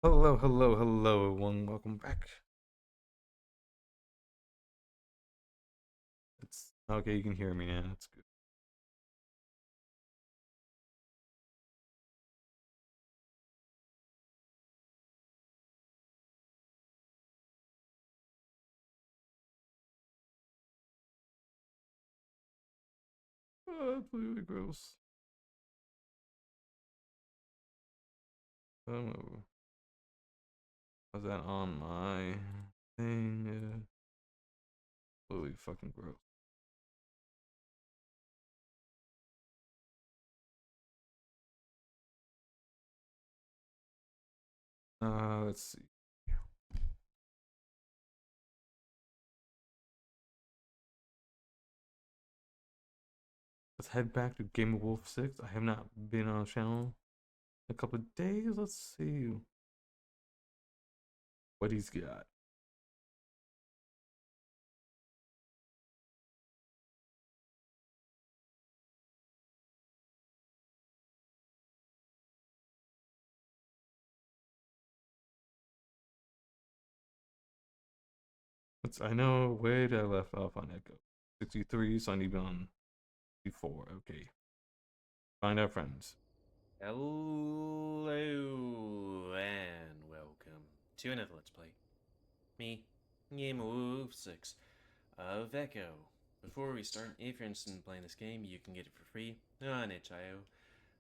Hello, hello, hello, everyone. Welcome back. It's okay. You can hear me now. That's good. That's really gross. Um, was that on my thing? Really fucking gross. Let's see. Let's head back to Game of Wolf 6. I have not been on the channel in a couple of days. Let's see what he's got. I know where did I left off on Echo. 63, so I need to be on 64. Okay. Find our friends. Hello and welcome to another Let's Play. Me, Game6 of Echo. Before we start, if you're interested in playing this game, you can get it for free on itch.io.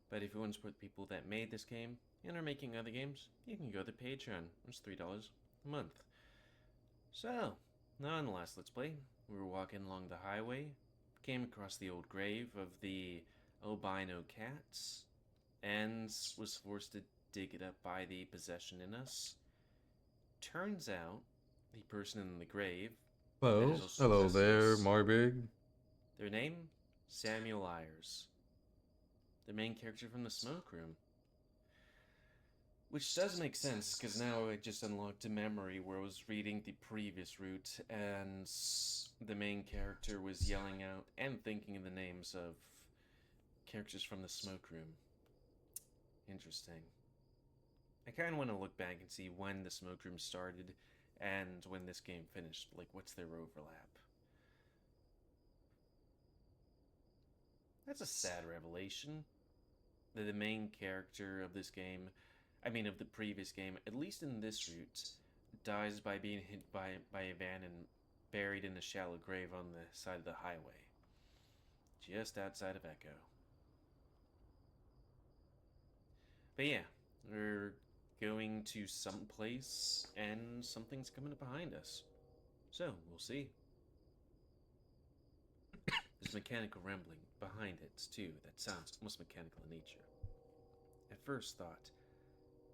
But if you want to support the people that made this game and are making other games, you can go to Patreon. It's $3 a month. So, on the last Let's Play, we were walking along the highway, came across the old grave of the albino cats, and was forced to dig it up by the possession in us. Turns out, the person in the grave that Hello. is also Hello possessed there, us, Marbig. their name, Samuel Ayers, the main character from the smoke room. Which does make sense, because now I just unlocked a memory where I was reading the previous route, and the main character was yelling out and thinking of the names of characters from the smoke room. Interesting. I kind of want to look back and see when the smoke room started and when this game finished. Like, what's their overlap? That's a sad revelation. That the main character of this game, of the previous game, at least in this route, dies by being hit by a van and buried in a shallow grave on the side of the highway, just outside of Echo. But yeah, we're going to some place and something's coming up behind us. So, we'll see. There's mechanical rumbling behind it, too, that sounds almost mechanical in nature. At first thought,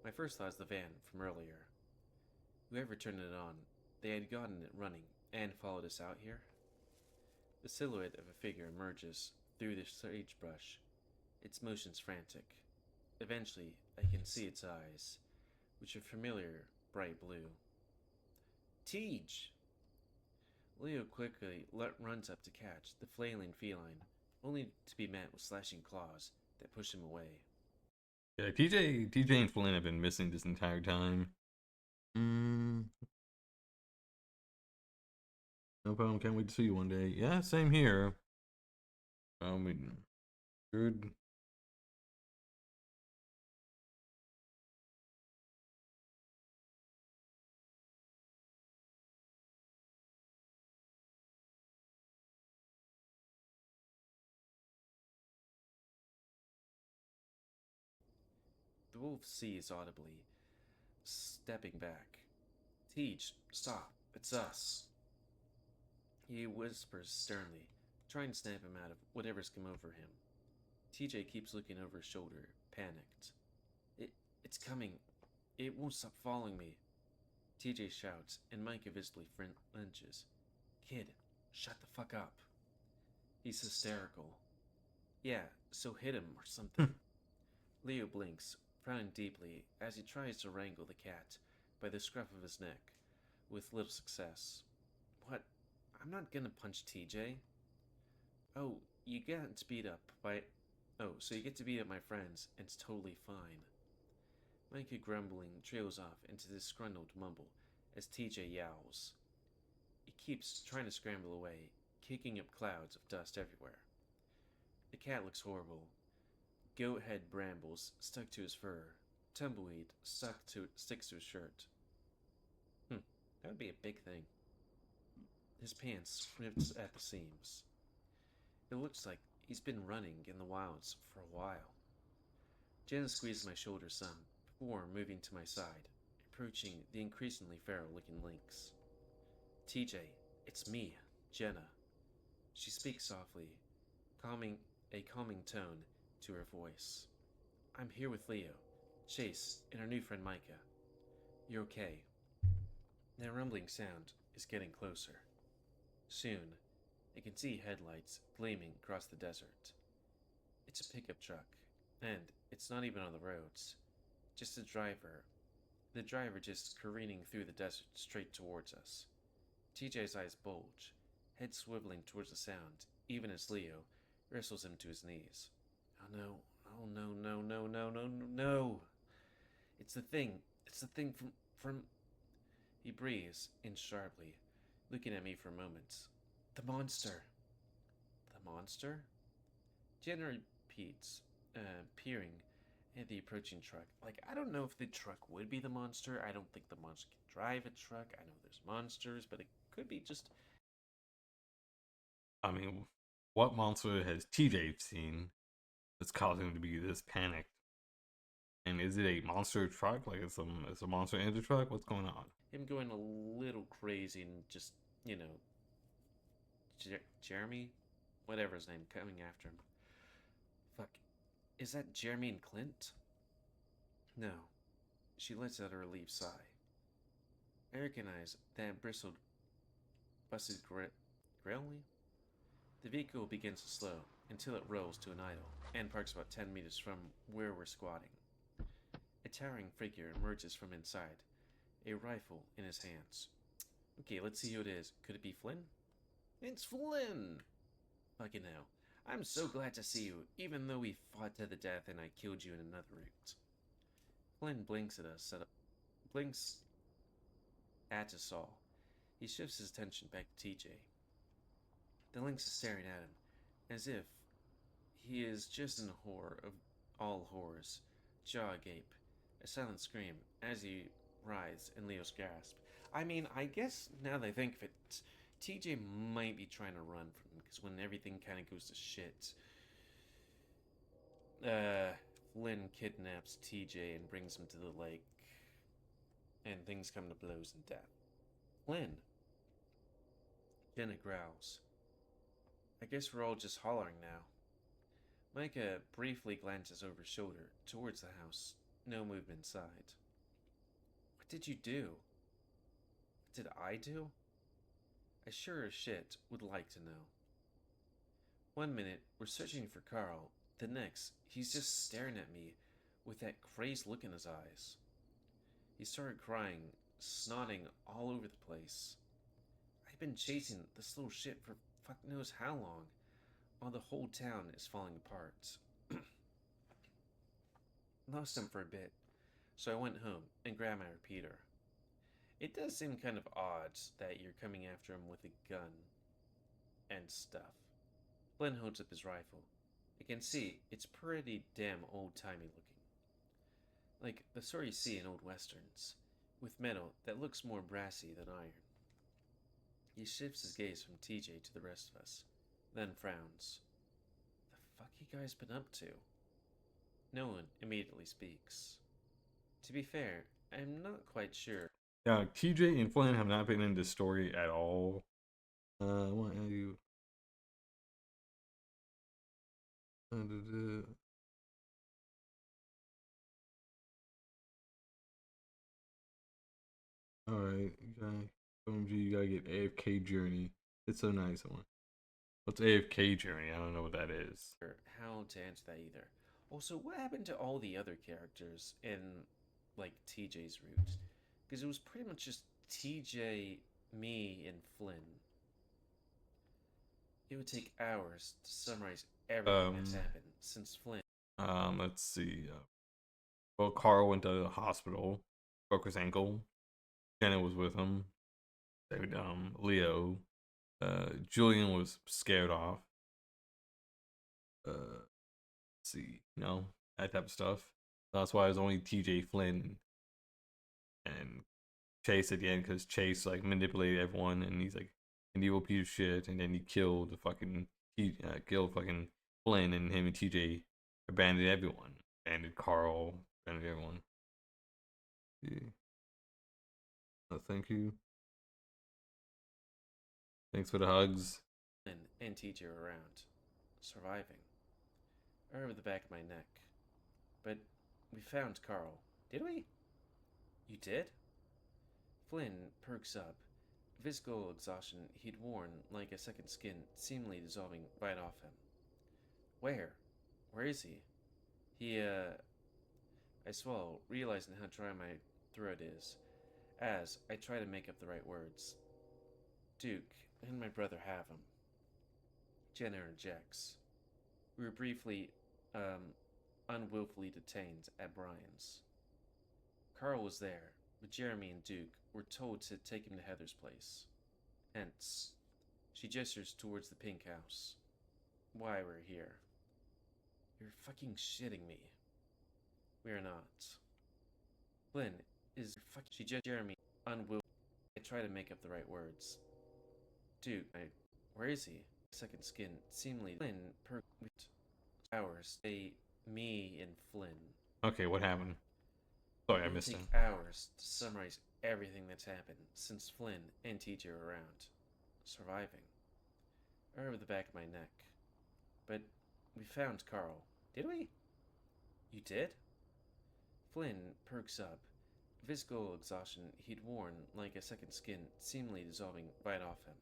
my first thought is the van from earlier. Whoever turned it on, they had gotten it running and followed us out here. The silhouette of a figure emerges through the sagebrush, its motions frantic. Eventually, I can see its eyes, which are familiar, bright blue. Tej! Leo quickly runs up to catch the flailing feline, only to be met with slashing claws that push him away. Yeah, TJ and Flynn have been missing this entire time. Mm, no problem. Can't wait to see you one day. Yeah, same here. We good. The wolf sees audibly, stepping back. Tej, stop, it's us. He whispers sternly, trying to snap him out of whatever's come over him. TJ keeps looking over his shoulder, panicked. It's coming. It won't stop following me. TJ shouts, and Micah visibly flinches. Kid, shut the fuck up. He's hysterical. Yeah, so hit him or something. Leo blinks, frowning deeply as he tries to wrangle the cat by the scruff of his neck, with little success. What? I'm not gonna punch TJ. Oh, you get beat up by. Oh, so you get to beat up my friends, and it's totally fine. Micah grumbling trails off into disgruntled mumble as TJ yowls. He keeps trying to scramble away, kicking up clouds of dust everywhere. The cat looks horrible. Goat head brambles stuck to his fur. Tumbleweed sticks to his shirt. That would be a big thing. His pants ripped at the seams. It looks like he's been running in the wilds for a while. Jenna squeezed my shoulder some before moving to my side, approaching the increasingly feral looking lynx. TJ, it's me, Jenna. She speaks softly, calming a calming tone to her voice. I'm here with Leo, Chase, and our new friend Micah. You're okay. That rumbling sound is getting closer. Soon, I can see headlights gleaming across the desert. It's a pickup truck, and it's not even on the roads. Just a driver. The driver just careening through the desert straight towards us. TJ's eyes bulge, head swiveling towards the sound, even as Leo wrestles him to his knees. Oh no, oh no, no, no, no, no, no, no! It's the thing. It's the thing from. He breathes in sharply, looking at me for moments. The monster. The monster? Jenna repeats, peering at the approaching truck. Like, I don't know if the truck would be the monster. I don't think the monster can drive a truck. I know there's monsters, but it could be just. I mean, what monster has TJ seen that's causing him to be this panicked? And is it a monster truck? Like, it's a monster in the truck? What's going on? Him going a little crazy and just, Jeremy? Whatever his name, coming after him. Fuck. Is that Jeremy and Clint? No. She lets out a relieved sigh. I recognize that bristled, busted growly. The vehicle begins to slow until it rolls to an idle and parks about 10 meters from where we're squatting. A towering figure emerges from inside, a rifle in his hands. Okay, let's see who it is. Could it be Flynn? It's Flynn! Fucking hell. I'm so glad to see you, even though we fought to the death and I killed you in another route. Flynn blinks at us, blinks at us all. He shifts his attention back to TJ. The lynx is staring at him, as if he is just in horror of all horrors. Jaw agape, a silent scream as he writhes in Leo's grasp. I mean, I guess now that I think of it, TJ might be trying to run from him, because when everything kind of goes to shit, Flynn kidnaps TJ and brings him to the lake, and things come to blows and death. Flynn. Jenna growls. I guess we're all just hollering now. Micah briefly glances over his shoulder towards the house. No movement inside. What did you do? What did I do? I sure as shit would like to know. 1 minute, we're searching for Carl. The next, he's just staring at me with that crazed look in his eyes. He started crying, snotting all over the place. I've been chasing this little shit for fuck knows how long, while the whole town is falling apart. Lost him for a bit, so I went home and grabbed my repeater. It does seem kind of odd that you're coming after him with a gun and stuff. Glenn holds up his rifle. I can see it's pretty damn old-timey looking. Like the sort you see in old westerns, with metal that looks more brassy than iron. He shifts his gaze from TJ to the rest of us, then frowns. The fuck you guys been up to? No one immediately speaks. To be fair, I'm not quite sure. Yeah, TJ and Flynn have not been in this story at all. What are you? Alright, OMG, you gotta get AFK Journey. It's so nice. What's AFK Journey? I don't know what that is. How to answer that either. Also, what happened to all the other characters in, like, TJ's route? Because it was pretty much just TJ, me, and Flynn. It would take hours to summarize everything that's happened since Flynn. Let's see. Well, Carl went to the hospital, broke his ankle. Janet was with him. Leo. Julian was scared off. See, that type of stuff. That's why it was only TJ Flynn and Chase at the end, because Chase like manipulated everyone and he's like an evil piece of shit, and then he killed the killed fucking Flynn, and him and TJ abandoned everyone, abandoned Carl, abandoned everyone. Yeah. Thank you. Thanks for the hugs. And TJ were around, surviving. I rubbed the back of my neck. But we found Carl. Did we? You did? Flynn perks up. Physical exhaustion he'd worn like a second skin seemingly dissolving right off him. Where? Where is he? I swallow, realizing how dry my throat is, as I try to make up the right words. Duke and my brother have him. Jenna interjects. We were briefly, unwillfully detained at Brian's. Carl was there, but Jeremy and Duke were told to take him to Heather's place. Hence, she gestures towards the pink house. Why we're here. You're fucking shitting me. We're not. Flynn is fucking. She just Jeremy unwilling. I try to make up the right words. Duke, where is he? Second skin, seemingly Flynn per hours. Me and Flynn. Okay, what happened? Sorry, I missed It'll it. take hours to summarize everything that's happened since Flynn and TJ were around, surviving. I rubbed the back of my neck. But we found Carl. Did we? You did? Flynn perks up. Physical exhaustion he'd worn like a second skin seemingly dissolving right off him.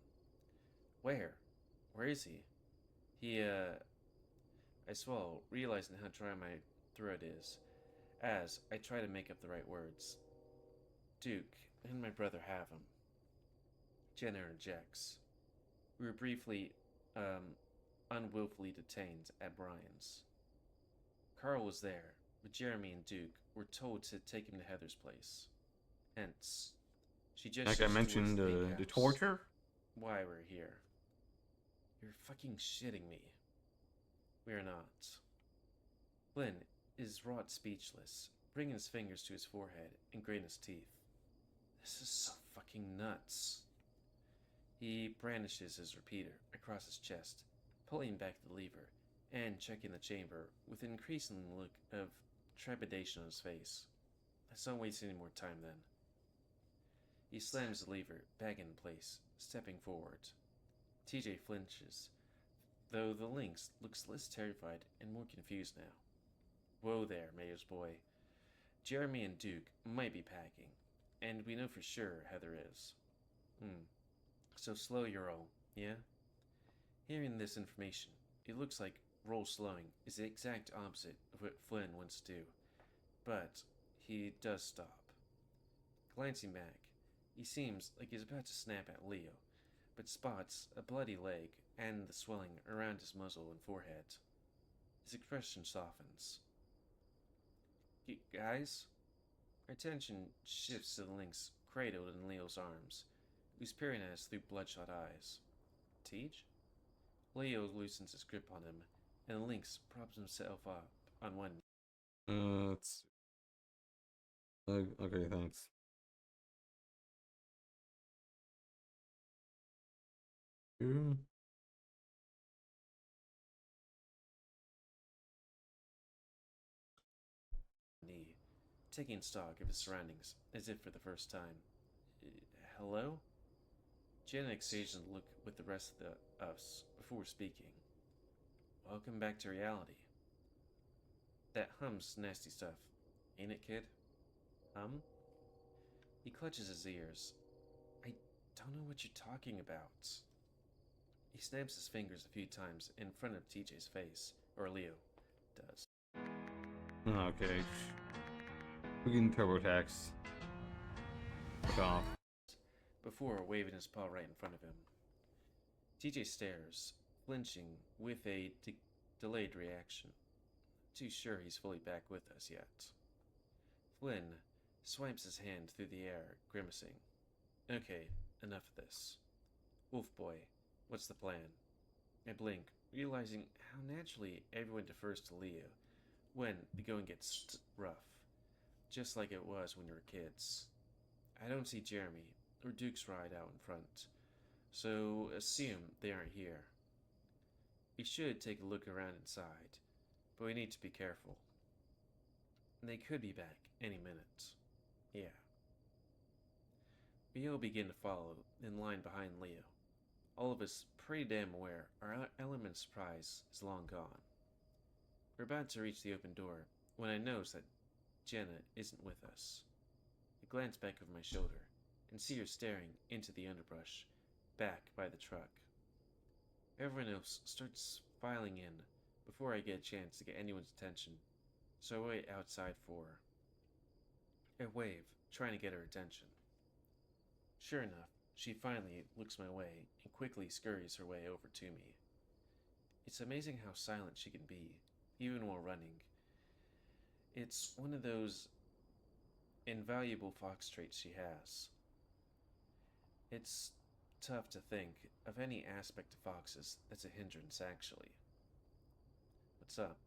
Where? Where is he? I swallow, realizing how dry my throat is, as I try to make up the right words. Duke and my brother have him. Jenna interjects. We were briefly, unwillfully detained at Brian's. Carl was there, but Jeremy and Duke were told to take him to Heather's place. Hence, she just Like I mentioned, the torture. Why we're here. You're fucking shitting me. We're not. Flynn is wrought speechless, bringing his fingers to his forehead and grating his teeth. This is so fucking nuts. He brandishes his repeater across his chest, pulling back the lever and checking the chamber with an increasing look of trepidation on his face. Let's not waste any more time then. He slams the lever back in place, stepping forward. TJ flinches, though the lynx looks less terrified and more confused now. Whoa there, Mayor's boy. Jeremy and Duke might be packing, and we know for sure Heather is. So slow your roll, yeah? Hearing this information, it looks like roll slowing is the exact opposite of what Flynn wants to do, but he does stop. Glancing back, he seems like he's about to snap at Leo, but spots a bloody leg and the swelling around his muzzle and forehead. His expression softens. Guys? Our attention shifts to the lynx cradled in Leo's arms, who's peering at us through bloodshot eyes. Teach? Leo loosens his grip on him, and the lynx props himself up on one knee. It's okay, thanks. Knee, taking stock of his surroundings as if for the first time. Hello? Jenna exchanges a look with the rest of us before speaking. Welcome back to reality. That hum's nasty stuff, ain't it, kid? Hum? He clutches his ears. I don't know what you're talking about. He snaps his fingers a few times in front of TJ's face, or Leo does. Okay. We can TurboTax. Fuck off. Before waving his paw right in front of him. TJ stares, flinching with a delayed reaction. Not too sure he's fully back with us yet. Flynn swipes his hand through the air, grimacing. Okay, enough of this. Wolf boy, what's the plan? I blink, realizing how naturally everyone defers to Leo when the going gets rough, just like it was when we were kids. I don't see Jeremy or Duke's ride out in front, so assume they aren't here. We should take a look around inside, but we need to be careful. They could be back any minute. Yeah. We all begin to follow in line behind Leo, all of us pretty damn aware our element of surprise is long gone. We're about to reach the open door when I notice that Jenna isn't with us. I glance back over my shoulder and see her staring into the underbrush back by the truck. Everyone else starts filing in before I get a chance to get anyone's attention, so I wait outside for her. I wave, trying to get her attention. Sure enough, she finally looks my way and quickly scurries her way over to me. It's amazing how silent she can be, even while running. It's one of those invaluable fox traits she has. It's tough to think of any aspect of foxes that's a hindrance, actually. What's up?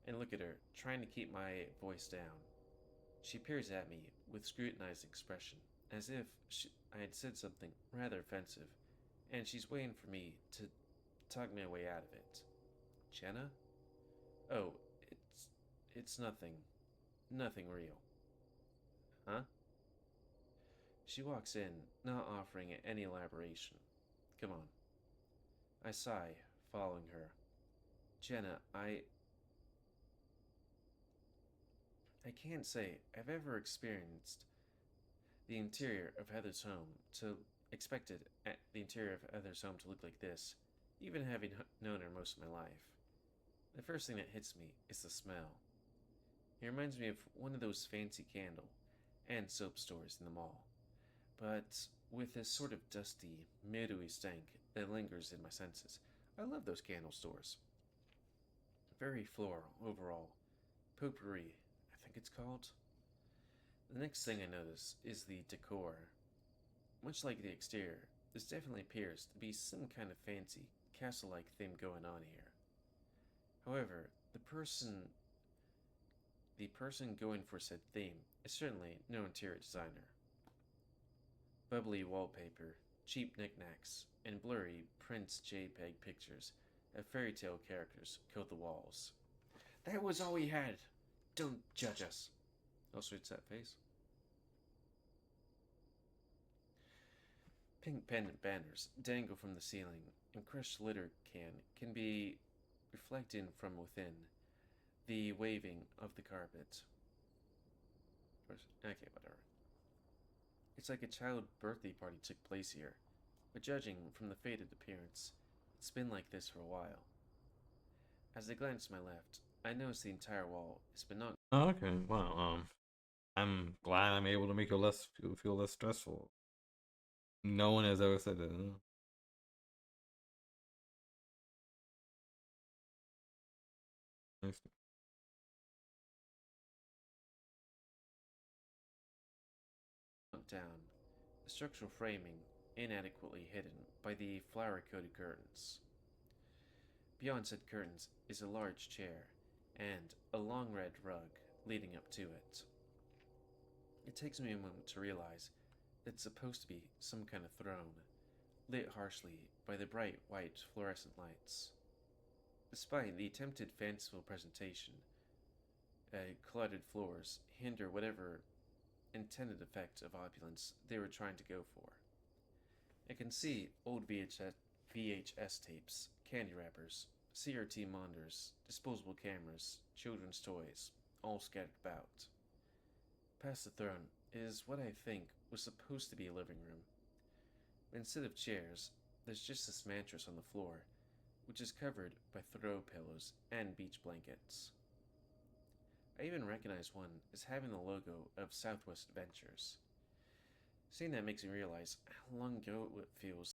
And look at her, trying to keep my voice down. She peers at me with scrutinized expression, as if I had said something rather offensive, and she's waiting for me to talk my way out of it. Jenna? Oh, it's nothing. Nothing real. Huh? She walks in, not offering any elaboration. Come on. I sigh, following her. Jenna, I can't say I've ever experienced the interior of Heather's home to expected the interior of Heather's home to look like this, even having known her most of my life. The first thing that hits me is the smell. It reminds me of one of those fancy candle and soap stores in the mall, but with this sort of dusty, mildewy stank that lingers in my senses. I love those candle stores. Very floral overall. Potpourri, I think it's called. The next thing I notice is the decor. Much like the exterior, this definitely appears to be some kind of fancy, castle like theme going on here. However, the person going for said theme is certainly no interior designer. Bubbly wallpaper, cheap knickknacks, and blurry Prince JPEG pictures of fairy tale characters coat the walls. That was all we had. Don't judge us. Also, it's that face. Pink pendant banners dangle from the ceiling, and crushed litter can be reflected from within the waving of the carpet. Okay, whatever. It's like a child birthday party took place here, but judging from the faded appearance, it's been like this for a while. As I glance to my left, I notice the entire wall has been knocked. Oh, okay. Well, I'm glad I'm able to make it less feel less stressful. No one has ever said that. Nice. down, the structural framing inadequately hidden by the flower coated curtains. Beyond said curtains is a large chair and a long red rug leading up to it. It takes me a moment to realize that it's supposed to be some kind of throne, lit harshly by the bright white fluorescent lights. Despite the attempted fanciful presentation, cluttered floors hinder whatever intended effect of opulence they were trying to go for. I can see old VHS tapes, candy wrappers, CRT monitors, disposable cameras, children's toys, all scattered about. Past the throne is what I think was supposed to be a living room. Instead of chairs, there's just this mattress on the floor, which is covered by throw pillows and beach blankets. I even recognize one as having the logo of Southwest Adventures. Seeing that makes me realize how long ago it feels.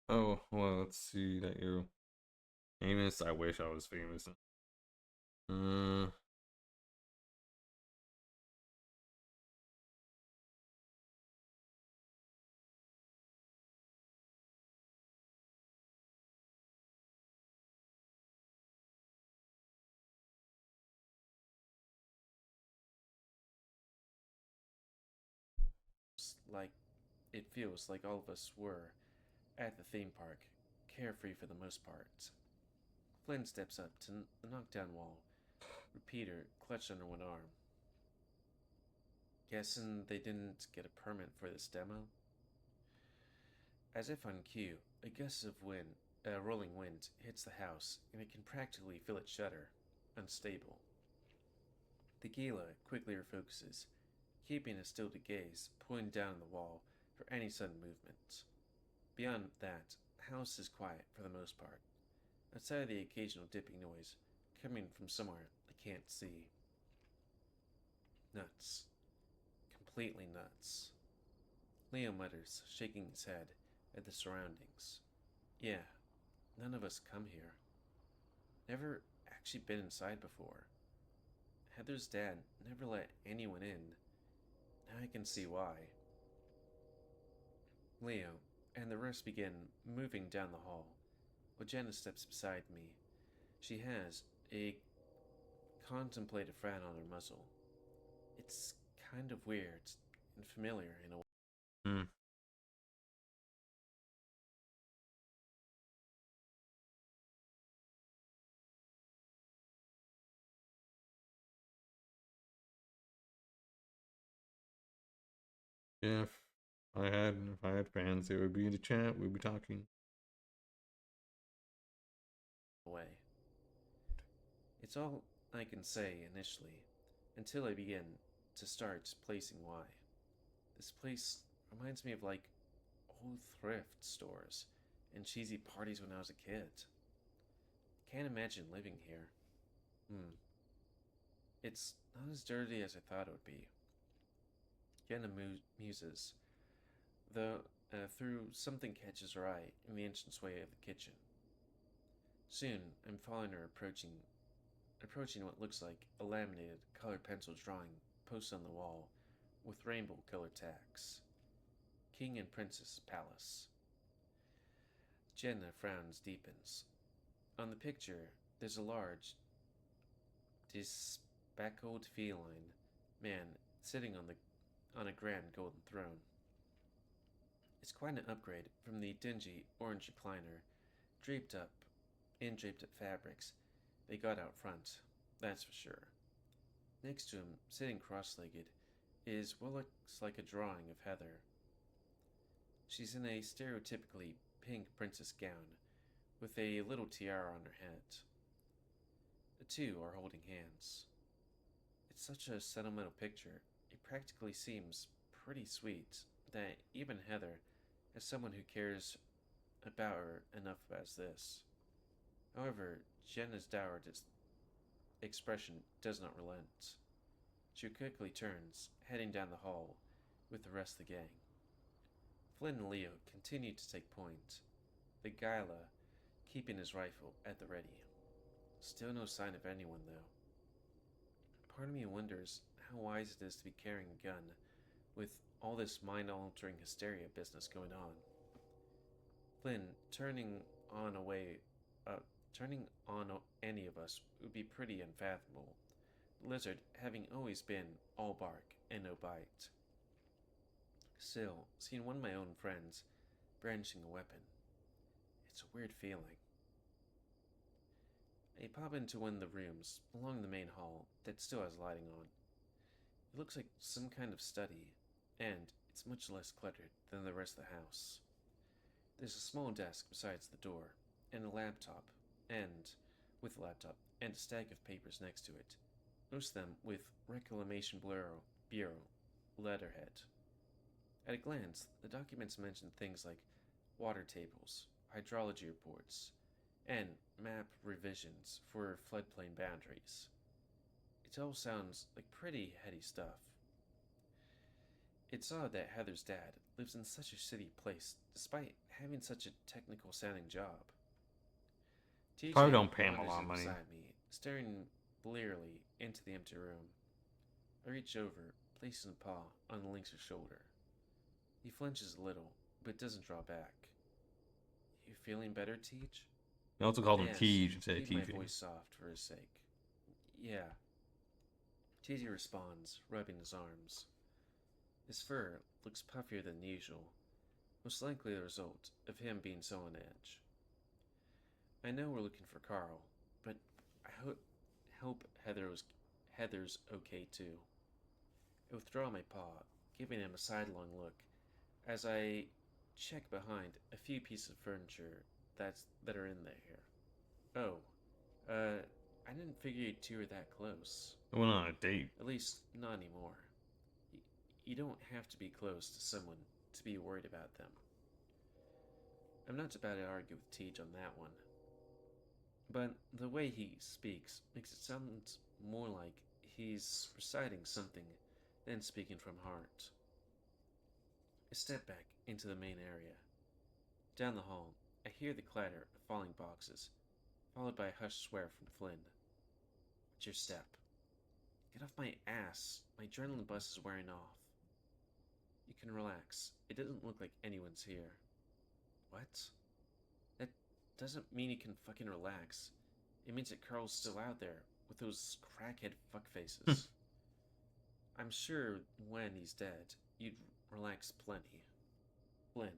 Oh, well, let's see that you're famous. I wish I was famous. Uh, like it feels like all of us were at the theme park, carefree for the most part. Flynn steps up to the knockdown wall, with Peter clutched under one arm. Guessing they didn't get a permit for this demo? As if on cue, a gust of wind, a rolling wind, hits the house, and it can practically feel it shudder, unstable. The Gila quickly refocuses, keeping a stilted gaze pointing down the wall for any sudden movement. Beyond that, the house is quiet for the most part, outside of the occasional dipping noise coming from somewhere I can't see. Nuts. Completely nuts. Leo mutters, shaking his head at the surroundings. Yeah, none of us come here. Never actually been inside before. Heather's dad never let anyone in. Now I can see why. Leo and the rest begin moving down the hall, while Jenna steps beside me. She has a contemplative frown on her muzzle. It's kind of weird and familiar in a way. Hmm. Yeah, if I had fans, they would be in the chat. We'd be talking. It's all I can say initially, until I begin to start placing why. This place reminds me of like old thrift stores and cheesy parties when I was a kid. Can't imagine living here. Hmm. It's not as dirty as I thought it would be. Jenna muses, though through something catches her eye in the entranceway of the kitchen. Soon, I'm following her approaching what looks like a laminated colored pencil drawing posted on the wall with rainbow colored tacks. King and Princess Palace. Jenna frowns deepens. On the picture, there's a large, bespectacled feline man sitting on a grand golden throne. It's quite an upgrade from the dingy orange recliner, draped up draped up fabrics they got out front, that's for sure. Next to him, sitting cross legged, is what looks like a drawing of Heather. She's in a stereotypically pink princess gown, with a little tiara on her head. The two are holding hands. It's such a sentimental picture, it practically seems pretty sweet that even Heather, as someone who cares about her enough as this. However, Jenna's dour expression does not relent. She quickly turns, heading down the hall with the rest of the gang. Flynn and Leo continue to take point, the Gila keeping his rifle at the ready. Still no sign of anyone, though. Part of me wonders how wise it is to be carrying a gun with all this mind-altering hysteria business going on. Flynn on away, turning on any of us would be pretty unfathomable. The lizard having always been all bark and no bite. Still, seeing one of my own friends brandishing a weapon, it's a weird feeling. I pop into one of the rooms along the main hall that still has lighting on. It looks like some kind of study, and it's much less cluttered than the rest of the house. There's a small desk besides the door, and a laptop, and a stack of papers next to it, most of them with Reclamation Bureau letterhead. At a glance, the documents mention things like water tables, hydrology reports, and map revisions for floodplain boundaries. It all sounds like pretty heady stuff. It's odd that Heather's dad lives in such a city place despite having such a technical sounding job. Probably TJ don't pay him a wanders lot in of money. beside me, staring blearily into the empty room. I reach over, placing a paw on the lynx's shoulder. He flinches a little, but doesn't draw back. You feeling better, Teach? They also called I him ask, Tej instead of keeping my TJ. voice soft for his sake. Yeah. TJ responds, rubbing his arms. His fur looks puffier than usual, most likely the result of him being so on edge. I know we're looking for Carl, but I hope Heather's okay too. I withdraw my paw, giving him a sidelong look as I check behind a few pieces of furniture that are in there. Oh, I didn't figure you two were that close. I went on a date. At least, not anymore. You don't have to be close to someone to be worried about them. I'm not about to argue with Teej on that one. But the way he speaks makes it sound more like he's reciting something than speaking from heart. I step back into the main area. Down the hall, I hear the clatter of falling boxes, followed by a hushed swear from Flynn. What's your step? Get off my ass. My adrenaline bus is wearing off. You can relax. It doesn't look like anyone's here. What? That doesn't mean you can fucking relax. It means that Carl's still out there with those crackhead fuckfaces. I'm sure when he's dead, you'd relax plenty. Flynn.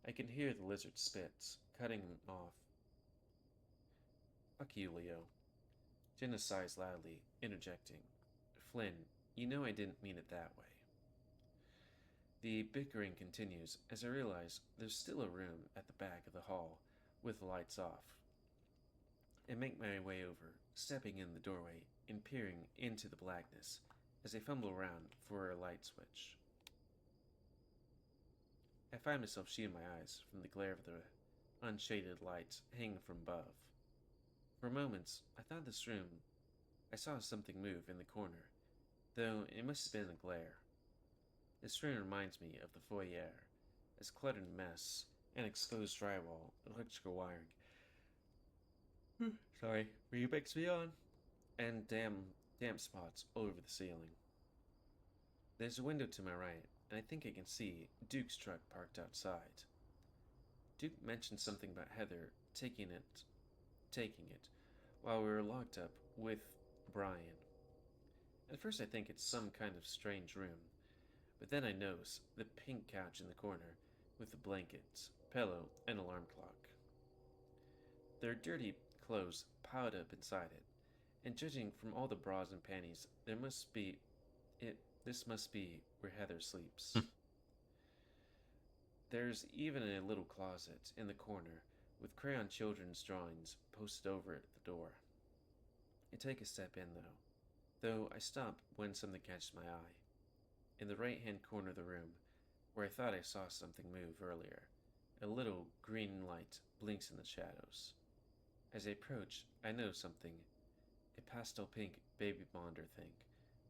I can hear the lizard spit, cutting off. Fuck you, Leo. Jenna sighs loudly, interjecting. Flynn, you know I didn't mean it that way. The bickering continues as I realize there's still a room at the back of the hall with the lights off. I make my way over, stepping in the doorway and peering into the blackness as I fumble around for a light switch. I find myself shielding my eyes from the glare of the unshaded lights hanging from above. For moments, I thought I saw something move in the corner, though it must have been a glare. This room reminds me of the foyer, its cluttered mess and exposed drywall, electrical wiring. Sorry, remix me on. And damp spots all over the ceiling. There's a window to my right, and I think I can see Duke's truck parked outside. Duke mentioned something about Heather taking it, while we were locked up with Brian. At first I think it's some kind of strange room, but then I notice the pink couch in the corner with the blankets, pillow, and alarm clock. There are dirty clothes piled up inside it, and judging from all the bras and panties, this must be where Heather sleeps. There's even a little closet in the corner with crayon children's drawings posted over the door. I take a step in, though I stop when something catches my eye. In the right-hand corner of the room, where I thought I saw something move earlier, a little green light blinks in the shadows. As I approach, I notice something, a pastel pink baby monitor thing,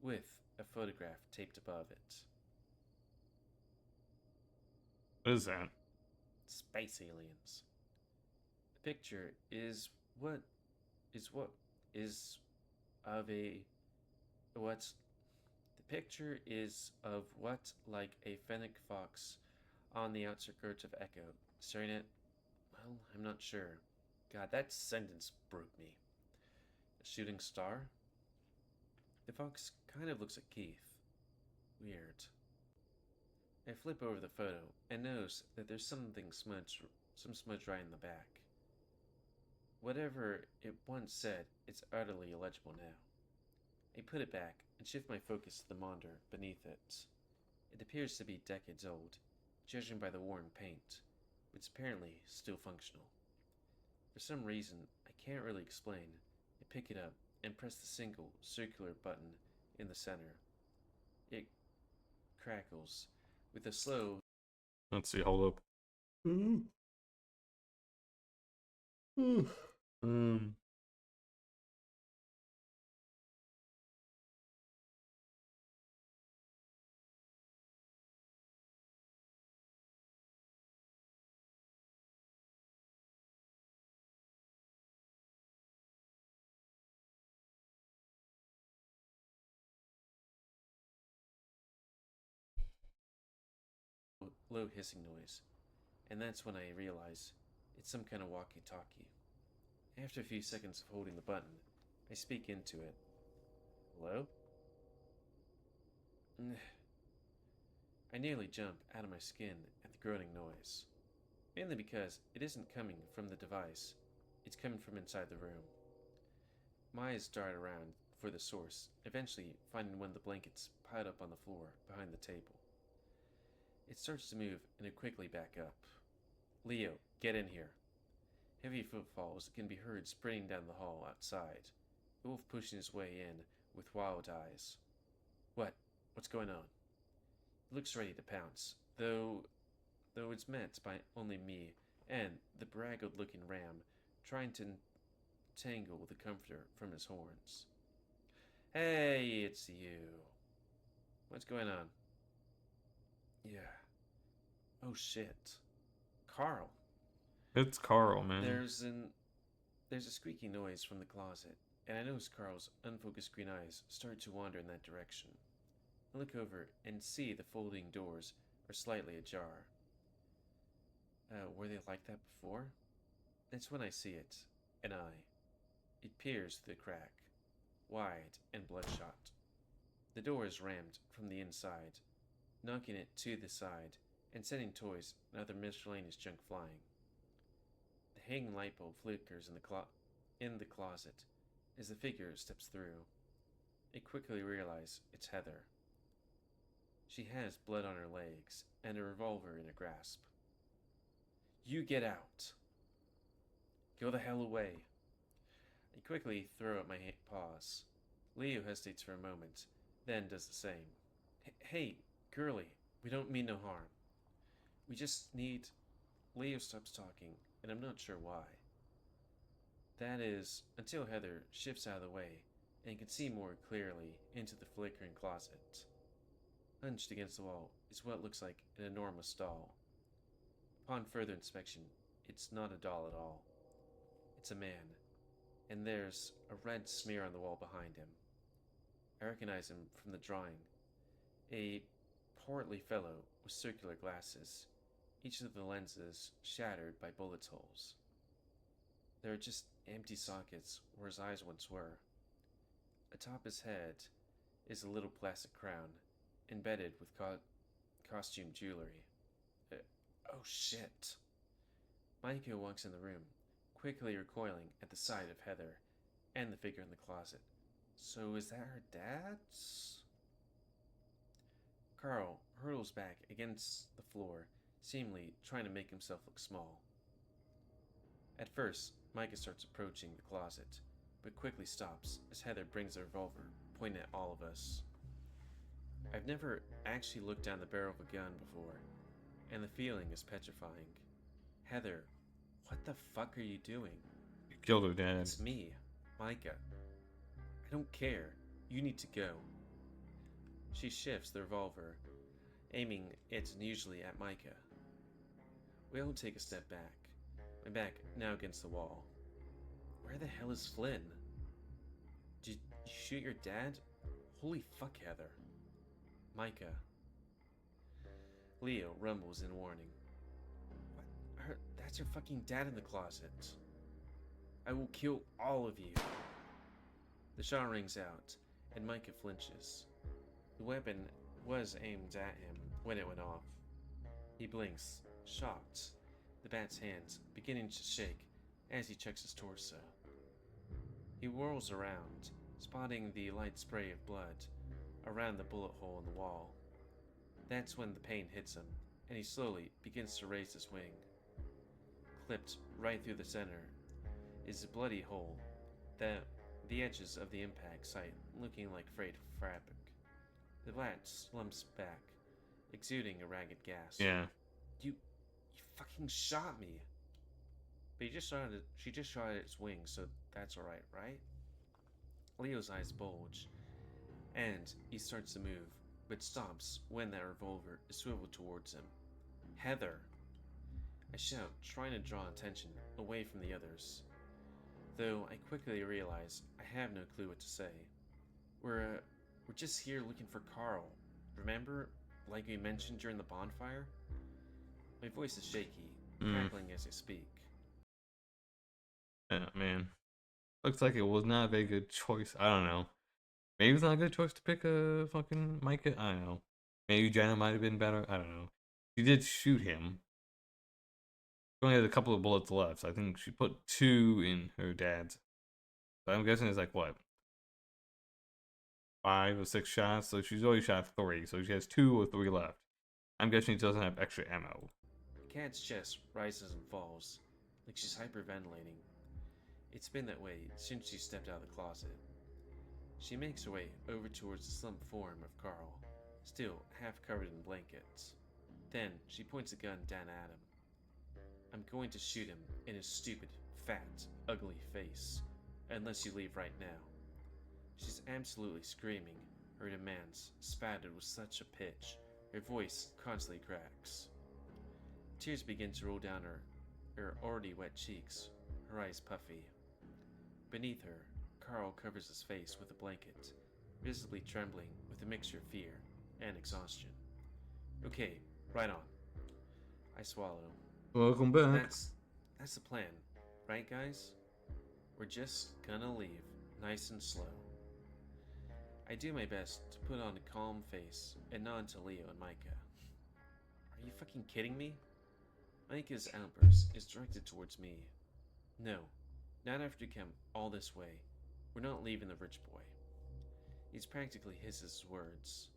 with a photograph taped above it. What is that? Space aliens. The picture is what is of a what the picture is of what like a fennec fox on the outskirts of Echo, staring at, well, I'm not sure. God, that sentence broke me. A shooting star? The fox kind of looks like Keith. Weird. I flip over the photo and notice that there's some smudge right in the back. Whatever it once said, it's utterly illegible now. I put it back and shift my focus to the monitor beneath it. It appears to be decades old, judging by the worn paint, but it's apparently still functional. For some reason I can't really explain, I pick it up and press the single circular button in the center. It crackles with a slow. Let's see, hold up. Low hissing noise, and that's when I realize it's some kind of walkie-talkie. After a few seconds of holding the button, I speak into it. Hello? I nearly jump out of my skin at the groaning noise, mainly because it isn't coming from the device, it's coming from inside the room. My eyes dart around for the source, eventually finding one of the blankets piled up on the floor behind the table. It starts to move and I quickly back up. Leo, get in here. Heavy footfalls can be heard sprinting down the hall outside, the wolf pushing his way in with wild eyes. What? What's going on? He looks ready to pounce, though it's met by only me and the braggled looking ram trying to tangle the comforter from his horns. Hey, it's you. What's going on? Yeah. Oh shit. Carl. It's Carl, man. There's an there's a squeaky noise from the closet, and I notice Carl's unfocused green eyes start to wander in that direction. I look over and see the folding doors are slightly ajar. Were they like that before? That's when I see it, an eye. It peers through the crack, wide and bloodshot. The door is rammed from the inside, knocking it to the side and sending toys and other miscellaneous junk flying. The hanging light bulb flickers in the closet as the figure steps through. I quickly realize it's Heather. She has blood on her legs and a revolver in her grasp. You get out! Go the hell away! I quickly throw up my paws. Leo hesitates for a moment, then does the same. Hey, girlie, we don't mean no harm. We just need. Leo stops talking, and I'm not sure why. That is, until Heather shifts out of the way and can see more clearly into the flickering closet. Hunched against the wall is what looks like an enormous doll. Upon further inspection, it's not a doll at all. It's a man, and there's a red smear on the wall behind him. I recognize him from the drawing. A portly fellow with circular glasses, each of the lenses shattered by bullet holes. There are just empty sockets where his eyes once were. Atop his head is a little plastic crown, embedded with costume jewelry. Oh shit. Micah walks in the room, quickly recoiling at the sight of Heather and the figure in the closet. So is that her dad's? Carl hurtles back against the floor, seemingly trying to make himself look small. At first, Micah starts approaching the closet, but quickly stops as Heather brings a revolver, pointing at all of us. I've never actually looked down the barrel of a gun before, and the feeling is petrifying. Heather, what the fuck are you doing? You killed her dad. It's me, Micah. I don't care. You need to go. She shifts the revolver, aiming it unusually at Micah. We all take a step back, my back now against the wall. Where the hell is Flynn? Did you shoot your dad? Holy fuck, Heather. Micah. Leo rumbles in warning. What? That's her fucking dad in the closet. I will kill all of you. The shot rings out, and Micah flinches. The weapon was aimed at him when it went off. He blinks, shocked, the bat's hands beginning to shake as he checks his torso. He whirls around, spotting the light spray of blood around the bullet hole in the wall. That's when the pain hits him, and he slowly begins to raise his wing. Clipped right through the center is a bloody hole, the edges of the impact site looking like frayed fabric. The bat slumps back, exuding a ragged gas. Yeah. You fucking shot me. But she just shot at its wing, so that's alright, right? Leo's eyes bulge, and he starts to move, but stops when that revolver is swiveled towards him. Heather! I shout, trying to draw attention away from the others. Though I quickly realize I have no clue what to say. We're just here looking for Carl. Remember? Like we mentioned during the bonfire? My voice is shaky, crackling as I speak. Yeah, man. Looks like it was not a very good choice. I don't know. Maybe it's not a good choice to pick a fucking Micah. I don't know. Maybe Jenna might have been better. I don't know. She did shoot him. She only had a couple of bullets left. So I think she put 2 in her dad's. So I'm guessing it's like what, 5 or 6 shots. So she's already shot 3. So she has 2 or 3 left. I'm guessing she doesn't have extra ammo. The cat's chest rises and falls, like she's hyperventilating. It's been that way since she stepped out of the closet. She makes her way over towards the slumped form of Carl, still half covered in blankets. Then she points a gun down at him. I'm going to shoot him in his stupid, fat, ugly face, unless you leave right now. She's absolutely screaming, her demands spattered with such a pitch, her voice constantly cracks. Tears begin to roll down her already wet cheeks, her eyes puffy. Beneath her, Carl covers his face with a blanket, visibly trembling with a mixture of fear and exhaustion. Okay, right on. I swallow. Welcome back. That's the plan, right guys? We're just gonna leave, nice and slow. I do my best to put on a calm face and nod to Leo and Micah. Are you fucking kidding me? Micah's outburst is directed towards me. No, not after you come all this way. We're not leaving the rich boy. He's practically hisses words.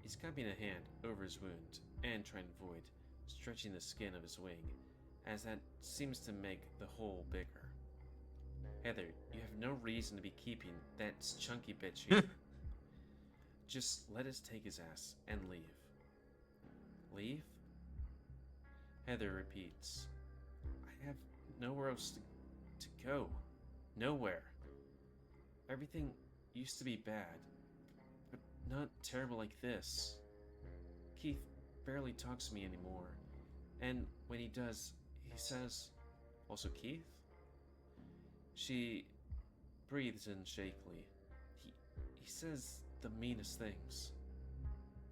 He's cupping a hand over his wound and trying to avoid stretching the skin of his wing, as that seems to make the hole bigger. Heather, you have no reason to be keeping that chunky bitch here. Just let us take his ass and leave. Leave? Heather repeats. I have nowhere else to go. Nowhere. Everything used to be bad, but not terrible like this. Keith barely talks to me anymore, and when he does, he says, also Keith? She breathes in shakily. He says the meanest things.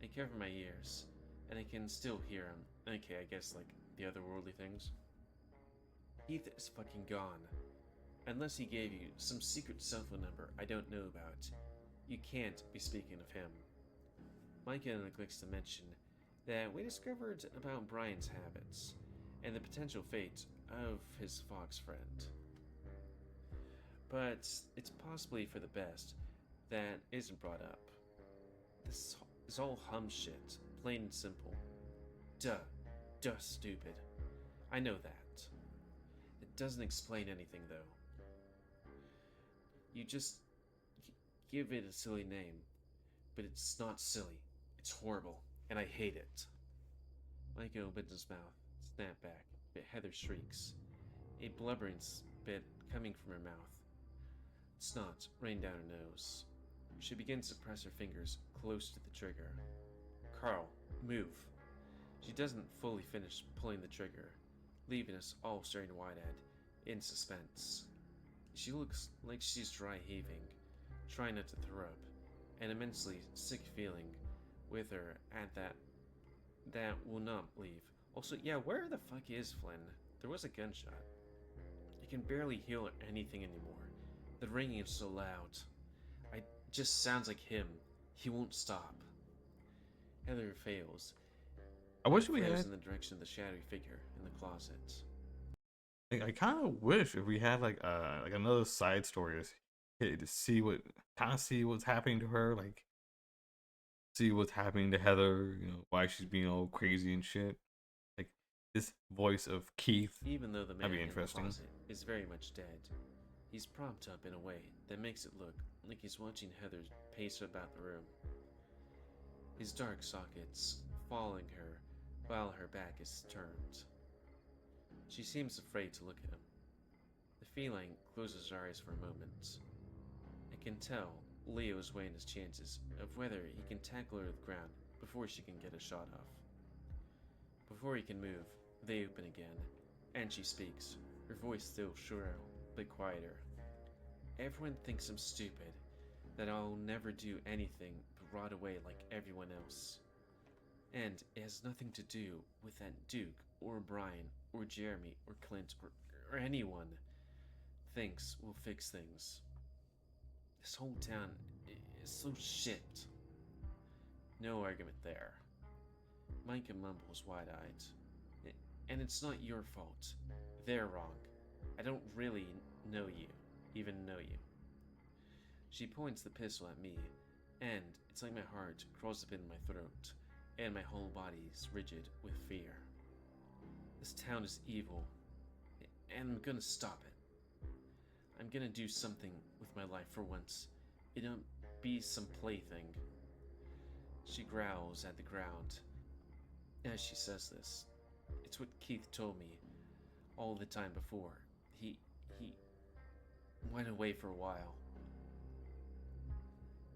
I cover my ears, and I can still hear him. Okay, I guess like the otherworldly things. Keith is fucking gone. Unless he gave you some secret cell phone number I don't know about, you can't be speaking of him. Micah neglects to mention that we discovered about Brian's habits and the potential fate of his fox friend. But it's possibly for the best that isn't brought up. This is all hum shit, plain and simple. Duh, stupid. I know that. It doesn't explain anything though. You just give it a silly name, but it's not silly. It's horrible, and I hate it. Micah opens his mouth, snap back, but Heather shrieks, a blubbering spit coming from her mouth. Snot rained down her nose. She begins to press her fingers close to the trigger. Carl, move. She doesn't fully finish pulling the trigger, leaving us all staring wide-eyed, in suspense. She looks like she's dry heaving, trying not to throw up, an immensely sick feeling with her at that will not leave. Also, yeah, where the fuck is Flynn? There was a gunshot. I can barely hear anything anymore. The ringing is so loud. It just sounds like him. He won't stop. Heather fails. I wish we had in the direction of the shadowy figure in the closet. I kind of wish if we had like another side story to see what's happening to her, like see what's happening to Heather, why she's being all crazy and shit. Like this voice of Keith. Even though the man that'd be in the interesting. closet is very much dead, he's propped up in a way that makes it look like he's watching Heather pace about the room. His dark sockets following her while her back is turned. She seems afraid to look at him. The feline closes her eyes for a moment. I can tell Leo is weighing his chances of whether he can tackle her to the ground before she can get a shot off. Before he can move, they open again, and she speaks, her voice still shrill, but quieter. Everyone thinks I'm stupid, that I'll never do anything but rot away like everyone else. And it has nothing to do with that Duke, or Brian, or Jeremy, or Clint, or anyone thinks will fix things. This whole town is so shit. No argument there. Micah mumbles wide-eyed. And it's not your fault. They're wrong. I don't really know you, even know you. She points the pistol at me, and it's like my heart crawls up in my throat, and my whole body is rigid with fear. This town is evil, and I'm gonna stop it. I'm gonna do something with my life for once. It don't be some plaything. She growls at the ground as she says this. It's what Keith told me all the time before. He went away for a while.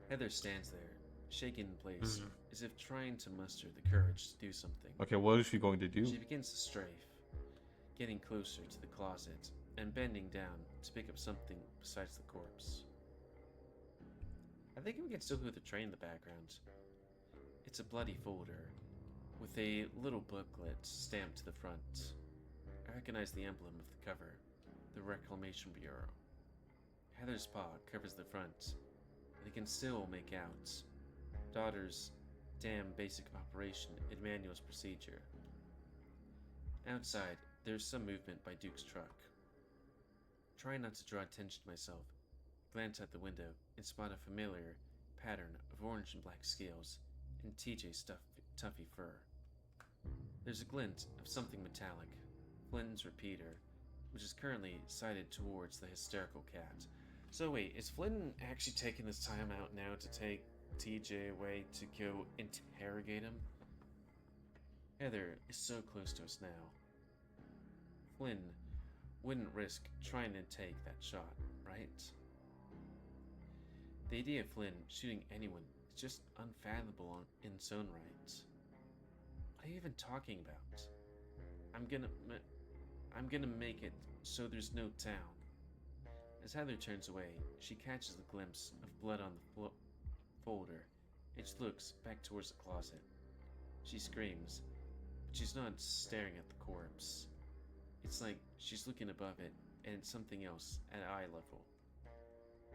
Heather stands there, shaken in place, Mhm. as if trying to muster the courage to do something. Okay, what is she going to do? She begins to strafe, getting closer to the closet and bending down to pick up something besides the corpse. I think we can still hear the train in the background. It's a bloody folder with a little booklet stamped to the front. I recognize the emblem of the cover, the Reclamation Bureau. Heather's paw covers the front, and I can still make out daughter's damn basic operation in manual's procedure. Outside, there's some movement by Duke's truck. Trying not to draw attention to myself, glance out the window and spot a familiar pattern of orange and black scales and TJ's tuffy fur. There's a glint of something metallic, Flynn's repeater, which is currently sighted towards the hysterical cat. So wait, is Flynn actually taking this time out now to take TJ away to go interrogate him? Heather is so close to us now. Flynn wouldn't risk trying to take that shot, right? The idea of Flynn shooting anyone is just unfathomable in its own right. What are you even talking about? I'm gonna make it so there's no town. As Heather turns away, she catches a glimpse of blood on the folder, and she looks back towards the closet. She screams, but she's not staring at the corpse. It's like she's looking above it, and it's something else at eye level.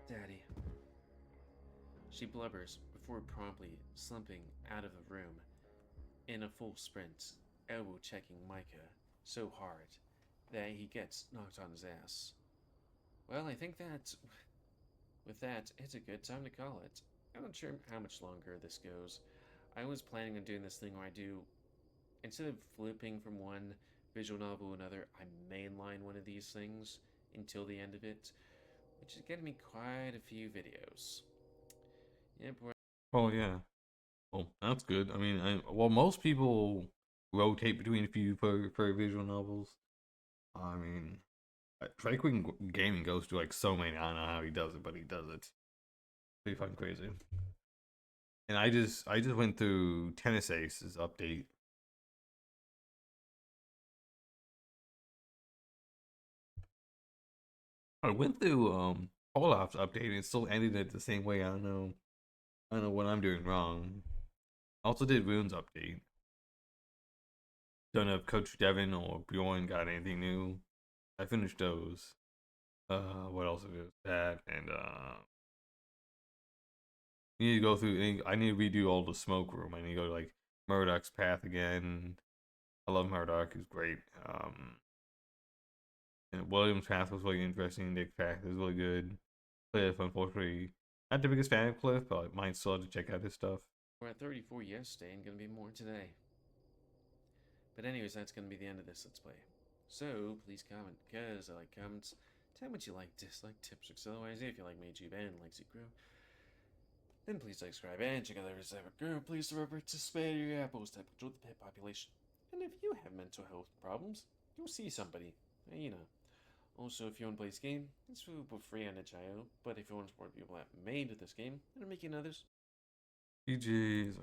Daddy. She blubbers before promptly slumping out of the room in a full sprint, elbow checking Micah so hard that he gets knocked on his ass. Well, I think that with that, it's a good time to call it. I'm not sure how much longer this goes. I was planning on doing this thing where I do, instead of flipping from one visual novel to another, I mainline one of these things until the end of it, which is getting me quite a few videos. Yep, Oh yeah. Well, that's good. I mean, well, most people rotate between a few for visual novels. I mean, Drake Gaming goes to like so many. I don't know how he does it, but he does it. Pretty fucking crazy. And I just went through Tennis Ace's update. I went through Olaf's update and it still ended it the same way. I don't know. I don't know what I'm doing wrong. Also did Rune's update. Don't know if Coach Devin or Bjorn got anything new. I finished those. What else is that? And you need to go through. I need to redo all the smoke room. I need to go to like Murdoch's path again. I love Murdoch. He's great. And William's path was really interesting. Nick's path is really good. Cliff, unfortunately, not the biggest fan of Cliff, but I might still have to check out his stuff. we're at 34 yesterday and gonna be more today. But anyways, that's gonna be the end of this Let's Play. So, please comment, because I like comments. Tell me what you like, dislike, tips, tricks, otherwise, if you like my YouTube and like Secret Grow, then please subscribe and check out every separate group. Please remember to spare your apples to control the pet population. And if you have mental health problems, go see somebody. You know. Also, if you want to play this game, it's available free on itch.io. But if you want to support people that made this game and are making others, GG's.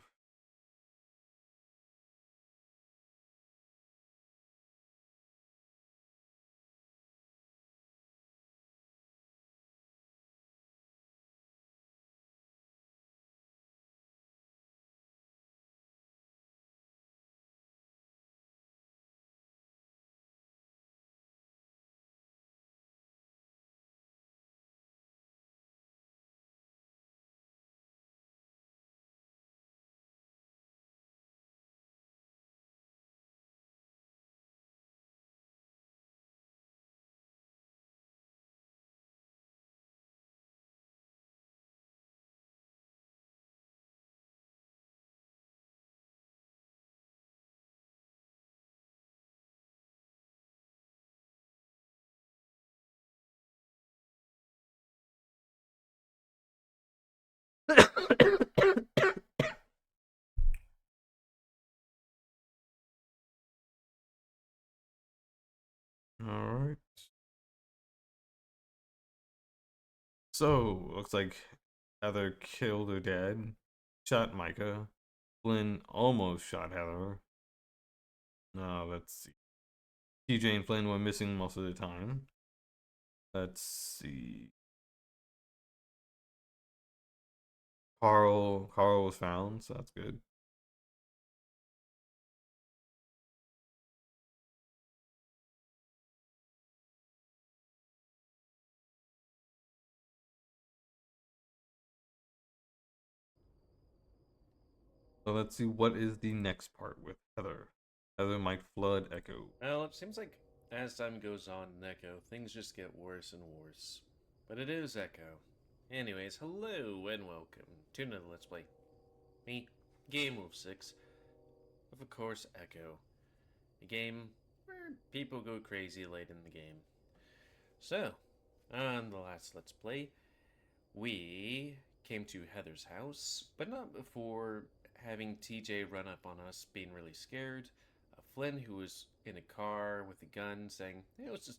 Alright. So, looks like Heather killed her dad, shot Micah. Flynn almost shot Heather. Now, let's see. TJ and Flynn were missing most of the time. Let's see. Carl was found, so that's good. So let's see what is the next part with Heather. Heather might flood Echo. Well, it seems like as time goes on in Echo, things just get worse and worse. But it is Echo. Anyways, hello and welcome to another Let's Play. Me, Game of 6, of course Echo. A game where people go crazy late in the game. So, on the last Let's Play, we came to Heather's house, but not before having TJ run up on us being really scared. Flynn, who was in a car with a gun, saying it was just,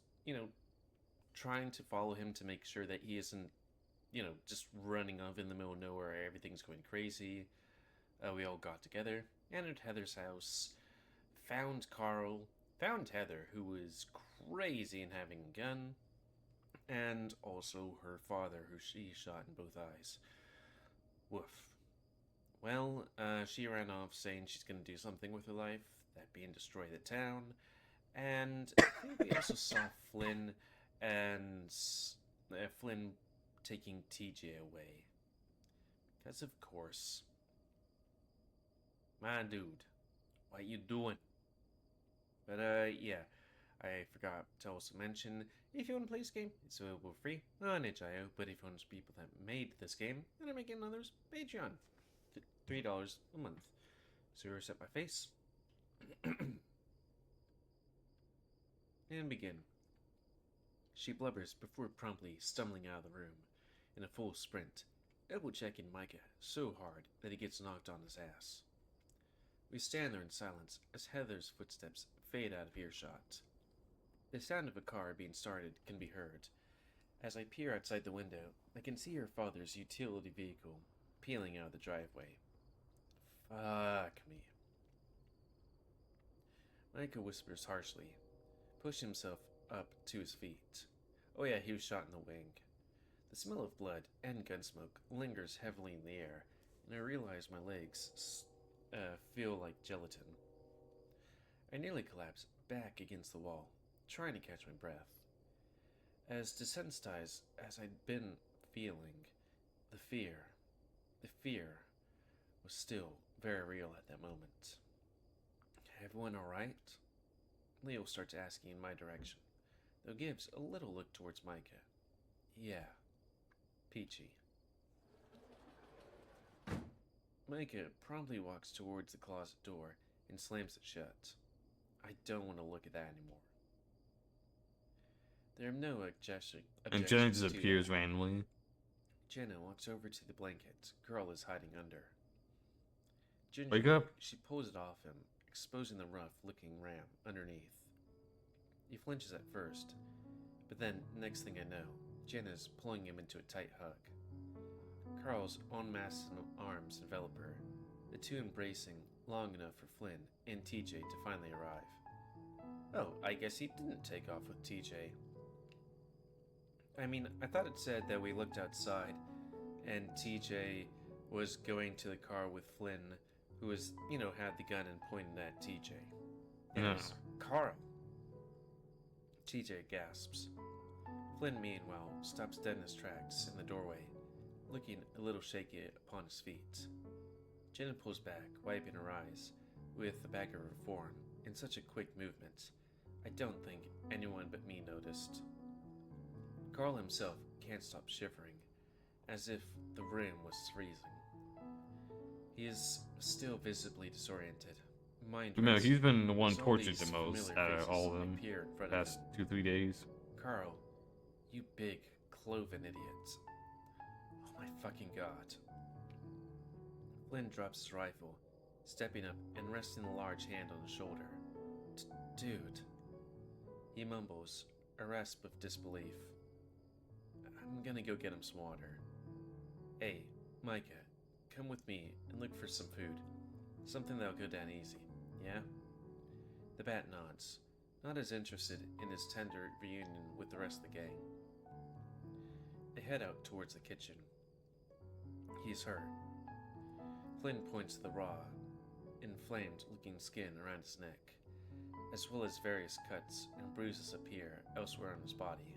trying to follow him to make sure that he isn't, just running off in the middle of nowhere, everything's going crazy. We all got together, entered Heather's house, found Carl, found Heather, who was crazy and having a gun, and also her father, who she shot in both eyes. Woof. Well, she ran off saying she's going to do something with her life, that being destroy the town. And I think we also saw Flynn and Flynn taking TJ away. Because, of course, my dude, what you doing? But, yeah, I forgot to also mention, if you want to play this game, it's available free on itch.io, but if you want to people that made this game, and are making others, Patreon. $3 a month. So you set my face. And begin. She blubbers before promptly stumbling out of the room in a full sprint, elbow checking Micah so hard that he gets knocked on his ass. We stand there in silence as Heather's footsteps fade out of earshot. The sound of a car being started can be heard. As I peer outside the window, I can see her father's utility vehicle peeling out of the driveway. Fuck me. Micah whispers harshly, pushing himself up to his feet. Oh yeah, he was shot in the wing. The smell of blood and gun smoke lingers heavily in the air, and I realize my legs feel like gelatin. I nearly collapse back against the wall, trying to catch my breath. As desensitized as I'd been feeling, the fear was still very real at that moment. Everyone alright? Leo starts asking in my direction, though gives a little look towards Micah. Yeah, peachy. Micah promptly walks towards the closet door and slams it shut. I don't want to look at that anymore. There are no And Jenna objections just to appears that. randomly. Jenna walks over to the blanket Carl is hiding under. Wake Gingerly, up. she pulls it off him, exposing the rough-looking ram underneath. He flinches at first, but then, next thing I know, Jenna's pulling him into a tight hug. Carl's unmasked arms envelop her, the two embracing long enough for Flynn and TJ to finally arrive. Oh, I guess he didn't take off with TJ. I mean, I thought it said that we looked outside and TJ was going to the car with Flynn, who was, had the gun and pointed at TJ. And No. it was Carl. TJ gasps. Flynn, meanwhile, stops dead in his tracks in the doorway, looking a little shaky upon his feet. Jenna pulls back, wiping her eyes, with the back of her forearm, in such a quick movement. I don't think anyone but me noticed. Carl himself can't stop shivering, as if the room was freezing. He is still visibly disoriented, mind Remember, racing, he's been the one as all tortured these the most familiar out of faces all of them. appear in front of Past him. 2-3 days. Carl, you big, cloven idiot. Oh my fucking god. Flynn drops his rifle, stepping up and resting a large hand on his shoulder. Dude. He mumbles, a rasp of disbelief. I'm gonna go get him some water. Hey, Micah, come with me and look for some food. Something that'll go down easy, yeah? The bat nods, not as interested in his tender reunion with the rest of the gang. They head out towards the kitchen. He's hurt. Flynn points to the raw, inflamed looking skin around his neck, as well as various cuts and bruises appear elsewhere on his body.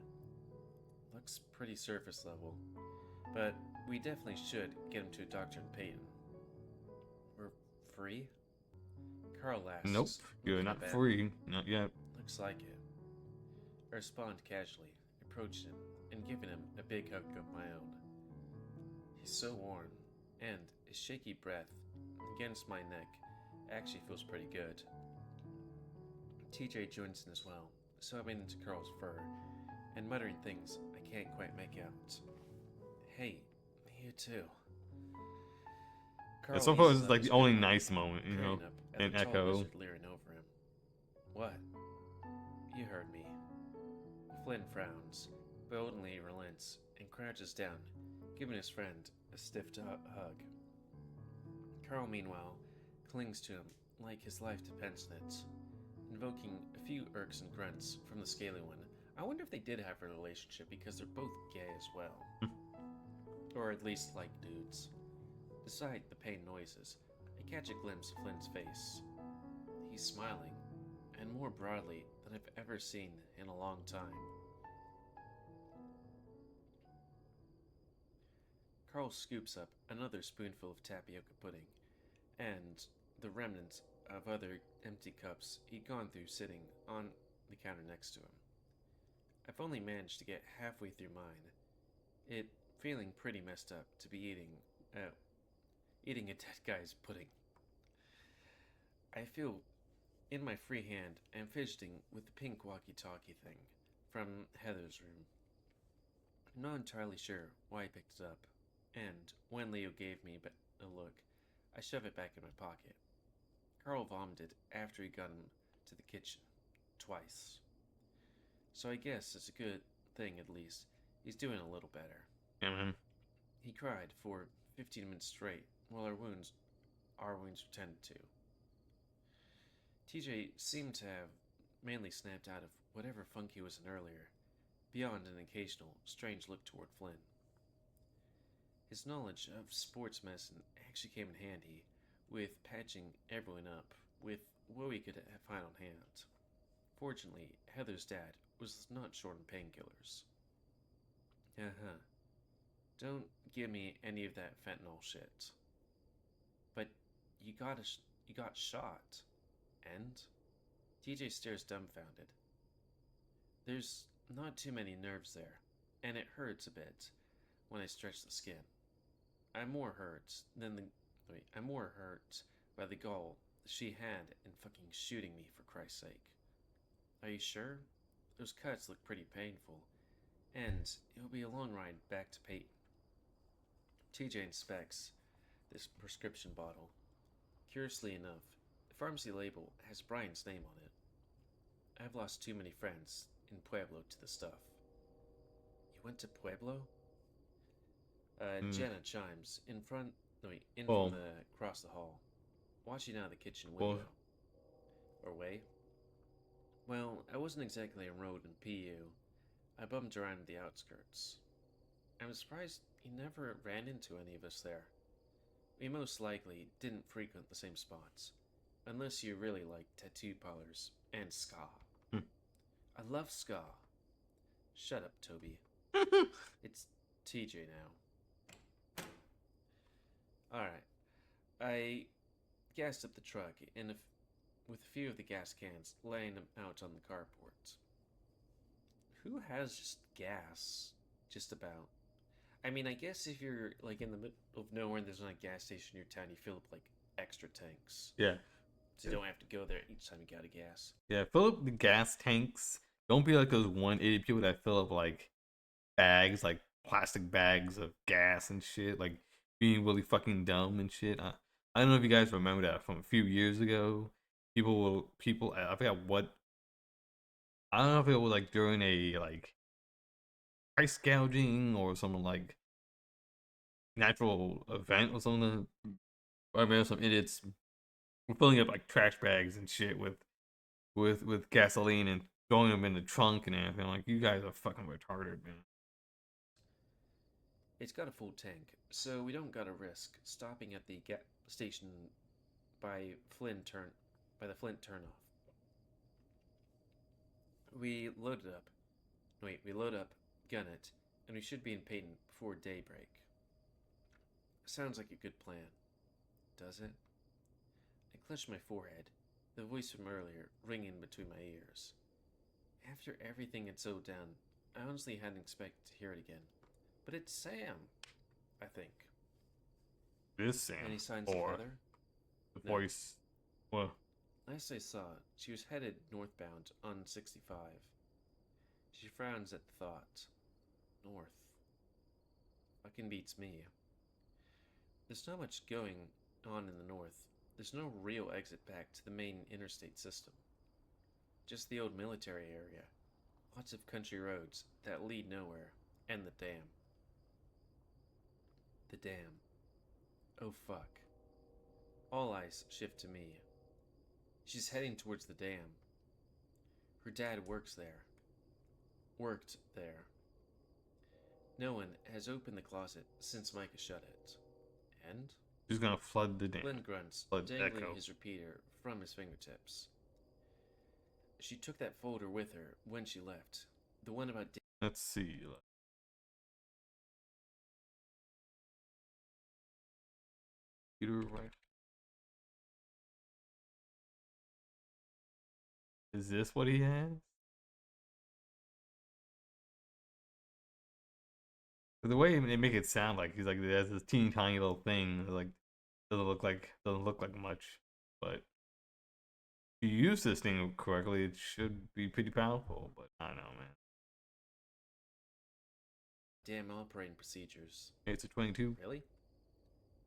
Looks pretty surface level, but we definitely should get him to a doctor in Peyton. We're free? Carl Nope, asks, you're looking not about. free. Not yet. Looks like it. I respond casually, approaching him, and giving him a big hug of my own. He's so warm, and his shaky breath against my neck actually feels pretty good. TJ joins in as well, sobbing into Carl's fur and muttering things I can't quite make out. Hey, you too. Yeah, Carl so far, this eases is up like his the only coat, nice moment, you know, peering up at in the tall Echo. lizard leering over him. What? You heard me. Flynn frowns, but ultimately relents and crouches down, giving his friend a stiff hug. Carl, meanwhile, clings to him like his life depends on it, invoking a few irksome grunts from the scaly one. I wonder if they did have a relationship because they're both gay as well. Or at least like dudes. Despite the pain noises, I catch a glimpse of Flynn's face. He's smiling, and more broadly than I've ever seen in a long time. Carl scoops up another spoonful of tapioca pudding, and the remnants of other empty cups he'd gone through sitting on the counter next to him. I've only managed to get halfway through mine, it feeling pretty messed up to be eating a dead guy's pudding. I feel in my free hand and fidgeting with the pink walkie-talkie thing from Heather's room. I'm not entirely sure why I picked it up, and when Leo gave me a look, I shove it back in my pocket. Carl vomited after he got him to the kitchen, twice. So I guess it's a good thing at least he's doing a little better. Yeah, man. He cried for 15 minutes straight while our wounds were tended to. TJ seemed to have mainly snapped out of whatever funk he was in earlier, beyond an occasional strange look toward Flynn. His knowledge of sports medicine actually came in handy, with patching everyone up with what we could find on hand. Fortunately, Heather's dad was not short on painkillers. Uh-huh. Don't give me any of that fentanyl shit. But you got shot. And? TJ stares dumbfounded. There's not too many nerves there, and it hurts a bit when I stretch the skin. I'm more hurt by the gall she had in fucking shooting me, for Christ's sake. Are you sure? Those cuts look pretty painful, and it'll be a long ride back to Peyton. TJ inspects this prescription bottle. Curiously enough, the pharmacy label has Brian's name on it. I've lost too many friends in Pueblo to the stuff. You went to Pueblo? Jenna chimes in from across the hall, watching out the kitchen window. Or way? Well, I wasn't exactly enrolled in PU. I bummed around the outskirts. I'm surprised you never ran into any of us there. We most likely didn't frequent the same spots, unless you really like tattoo parlors and ska. I love ska. Shut up, Toby. It's TJ now. Alright. I gassed up the truck with a few of the gas cans laying them out on the carport. Who has just gas? Just about. I mean, I guess if you're like in the middle of nowhere and there's not a gas station in your town, you fill up like extra tanks. Yeah. So you don't have to go there each time you got a gas. Yeah, fill up the gas tanks. Don't be like those 180 people that fill up like bags, like plastic bags of gas and shit, like being really fucking dumb and shit. I don't know if you guys remember that from a few years ago. People I forgot what I don't know if it was like during a like price gouging or some like natural event or something. I mean, some idiots filling up like trash bags and shit with gasoline and throwing them in the trunk and everything. Like, you guys are fucking retarded, man. It's got a full tank, so we don't gotta risk stopping at the gas station by Flint turn by the Flint turnoff. We load it up. Wait, we load up, gun it, and we should be in Peyton before daybreak. Sounds like a good plan, does it? I clenched my forehead, the voice from earlier ringing between my ears. After everything had settled down, I honestly hadn't expected to hear it again. But it's Sam, I think. This Sam Any signs of or Heather? the No. voice. Well, Last I saw, she was headed northbound on 65. She frowns at the thought. North. Fucking beats me. There's not much going on in the north. There's no real exit back to the main interstate system. Just the old military area. Lots of country roads that lead nowhere. And the dam. The dam. Oh fuck. All eyes shift to me. She's heading towards the dam. Her dad works there. Worked there. No one has opened the closet since Micah shut it. And she's gonna flood the dam. Glenn grunts, Flood dangling Echo. his repeater from his fingertips. She took that folder with her when she left. The one about Let's see. Peter, right? Is this what he has? The way they make it sound like he's like there's this teeny tiny little thing like doesn't look like much, but if you use this thing correctly, it should be pretty powerful. But I don't know, man. dam operating procedures. It's a 22. Really?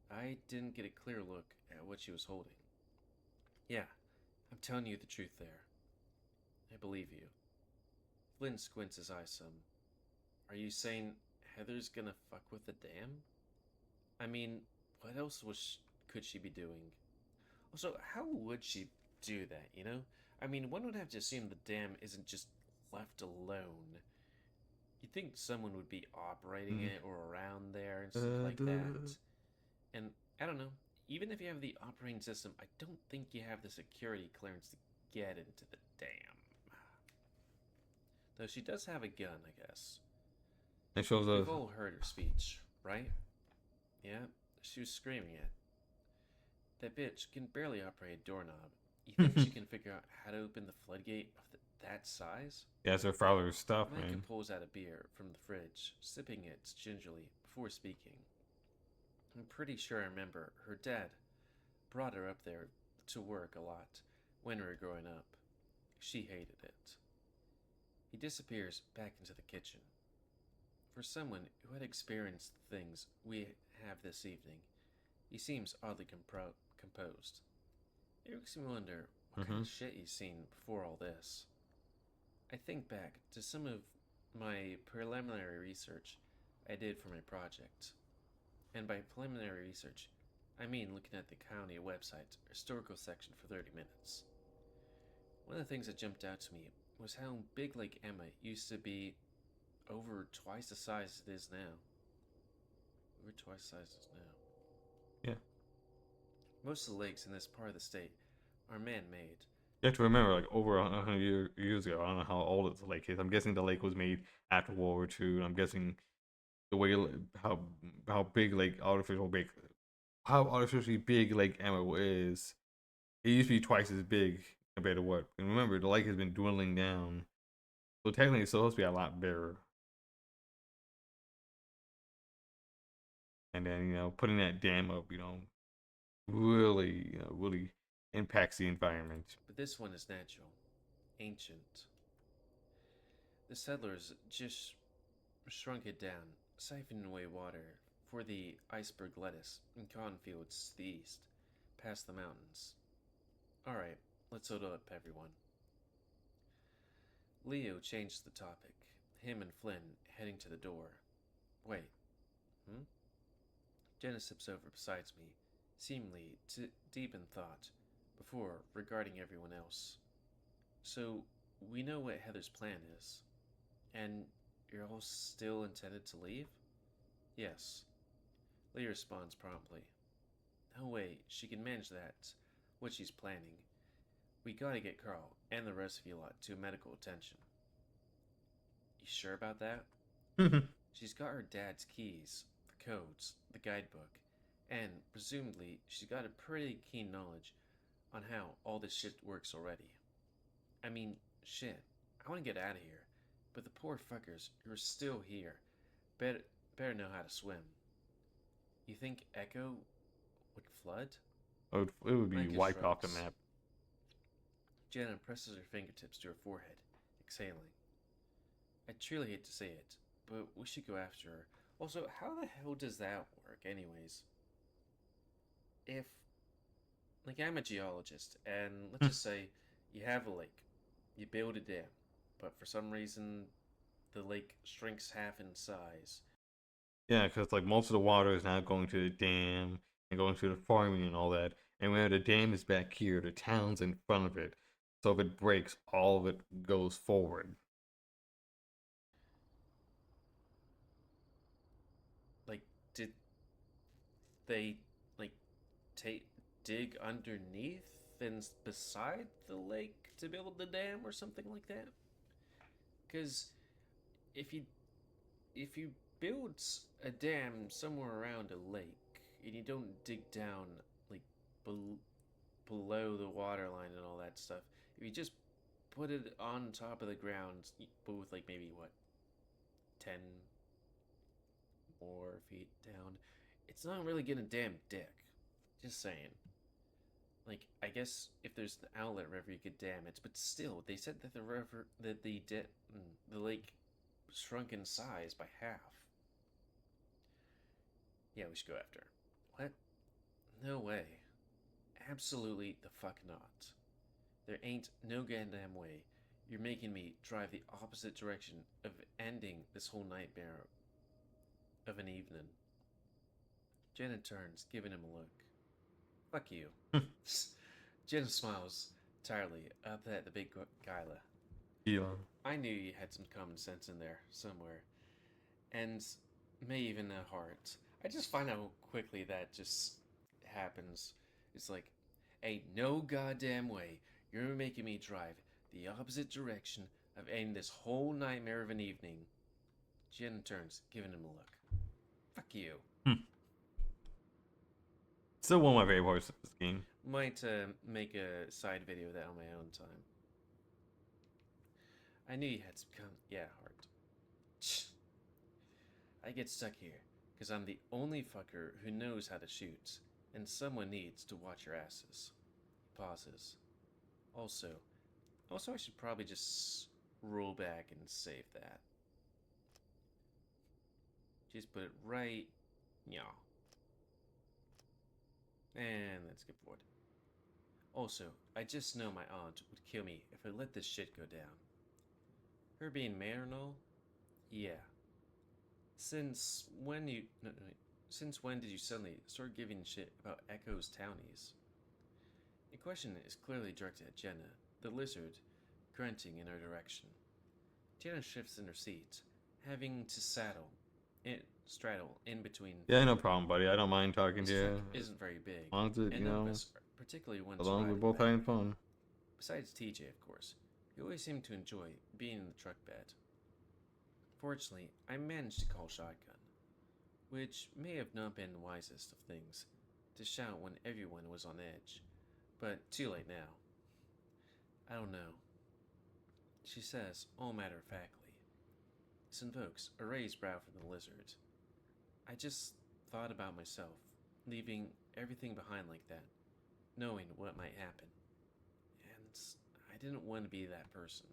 I didn't get a clear look at what she was holding. Yeah, I'm telling you the truth there. I believe you. Flynn squints his eyes some. Are you saying Heather's gonna fuck with the dam? I mean, what else could she be doing? Also, how would she do that, you know? I mean, one would have to assume the dam isn't just left alone. You'd think someone would be operating Mm. it or around there and stuff like that. And I don't know, even if you have the operating system, I don't think you have the security clearance to get into the dam. Though she does have a gun, I guess. It shows We've us. all heard her speech, right? Yeah, she was screaming it. That bitch can barely operate a doorknob. You think she can figure out how to open the floodgate of that size? Yeah, it's her father's stuff, Micah man. pulls out a beer from the fridge, sipping it gingerly before speaking. I'm pretty sure I remember her dad brought her up there to work a lot when we were growing up. She hated it. He disappears back into the kitchen. For someone who had experienced the things we have this evening, he seems oddly composed. It makes me wonder what kind of shit he's seen before all this. I think back to some of my preliminary research I did for my project. And by preliminary research, I mean looking at the county website's historical section for 30 minutes. One of the things that jumped out to me was how big Lake Emma used to be over twice the size it is now. Over twice the size it is now. Yeah. Most of the lakes in this part of the state are man-made. You have to remember, like over 100 years ago, I don't know how old the lake is. I'm guessing the lake was made after World War II. And I'm guessing the way how big how artificially big Lake Emma is. It used to be twice as big compared to what. And remember, the lake has been dwindling down, so technically it's supposed to be a lot bigger. And then putting that dam up, really impacts the environment. But this one is natural, ancient. The settlers just shrunk it down, siphoning away water for the iceberg lettuce and cornfields to the east, past the mountains. Alright, let's load up, everyone. Leo changed the topic, him and Flynn heading to the door. Wait, hmm? Jenna steps over beside me, seemingly deep in thought, before regarding everyone else. So, we know what Heather's plan is. And you're all still intended to leave? Yes. Lee responds promptly. No way, she can manage that. What she's planning. We gotta get Carl and the rest of you lot to medical attention. You sure about that? She's got her dad's keys, the codes, the guidebook, and presumably she's got a pretty keen knowledge on how all this shit works already. I mean, shit, I wanna get out of here, but the poor fuckers who are still here better, better know how to swim. You think Echo would flood? It would be Micah wiped off the shrugs. map. Jenna presses her fingertips to her forehead, exhaling. I truly hate to say it, but we should go after her. Also, how the hell does that work, anyways? If, like, I'm a geologist, and let's just say you have a lake, you build a dam, but for some reason the lake shrinks half in size. Yeah, because like most of the water is now going to the dam and going to the farming and all that. And where the dam is back here, the town's in front of it. So if it breaks, all of it goes forward. Like, did they, like, take dig underneath and beside the lake to build the dam or something like that? Because if you if you build a dam somewhere around a lake and you don't dig down like below the water line and all that stuff, if you just put it on top of the ground, but with like maybe what 10 more feet down, it's not really gonna dam dick. Just saying. Like, I guess if there's an outlet river, you could dam it, but still, they said that the lake shrunk in size by half. Yeah, we should go after her. What? No way. Absolutely the fuck not. There ain't no goddamn way you're making me drive the opposite direction of ending this whole nightmare of an evening. Jenna turns, giving him a look. Fuck you. Jenna smiles tiredly up at the big Kyla. Yeah. I knew you had some common sense in there somewhere, and may even a heart. I just find out quickly that just happens. It's like, ain't no goddamn way you're making me drive the opposite direction of ending this whole nightmare of an evening. Jen turns, giving him a look. Fuck you. Still one of my favorite parts of this game. Might make a side video of that on my own time. I knew you had some yeah, heart. I get stuck here because I'm the only fucker who knows how to shoot, and someone needs to watch your asses. He pauses. Also, I should probably just roll back and save that. Just put it right, yeah. And let's skip forward. Also, I just know my aunt would kill me if I let this shit go down. Her being mayor and all? Yeah. Since when you... No, no, since when did you suddenly start giving shit about Echo's townies? The question is clearly directed at Jenna, the lizard, grunting in her direction. Jenna shifts in her seat, having to straddle in between. Yeah, no problem, buddy. I don't mind talking This to trek you. isn't very big, As long as it, and none of us particularly want as to long as ride we're in both the back. having fun. Besides TJ, of course, he always seemed to enjoy being in the truck bed. Fortunately, I managed to call shotgun, which may have not been the wisest of things to shout when everyone was on edge, but too late now. I don't know, she says, all matter of factly. This invokes a raised brow from the lizard. I just thought about myself, leaving everything behind like that, knowing what might happen. And I didn't want to be that person.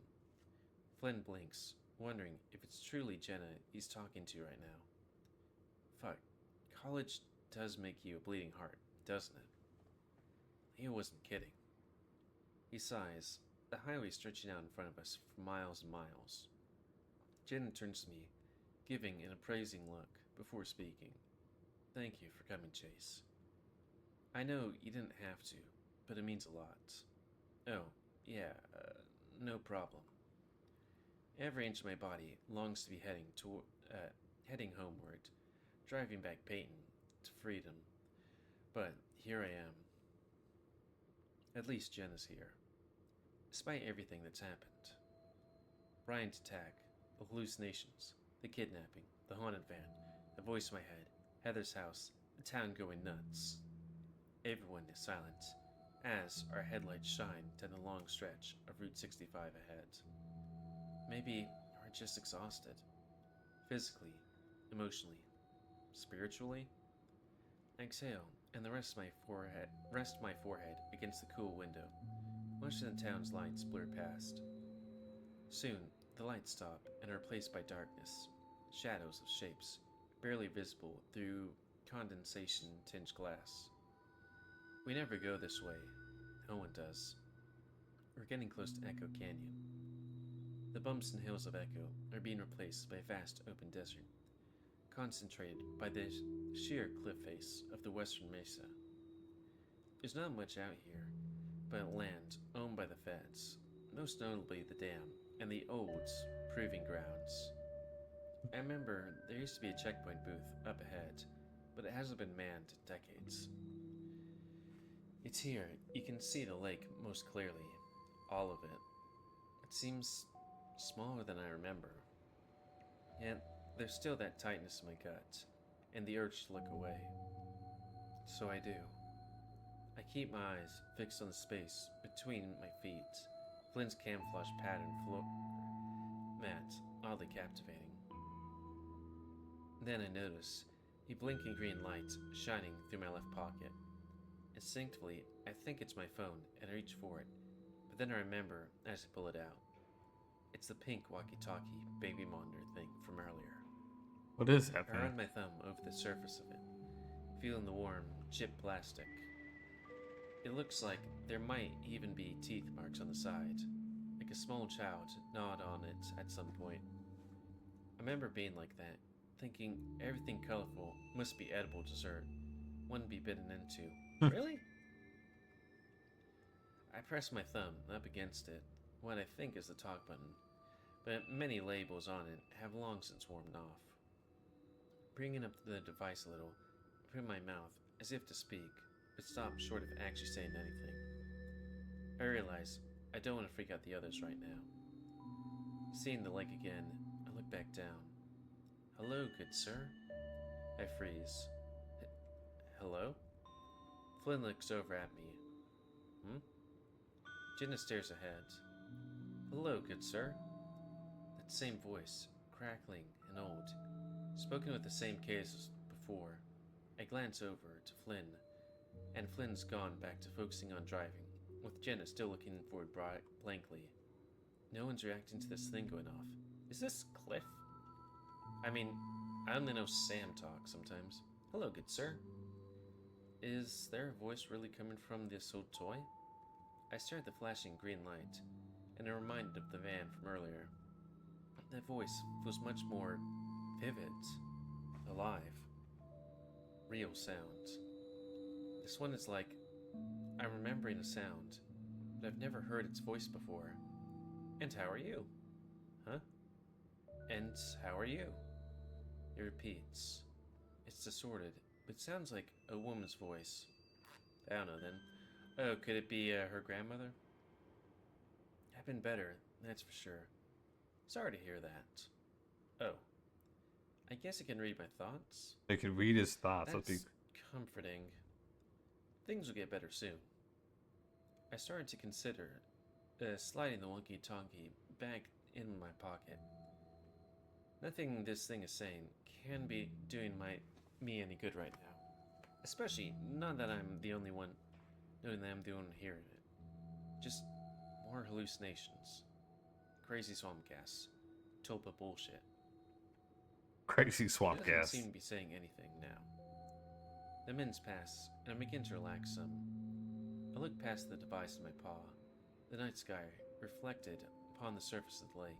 Flynn blinks, wondering if it's truly Jenna he's talking to right now. Fuck, college does make you a bleeding heart, doesn't it? He wasn't kidding. He sighs, the highway stretching out in front of us for miles and miles. Jen turns to me, giving an appraising look before speaking. Thank you for coming, Chase. I know you didn't have to, but it means a lot. Oh, yeah, no problem. Every inch of my body longs to be heading homeward, driving back Peyton to freedom. But here I am. At least Jen is here. Despite everything that's happened. Ryan's attack, the hallucinations, the kidnapping, the haunted van, the voice in my head, Heather's house, the town going nuts. Everyone is silent, as our headlights shine down the long stretch of Route 65 ahead. Maybe we're just exhausted. Physically, emotionally, spiritually. I exhale, and rest my forehead against the cool window. Most of the town's lights blur past. Soon, the lights stop and are replaced by darkness, shadows of shapes, barely visible through condensation-tinged glass. We never go this way. No one does. We're getting close to Echo Canyon. The bumps and hills of Echo are being replaced by a vast open desert, concentrated by the sheer cliff face of the western mesa. There's not much out here, but land owned by the feds, most notably the dam and the old proving grounds. I remember there used to be a checkpoint booth up ahead, but it hasn't been manned in decades. It's here. You can see the lake most clearly. All of it. It seems smaller than I remember. Yet, there's still that tightness in my gut, and the urge to look away. So I do. I keep my eyes fixed on the space between my feet, Flynn's camouflage pattern floor mat, oddly captivating. Then I notice a blinking green light shining through my left pocket. Instinctively, I think it's my phone and I reach for it, but then I remember as I pull it out. It's the pink walkie-talkie baby monitor thing from earlier. What is I happening? run my thumb over the surface of it, feeling the warm, chipped plastic. It looks like there might even be teeth marks on the side, like a small child gnawed on it at some point. I remember being like that, thinking everything colorful must be edible dessert, one to be bitten into. Really? I press my thumb up against it, what I think is the talk button, but many labels on it have long since warmed off. Bringing up the device a little, I put it in my mouth as if to speak, but stop short of actually saying anything. I realize I don't want to freak out the others right now. Seeing the lake again, I look back down. Hello, good sir. I freeze. Hello? Flynn looks over at me. Jenna stares ahead. Hello, good sir. That same voice, crackling and old, spoken with the same cadence as before. I glance over to Flynn, and Flynn's gone back to focusing on driving, with Jenna still looking forward blankly. No one's reacting to this thing going off. Is this Cliff? I mean, I only know Sam talk sometimes. Hello, good sir. Is there a voice really coming from this old toy? I stare at the flashing green light, and am reminded of the van from earlier. That voice feels much more vivid, alive, real sound. This one is like I'm remembering a sound, but I've never heard its voice before. And how are you? Huh? And how are you? It repeats. It's distorted, but sounds like a woman's voice. I don't know then. Oh, could it be her grandmother? I've been better, that's for sure. Sorry to hear that. Oh, I guess it can read my thoughts. They could read his thoughts. That's comforting. Things will get better soon. I started to consider sliding the walkie-talkie back in my pocket. Nothing this thing is saying can be doing me any good right now. Especially not that I'm the only one knowing that I'm the one hearing it. Just more hallucinations. Crazy swamp gas. Tulpa bullshit. Crazy swamp It doesn't gas. seem to be saying anything now. The minutes pass, and I begin to relax some. I look past the device in my paw. The night sky reflected upon the surface of the lake.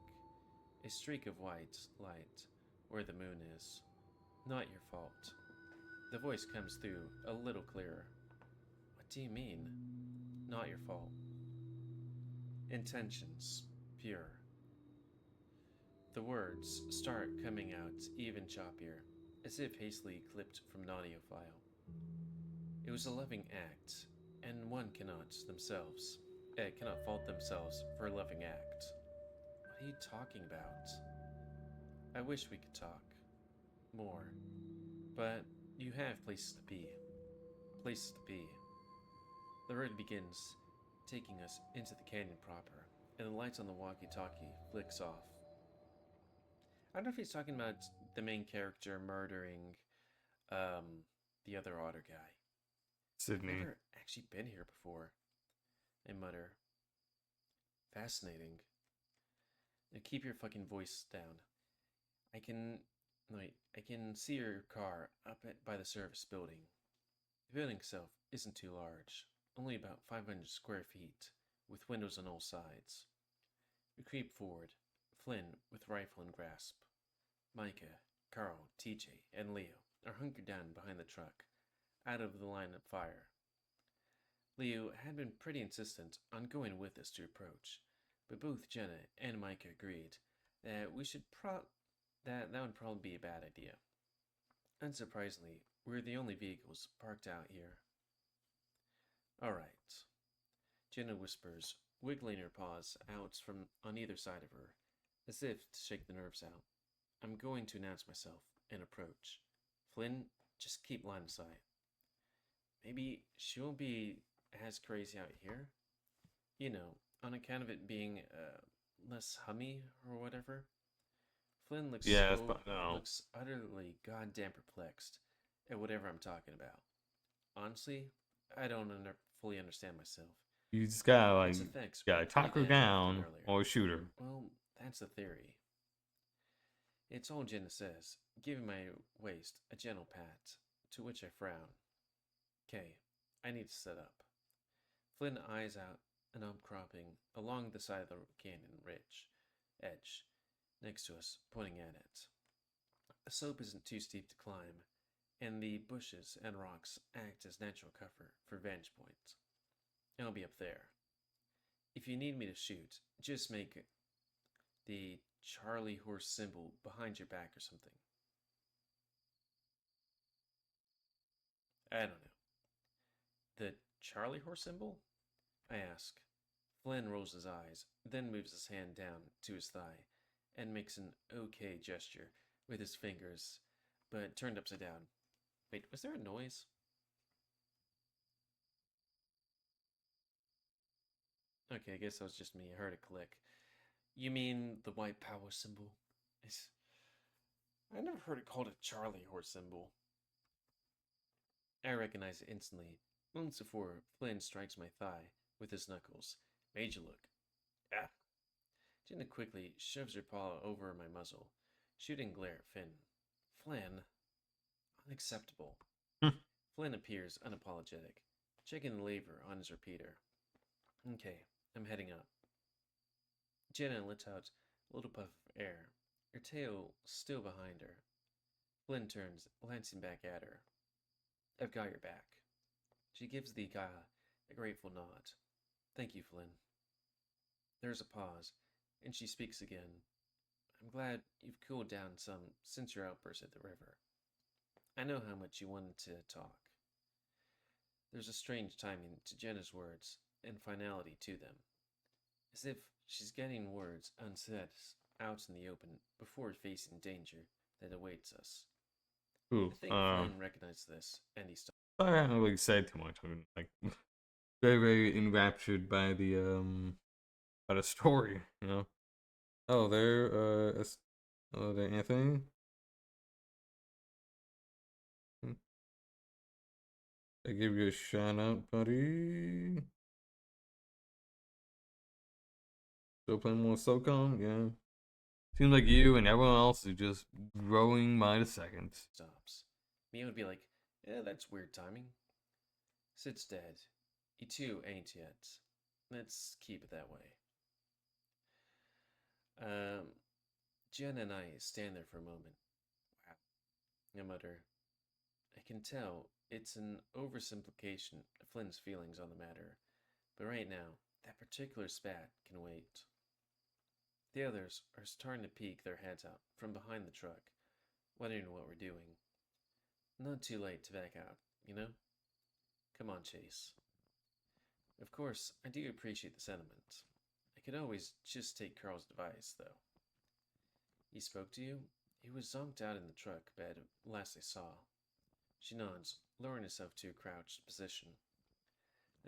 A streak of white light where the moon is. Not your fault. The voice comes through a little clearer. What do you mean? Not your fault. Intentions. Pure. The words start coming out even choppier, as if hastily clipped from an audio file. It was a loving act, and one cannot fault themselves for a loving act. What are you talking about? I wish we could talk. More. But you have places to be. Places to be. The road begins, taking us into the canyon proper, and the lights on the walkie-talkie flicks off. I don't know if he's talking about the main character murdering the other otter guy. I've Sydney. never actually been here before. I mutter. Fascinating. Now keep your fucking voice down. I can see your car up by the service building. The building itself isn't too large, only about 500 square feet, with windows on all sides. We creep forward, Flynn with rifle in grasp. Micah, Carl, TJ, and Leo are hunkered down behind the truck, out of the line of fire. Leo had been pretty insistent on going with us to approach, but both Jenna and Micah agreed that that would probably be a bad idea. Unsurprisingly, we're the only vehicles parked out here. Alright, Jenna whispers, wiggling her paws out from on either side of her, as if to shake the nerves out. I'm going to announce myself and approach. Flynn, just keep line of sight. Maybe she won't be as crazy out here? You know, on account of it being less hummy or whatever. Flynn looks looks utterly goddamn perplexed at whatever I'm talking about. Honestly, I don't fully understand myself. You just gotta talk her down or shoot her. Well, that's the theory. It's all Jenna says, giving my waist a gentle pat, to which I frown. Okay, I need to set up. Flynn eyes out an outcropping along the side of the canyon edge, next to us, pointing at it. The slope isn't too steep to climb, and the bushes and rocks act as natural cover for vantage points. I'll be up there. If you need me to shoot, just make the Charlie horse symbol behind your back or something. I don't know. The Charlie horse symbol? I ask. Flynn rolls his eyes, then moves his hand down to his thigh and makes an okay gesture with his fingers, but turned upside down. Wait, was there a noise? Okay, I guess that was just me. I heard a click. You mean the white power symbol? I never heard it called a Charlie horse symbol. I recognize it instantly, moments before Flynn strikes my thigh with his knuckles. Made you look. Ah. Jenna quickly shoves her paw over my muzzle, shooting glare at Finn. Flynn. Unacceptable. Flynn appears unapologetic, checking the lever on his repeater. Okay, I'm heading up. Jenna lets out a little puff of air, her tail still behind her. Flynn turns, glancing back at her. I've got your back. She gives the guy a grateful nod. Thank you, Flynn. There's a pause, and she speaks again. I'm glad you've cooled down some since your outburst at the river. I know how much you wanted to talk. There's a strange timing to Jenna's words and finality to them, as if she's getting words unsaid out in the open before facing danger that awaits us. Ooh, I think Flynn recognized this, and he stopped. I haven't really said too much. I mean, like, very, very enraptured by the story. You know. Oh, there, Anthony. I give you a shout out, buddy. Still playing more SOCOM? Yeah. Seems like you and everyone else is just growing by the second. Stops. Mia would be like, yeah, that's weird timing. Sid's dead. You too ain't yet. Let's keep it that way. Um, Jen and I stand there for a moment. Wow. I mutter. I can tell it's an oversimplification of Flynn's feelings on the matter, but right now, that particular spat can wait. The others are starting to peek their heads out from behind the truck, wondering what we're doing. Not too late to back out, you know? Come on, Chase. Of course, I do appreciate the sentiment. I could always just take Carl's advice, though. He spoke to you? He was zonked out in the truck bed last I saw. She nods, lowering herself to a crouched position.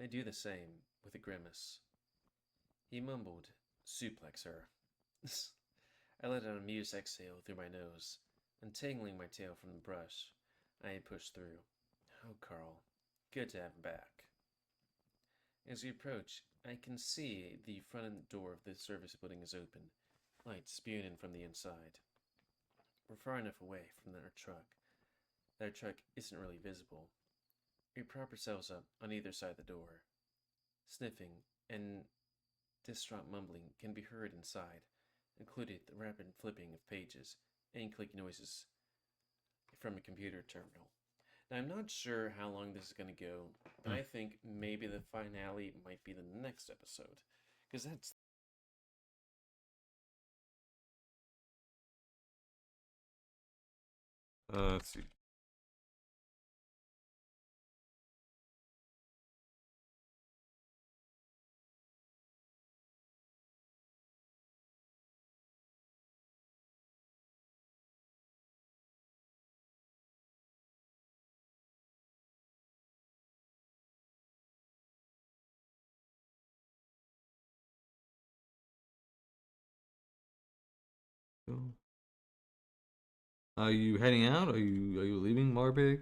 I do the same, with a grimace. He mumbled, suplex her. I let out a muted exhale through my nose, untangling my tail from the brush I had pushed through. Oh, Carl. Good to have him back. As we approach, I can see the front door of the service building is open, light spewing in from the inside. We're far enough away from our truck that our truck isn't really visible. We prop ourselves up on either side of the door. Sniffing and distraught mumbling can be heard inside, including the rapid flipping of pages and clicking noises from a computer terminal. Now, I'm not sure how long this is going to go, but I think maybe the finale might be the next episode. Because that's. Let's see. So, are you heading out? Are you leaving Marbig?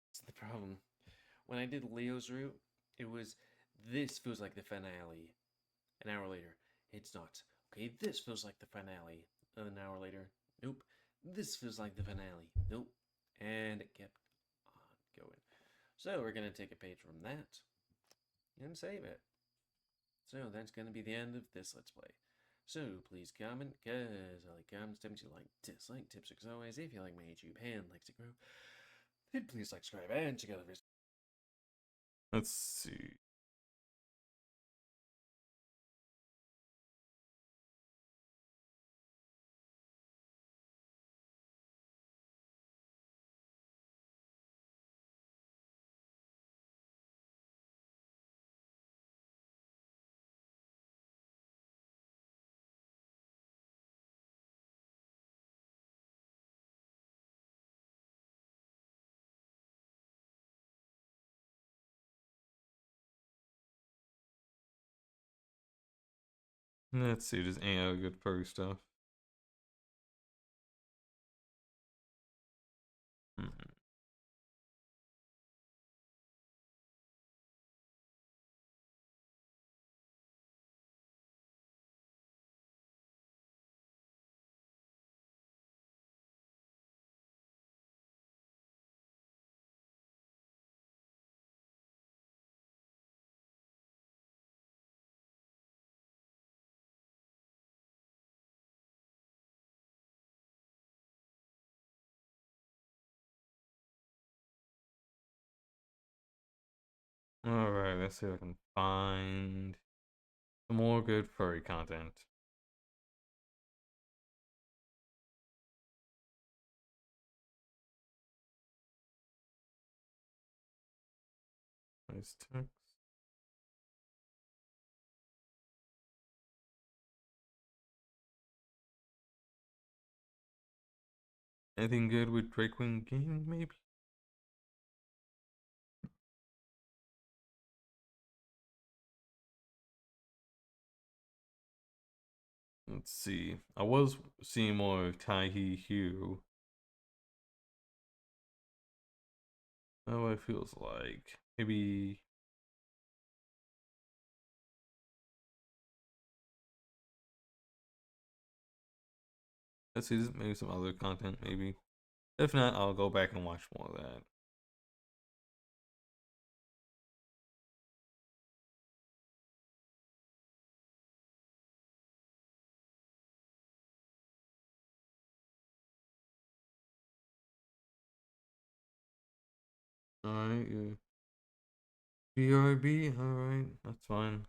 That's the problem. When I did Leo's route, it was this feels like the finale. An hour later, it's not. Okay, this feels like the finale. An hour later, nope. This feels like the finale. Nope. And it kept on going. So we're going to take a page from that and save it. So that's going to be the end of this Let's Play. So please comment, because I like comments, tips you like, dislike, tips as always. If you like my YouTube and likes to grow, then please like, subscribe, and check out the videos. Let's see. Let's see. Just any other good furry stuff. Hmm. All right. Let's see if I can find some more good furry content. Nice text. Anything good with Drakewing Gaming, maybe? Let's see. I was seeing more of Taihi Hugh. What it feels like. Maybe. let's see, maybe some other content, maybe. If not, I'll go back and watch more of that. Alright, you BRB, alright, that's fine.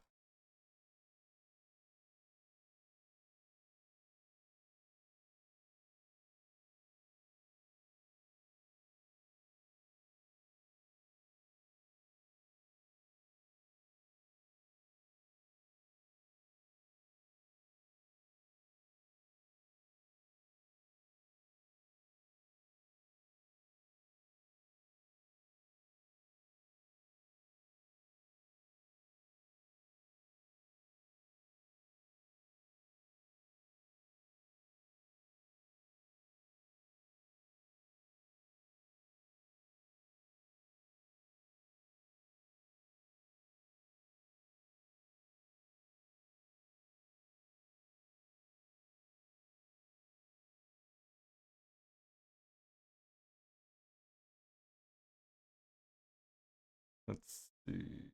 Let's see.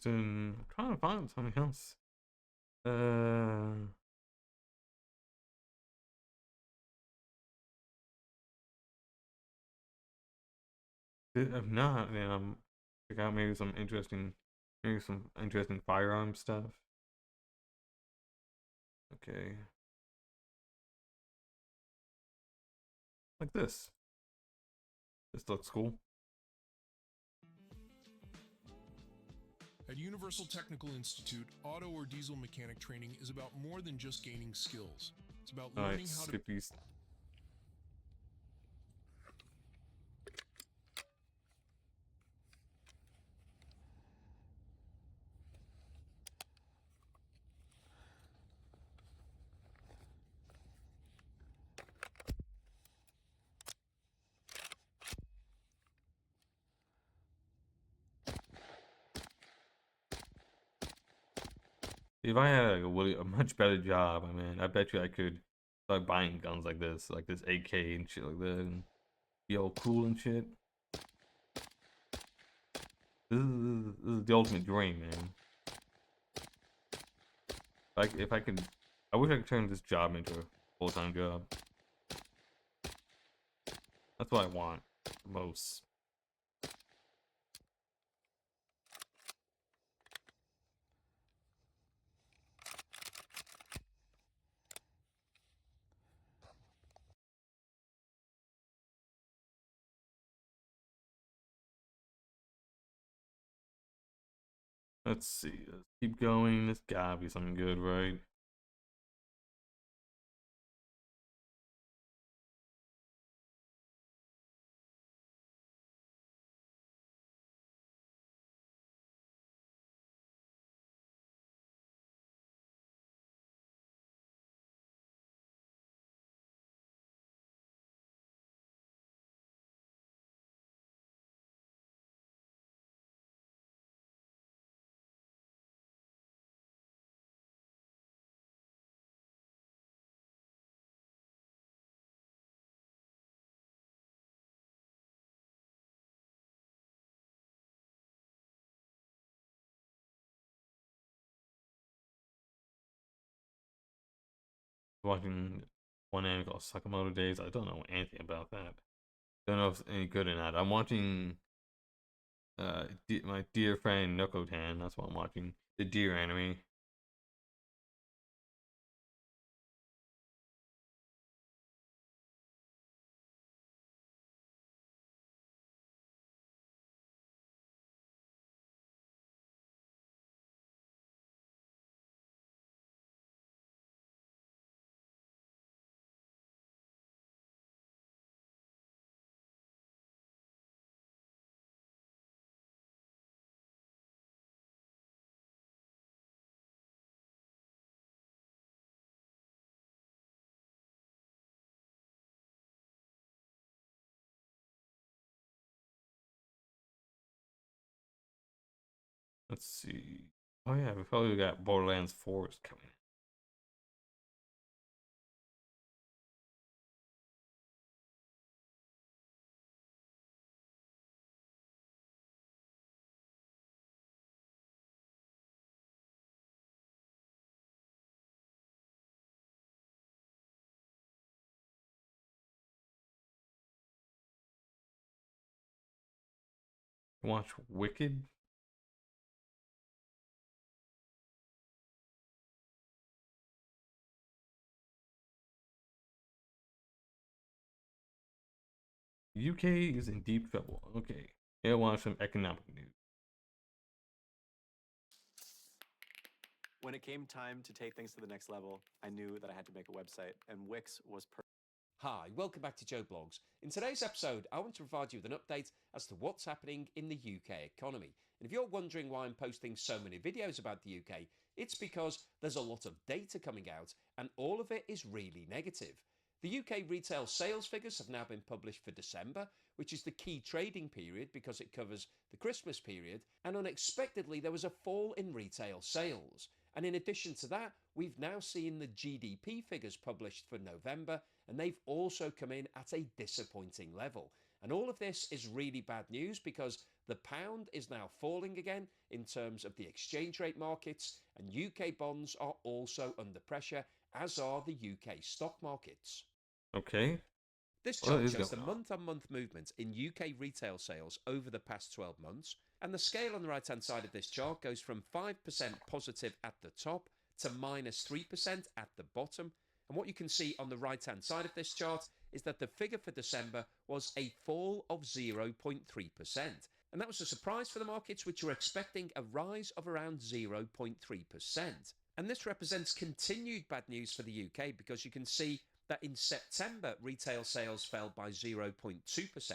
I'm trying to find something else. If not, then I'm check out maybe some interesting firearm stuff. Okay, like this. This looks cool. At Universal Technical Institute, auto or diesel mechanic training is about more than just gaining skills. It's about Alright, learning how to skip these. If I had like a much better job, I mean, I bet you I could start buying guns like this AK and shit like that, and be all cool and shit. This is the ultimate dream, man. Like, if I could, I wish I could turn this job into a full-time job. That's what I want the most. Let's see. Let's keep going. This gotta be something good, right? Watching one anime called Sakamoto Days. I don't know anything about that. Don't know if it's any good or not. I'm watching my dear friend Nokotan. That's what I'm watching. The deer anime. Let's see. Oh yeah, we probably got Borderlands 4 is coming. Watch Wicked. UK is in deep trouble. Okay. Yeah, watch some economic news. When it came time to take things to the next level, I knew that I had to make a website, and Wix was perfect. Hi, welcome back to Joe Blogs. In today's episode, I want to provide you with an update as to what's happening in the UK economy. And if you're wondering why I'm posting so many videos about the UK, it's because there's a lot of data coming out, and all of it is really negative. The UK retail sales figures have now been published for December, which is the key trading period because it covers the Christmas period, and unexpectedly there was a fall in retail sales. And in addition to that, we've now seen the GDP figures published for November, and they've also come in at a disappointing level. And all of this is really bad news because the pound is now falling again in terms of the exchange rate markets, and UK bonds are also under pressure, as are the UK stock markets. Okay. This What chart is shows the going on? month-on-month movement in UK retail sales over the past 12 months, and the scale on the right-hand side of this chart goes from 5% positive at the top to minus 3% at the bottom. And what you can see on the right-hand side of this chart is that the figure for December was a fall of 0.3%. And that was a surprise for the markets, which were expecting a rise of around 0.3%. And this represents continued bad news for the UK because you can see that in September, retail sales fell by 0.2%.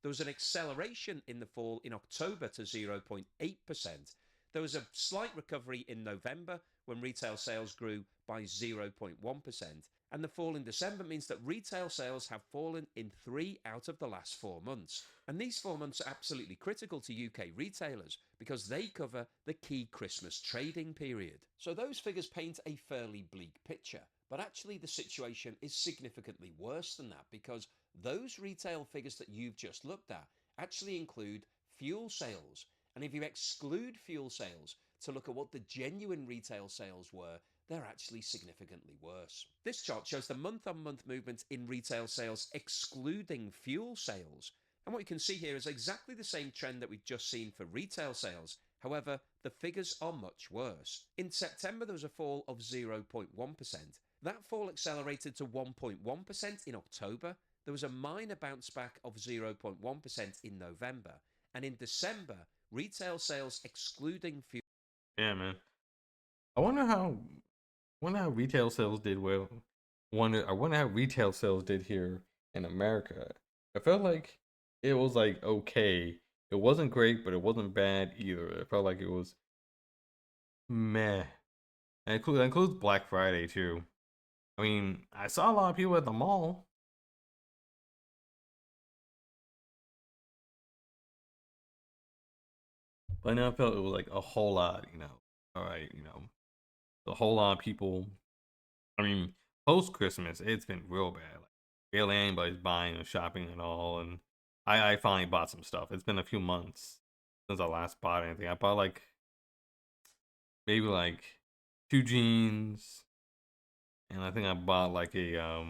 There was an acceleration in the fall in October to 0.8%. There was a slight recovery in November when retail sales grew by 0.1%. And the fall in December means that retail sales have fallen in 3 out of the last 4 months. And these 4 months are absolutely critical to UK retailers because they cover the key Christmas trading period. So those figures paint a fairly bleak picture. But actually the situation is significantly worse than that because those retail figures that you've just looked at actually include fuel sales. And if you exclude fuel sales to look at what the genuine retail sales were, they're actually significantly worse. This chart shows the month-on-month movement in retail sales excluding fuel sales. And what you can see here is exactly the same trend that we've just seen for retail sales. However, the figures are much worse. In September, there was a fall of 0.1%. That fall accelerated to 1.1% in October. There was a minor bounce back of 0.1% in November. And in December, retail sales excluding fuel. Yeah, man. I wonder how retail sales did well. I wonder how retail sales did here in America. I felt like it was like okay. It wasn't great, but it wasn't bad either. It felt like it was meh. And that includes Black Friday too. I mean, I saw a lot of people at the mall. But I never felt it was like a whole lot, All right, a whole lot of people. I mean, post Christmas, it's been real bad. Like, barely anybody's buying or shopping at all. And I finally bought some stuff. It's been a few months since I last bought anything. I bought like maybe like 2 jeans, and I think I bought like a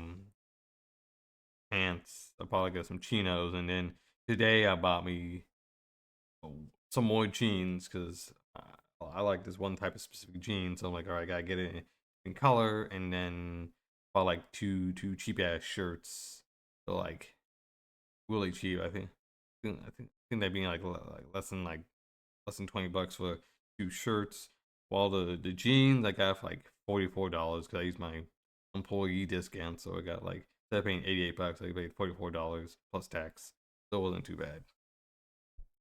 pants. I probably got some chinos, and then today I bought me some more jeans because I like this one type of specific jeans. So I'm like, all right, I gotta get it in color, and then bought like two cheap ass shirts. So like really cheap. I think they'd be like less than $20 for 2 shirts. While the jeans I got for like $44 because I used my employee discount, so I got like instead of paying $88, I paid $44 plus tax. So it wasn't too bad.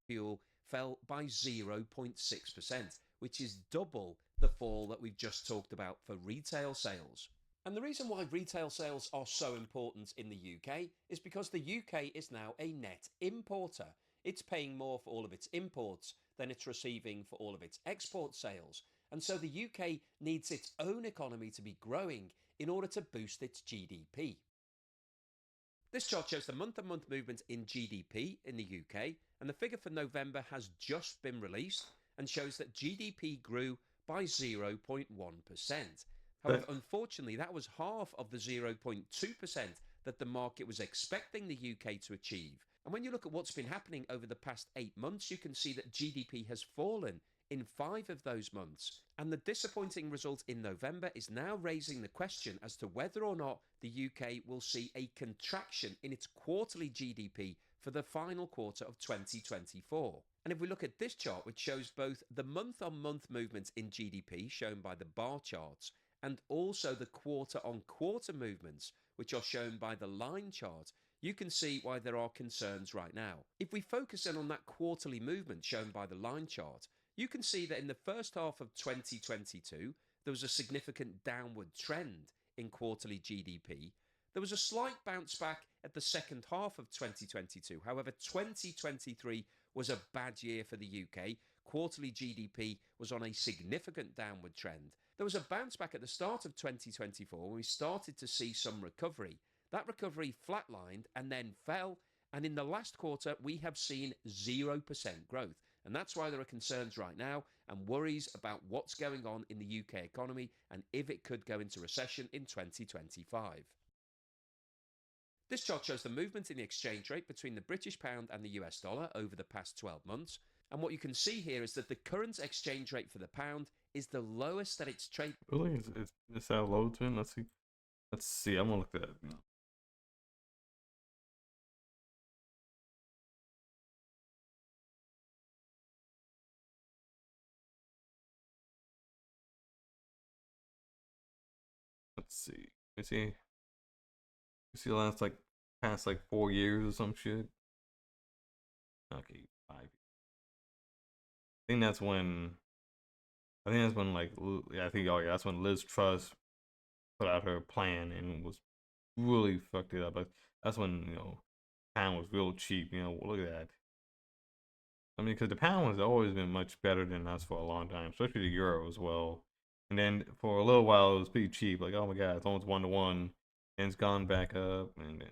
Fuel fell by 0.6%, which is double the fall that we've just talked about for retail sales. And the reason why retail sales are so important in the UK is because the UK is now a net importer. It's paying more for all of its imports than it's receiving for all of its export sales. And so the UK needs its own economy to be growing in order to boost its GDP. This chart shows the month-on-month movement in GDP in the UK, and the figure for November has just been released and shows that GDP grew by 0.1%. However, unfortunately, that was half of the 0.2% that the market was expecting the UK to achieve. And when you look at what's been happening over the past 8 months, you can see that GDP has fallen in 5 of those months. And the disappointing result in November is now raising the question as to whether or not the UK will see a contraction in its quarterly GDP for the final quarter of 2024. And if we look at this chart, which shows both the month-on-month movement in GDP, shown by the bar charts, and also the quarter-on-quarter movements, which are shown by the line chart, you can see why there are concerns right now. If we focus in on that quarterly movement shown by the line chart, you can see that in the first half of 2022, there was a significant downward trend in quarterly GDP. There was a slight bounce back at the second half of 2022. However, 2023 was a bad year for the UK. Quarterly GDP was on a significant downward trend. There was a bounce back at the start of 2024 when we started to see some recovery. That recovery flatlined and then fell, and in the last quarter we have seen 0% growth. And that's why there are concerns right now and worries about what's going on in the UK economy and if it could go into recession in 2025. This chart shows the movement in the exchange rate between the British pound and the US dollar over the past 12 months. And what you can see here is that the current exchange rate for the pound is the lowest that it's traded. Really? Is that low to it? Let's see. Let's see. I'm gonna look at that. Let's see. Let me see. You see the last past 4 years or some shit. Okay, 5 years. I think that's when. That's when Liz Truss put out her plan and was really fucked it up. Like that's when pound was real cheap. Look at that. I mean, because the pound has always been much better than us for a long time, especially the euro as well. And then for a little while it was pretty cheap. Like, oh my god, it's almost 1-to-1, and it's gone back up, and then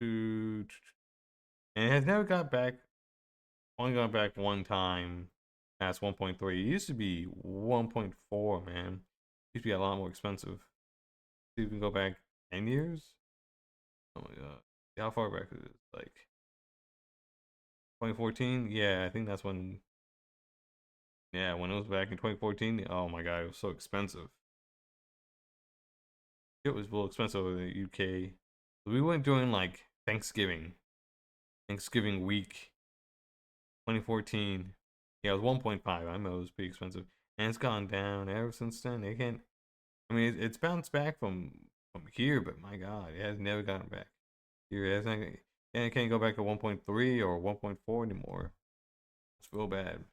and it has never got back. Only got back one time. That's 1.3. It used to be 1.4, man. It used to be a lot more expensive. See if we can go back 10 years. Oh my god. How far back is it? Like 2014? Yeah, I think that's when. Yeah, when it was back in 2014. Oh my god, it was so expensive. It was real expensive in the UK. We went during Thanksgiving week, 2014. Yeah, it was 1.5. I know it was pretty expensive, and it's gone down ever since then. They can't. I mean, it's bounced back from here, but my god, it has never gotten back here. It hasn't. And it can't go back to 1.3 or 1.4 anymore. It's real bad.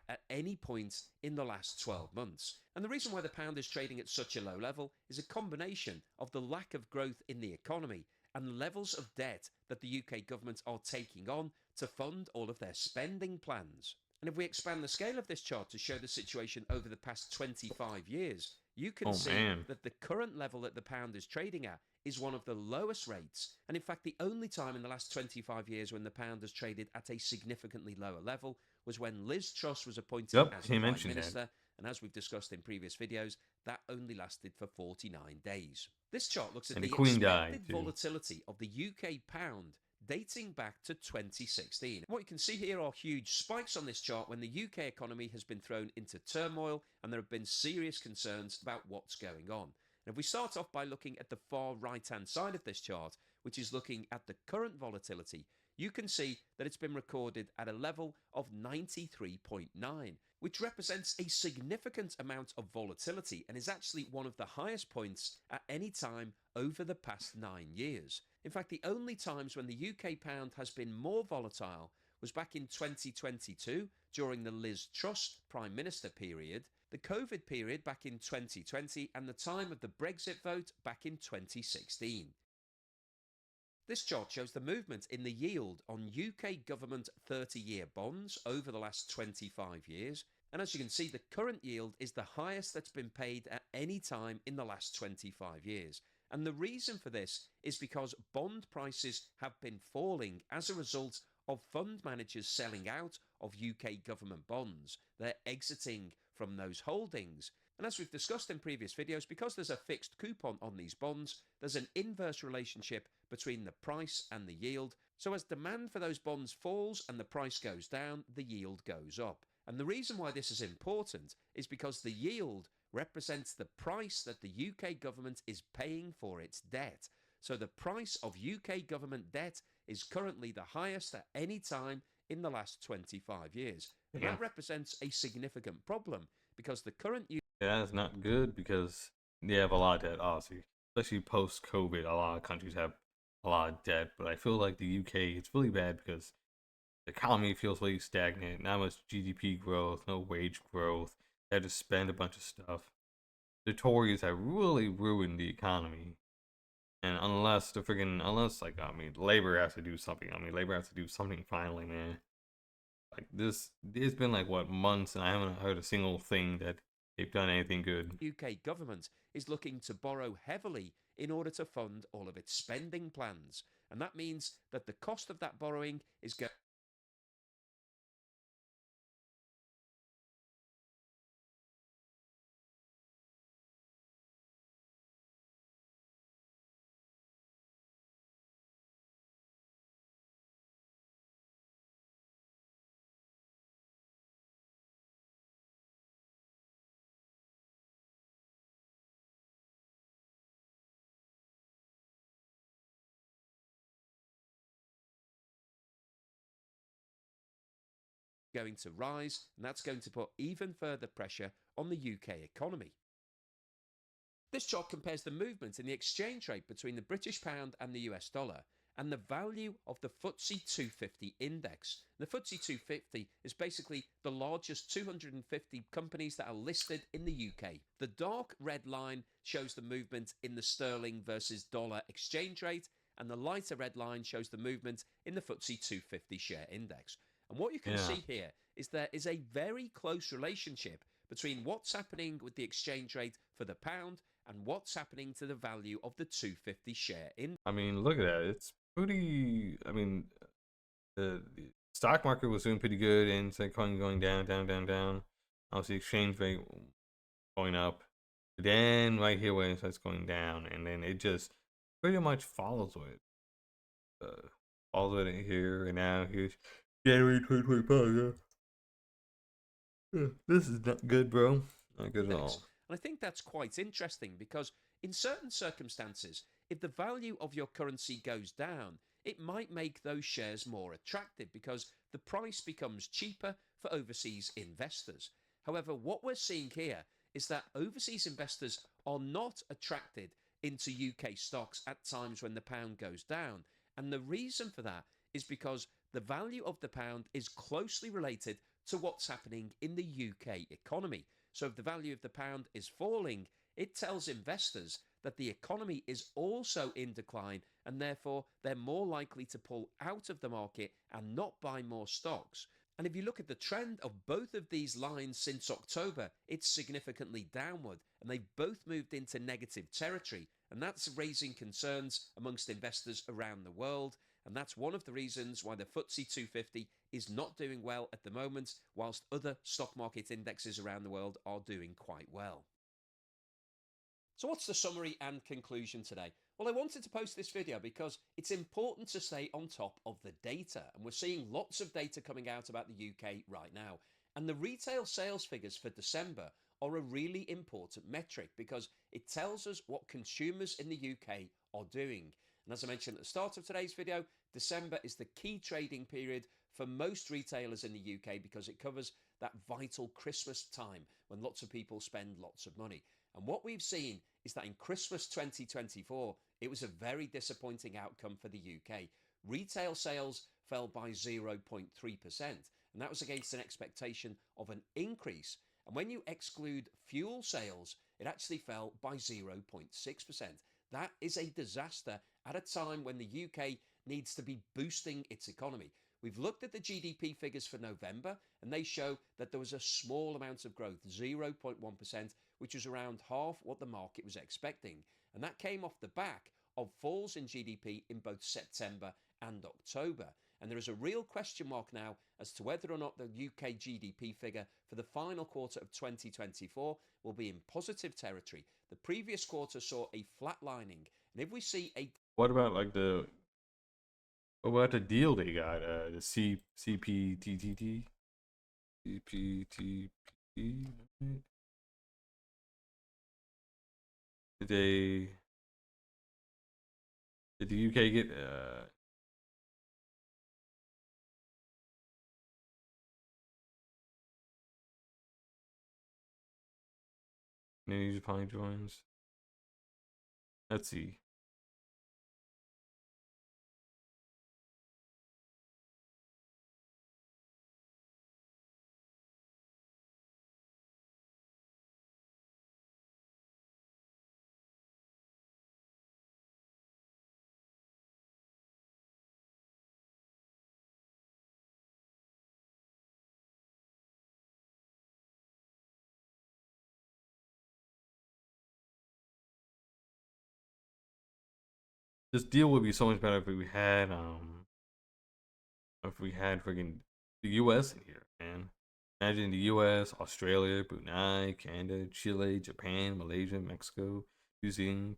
At any point in the last 12 months. And the reason why the pound is trading at such a low level is a combination of the lack of growth in the economy and levels of debt that the UK government are taking on to fund all of their spending plans. And if we expand the scale of this chart to show the situation over the past 25 years, you can see that the current level that the pound is trading at is one of the lowest rates, and in fact the only time in the last 25 years when the pound has traded at a significantly lower level was when Liz Truss was appointed as Prime Minister, and as we've discussed in previous videos, that only lasted for 49 days. This chart looks at the expected volatility of the UK pound dating back to 2016. What you can see here are huge spikes on this chart when the UK economy has been thrown into turmoil and there have been serious concerns about what's going on. And if we start off by looking at the far right-hand side of this chart, which is looking at the current volatility, you can see that it's been recorded at a level of 93.9, which represents a significant amount of volatility and is actually one of the highest points at any time over the past 9 years. In fact, the only times when the UK pound has been more volatile was back in 2022 during the Liz Truss Prime Minister period, the COVID period back in 2020, and the time of the Brexit vote back in 2016. This chart shows the movement in the yield on UK government 30-year bonds over the last 25 years. And as you can see, the current yield is the highest that's been paid at any time in the last 25 years. And the reason for this is because bond prices have been falling as a result of fund managers selling out of UK government bonds. They're exiting from those holdings. And as we've discussed in previous videos, because there's a fixed coupon on these bonds, there's an inverse relationship between the price and the yield. So as demand for those bonds falls and the price goes down, the yield goes up. And the reason why this is important is because the yield represents the price that the UK government is paying for its debt. So the price of UK government debt is currently the highest at any time in the last 25 years. And that represents a significant problem because the current Yeah, that's not good because they have a lot of debt, obviously. Especially post-COVID, a lot of countries have a lot of debt. But I feel like the UK, it's really bad because the economy feels really stagnant. Not much GDP growth, no wage growth. They have to spend a bunch of stuff. The Tories have really ruined the economy. And unless Labor has to do something. I mean, Labor has to do something finally, man. Like this, it's been like what, months, and I haven't heard a single thing that they've done anything good. UK government is looking to borrow heavily in order to fund all of its spending plans. And that means that the cost of that borrowing is going to rise, and that's going to put even further pressure on the UK economy. This chart compares the movement in the exchange rate between the British pound and the US dollar and the value of the FTSE 250 index. The FTSE 250 is basically the largest 250 companies that are listed in the UK. The dark red line shows the movement in the sterling versus dollar exchange rate, and the lighter red line shows the movement in the FTSE 250 share index. And what you can see here is there is a very close relationship between what's happening with the exchange rate for the pound and what's happening to the value of the 250 share index. I mean, look at that. It's pretty. I mean, the stock market was doing pretty good, and it's like going down, down, down, down. Obviously, exchange rate going up. Then right here when it starts going down, and then it just pretty much follows it. Follows it here and now. Here's January 2025. Yeah. This is not good, bro. Not good at all. And I think that's quite interesting because in certain circumstances, if the value of your currency goes down, it might make those shares more attractive because the price becomes cheaper for overseas investors. However, what we're seeing here is that overseas investors are not attracted into UK stocks at times when the pound goes down. And the reason for that is because the value of the pound is closely related to what's happening in the UK economy. So if the value of the pound is falling, it tells investors that the economy is also in decline and therefore they're more likely to pull out of the market and not buy more stocks. And if you look at the trend of both of these lines since October, it's significantly downward and they've both moved into negative territory. And that's raising concerns amongst investors around the world. And that's one of the reasons why the FTSE 250 is not doing well at the moment, whilst other stock market indexes around the world are doing quite well. So what's the summary and conclusion today? Well, I wanted to post this video because it's important to stay on top of the data. And we're seeing lots of data coming out about the UK right now. And the retail sales figures for December are a really important metric because it tells us what consumers in the UK are doing. And as I mentioned at the start of today's video, December is the key trading period for most retailers in the UK because it covers that vital Christmas time when lots of people spend lots of money. And what we've seen is that in Christmas 2024, it was a very disappointing outcome for the UK. Retail sales fell by 0.3%, and that was against an expectation of an increase. And when you exclude fuel sales, it actually fell by 0.6%. That is a disaster at a time when the UK needs to be boosting its economy. We've looked at the GDP figures for November, and they show that there was a small amount of growth, 0.1%, which was around half what the market was expecting. And that came off the back of falls in GDP in both September and October. And there is a real question mark now as to whether or not the UK GDP figure for the final quarter of 2024 will be in positive territory. The previous quarter saw a flatlining. And if we see a... What about like the... What about the deal they got? The CPTTT? CPTPT? Did the UK get Indonesia finally joins? Let's see. This deal would be so much better if we had freaking the US in here, man. Imagine the US, Australia, Brunei, Canada, Chile, Japan, Malaysia, Mexico, New Zealand,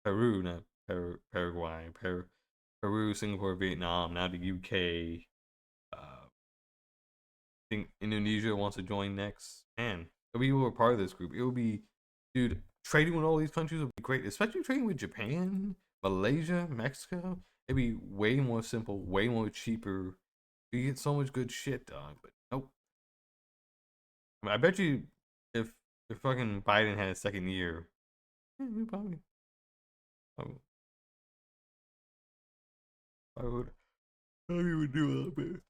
not Paraguay, Peru, Singapore, Vietnam, now the UK. I think Indonesia wants to join next. Man, if we were part of this group, it would be, dude, trading with all these countries would be great, especially trading with Japan, Malaysia, Mexico. It'd be way more simple, way more cheaper. You get so much good shit, dog. But nope. I bet you if fucking Biden had a second year, he probably would do a little bit.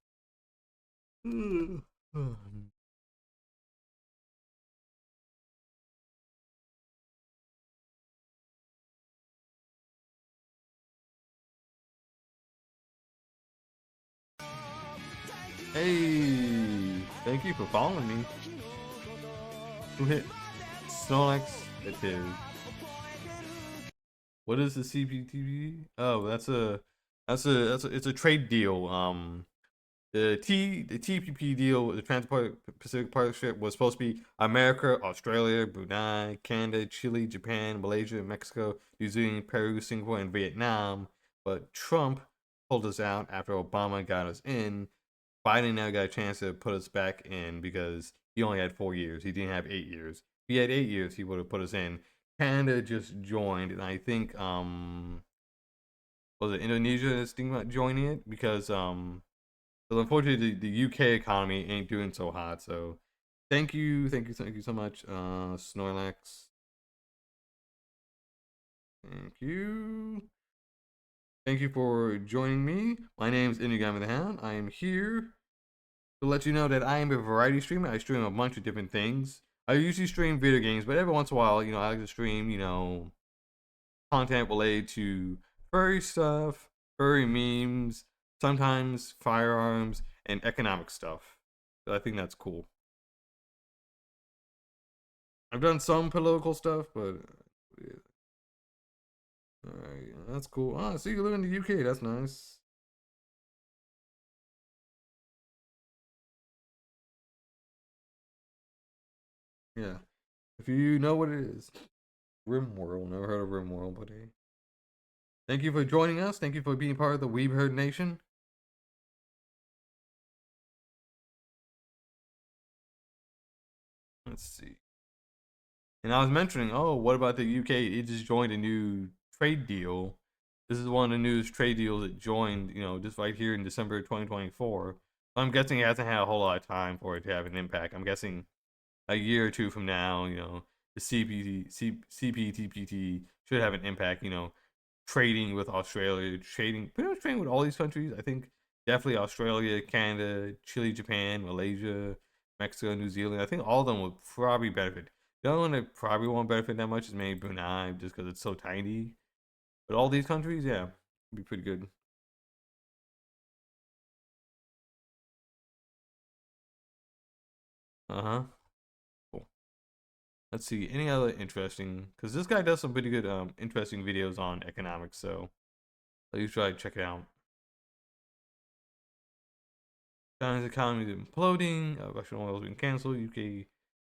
Hey, thank you for following me. Who hit Snorlax? It did. What is the CPTV? Oh, it's a trade deal. The TPP deal, the Trans-Pacific Partnership, was supposed to be America, Australia, Brunei, Canada, Chile, Japan, Malaysia, Mexico, New Zealand, Peru, Singapore, and Vietnam. But Trump pulled us out after Obama got us in. Biden now got a chance to put us back in because he only had 4 years. He didn't have 8 years. If he had 8 years, he would have put us in. Canada just joined, and I think was it Indonesia that's thinking about joining it because unfortunately the UK economy ain't doing so hot. So thank you so much, Snorlax. Thank you for joining me. My name is InugamiTheHound. I am here to let you know that I am a variety streamer. I stream a bunch of different things. I usually stream video games, but every once in a while, I like to stream, content related to furry stuff, furry memes, sometimes firearms, and economic stuff. So I think that's cool. I've done some political stuff, but yeah. Alright, that's cool. Ah, so you live in the UK, that's nice. Yeah. If you know what it is. RimWorld. Never heard of RimWorld, but hey. Thank you for joining us. Thank you for being part of the Weeb Herd Nation. Let's see. And I was mentioning, oh, what about the UK? It just joined a new trade deal. This is one of the newest trade deals that joined, just right here in December 2024. So I'm guessing it hasn't had a whole lot of time for it to have an impact. I'm guessing a year or two from now, the CPTPT should have an impact, trading with Australia, pretty much trading with all these countries. I think definitely Australia, Canada, Chile, Japan, Malaysia, Mexico, New Zealand. I think all of them would probably benefit. The only one that probably won't benefit that much is maybe Brunei, just because it's so tiny. But all these countries, yeah, be pretty good. Uh-huh. Cool. Let's see, any other interesting, because this guy does some pretty good, interesting videos on economics, so at least try to check it out. China's economy is imploding, Russian oil has been canceled, UK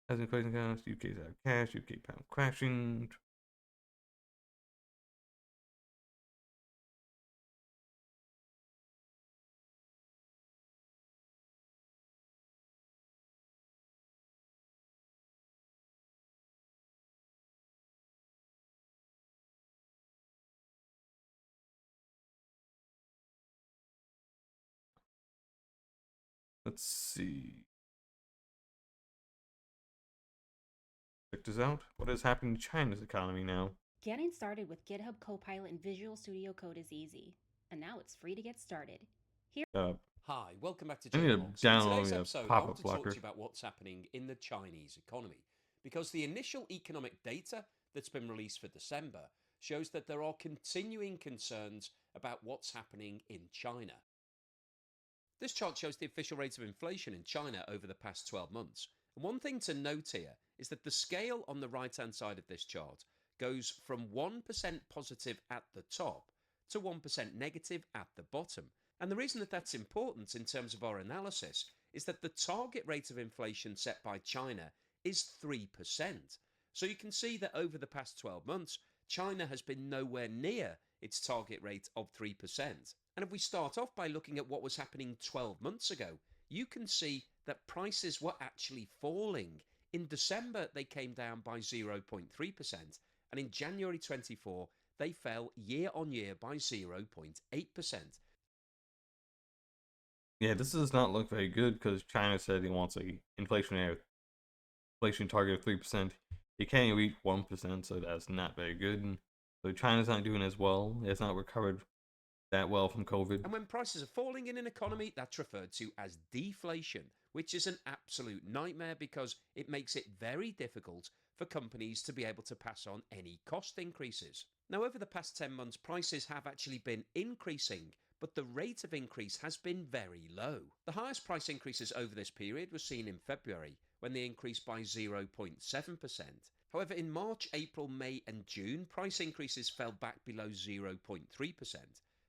has inflation accounts, UK's out of cash, UK pound crashing. Let's see. Check this out. What is happening to China's economy now? Getting started with GitHub Copilot and Visual Studio Code is easy, and now it's free to get started. Here. Hi, welcome back to I need to JBox. In download today's me a episode, I pop-up want to talk to blocker. you about what's happening in the Chinese economy. Because the initial economic data that's been released for December shows that there are continuing concerns about what's happening in China. This chart shows the official rate of inflation in China over the past 12 months. And one thing to note here is that the scale on the right-hand side of this chart goes from 1% positive at the top to 1% negative at the bottom. And the reason that that's important in terms of our analysis is that the target rate of inflation set by China is 3%. So you can see that over the past 12 months, China has been nowhere near its target rate of 3%. And if we start off by looking at what was happening 12 months ago, you can see that prices were actually falling. In December, they came down by 0.3%, and in January 24, they fell year on year by 0.8%. Yeah, this does not look very good because China said it wants a inflation target of 3%. It can't reach 1%, so that's not very good. So China's not doing as well. It's not recovered that well from COVID. And when prices are falling in an economy, that's referred to as deflation, which is an absolute nightmare because it makes it very difficult for companies to be able to pass on any cost increases. Now, over the past 10 months, prices have actually been increasing, but the rate of increase has been very low. The highest price increases over this period were seen in February, when they increased by 0.7%. However, in March, April, May, and June, price increases fell back below 0.3%.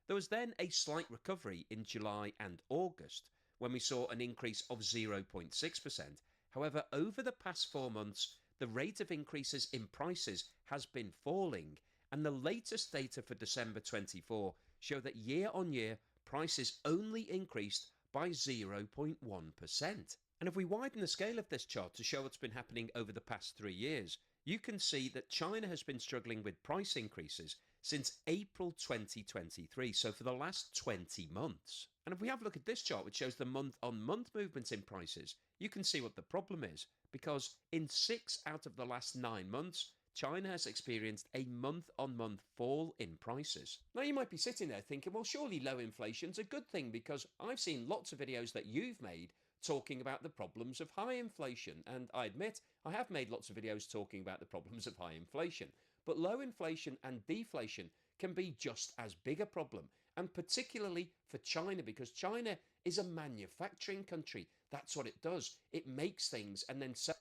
There was then a slight recovery in July and August, when we saw an increase of 0.6%. However, over the past 4 months, the rate of increases in prices has been falling, and the latest data for December 24 show that year on year, prices only increased by 0.1%. And if we widen the scale of this chart to show what's been happening over the past 3 years, you can see that China has been struggling with price increases since April 2023, so for the last 20 months. And if we have a look at this chart, which shows the month-on-month movements in prices, you can see what the problem is, because in 6 out of the last 9 months, China has experienced a month-on-month fall in prices. Now you might be sitting there thinking, well, surely low inflation's a good thing, because I've seen lots of videos that you've made talking about the problems of high inflation, and I admit I have made lots of videos talking about the problems of high inflation. But low inflation and deflation can be just as big a problem, and particularly for China, because China is a manufacturing country. That's what it does. It makes things and then sells.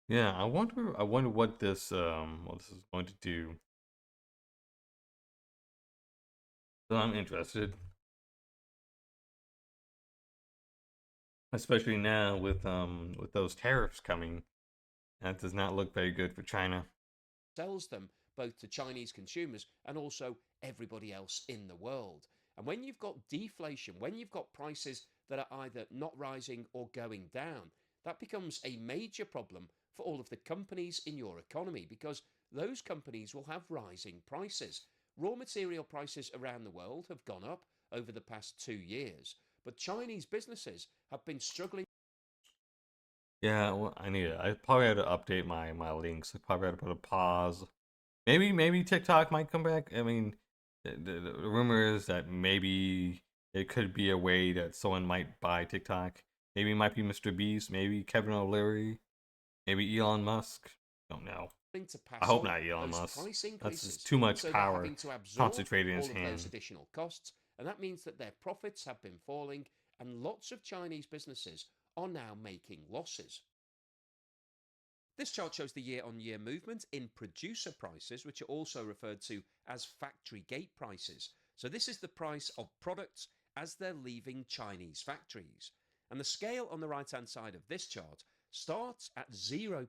Yeah, I wonder what this is going to do. So I'm interested, especially now with those tariffs coming. That does not look very good for China. Sells them both to Chinese consumers and also everybody else in the world. And when you've got deflation, when you've got prices that are either not rising or going down, that becomes a major problem for all of the companies in your economy, because those companies will have rising prices. Raw material prices around the world have gone up over the past 2 years, but Chinese businesses have been struggling. Yeah, well, I probably had to update my links. I probably had to put a pause. Maybe TikTok might come back. I mean, the rumor is that maybe it could be a way that someone might buy TikTok. Maybe it might be Mr. Beast. Maybe Kevin O'Leary. Maybe Elon Musk. Don't know. To pass I hope on not Elon those Musk. price That's increases. just too much So they're power having to absorb concentrated in his all of those hand. additional costs, and that means that their profits have been falling, and lots of Chinese businesses are now making losses. This chart shows the year-on-year movement in producer prices, which are also referred to as factory gate prices. So this is the price of products as they're leaving Chinese factories. And the scale on the right-hand side of this chart starts at 0%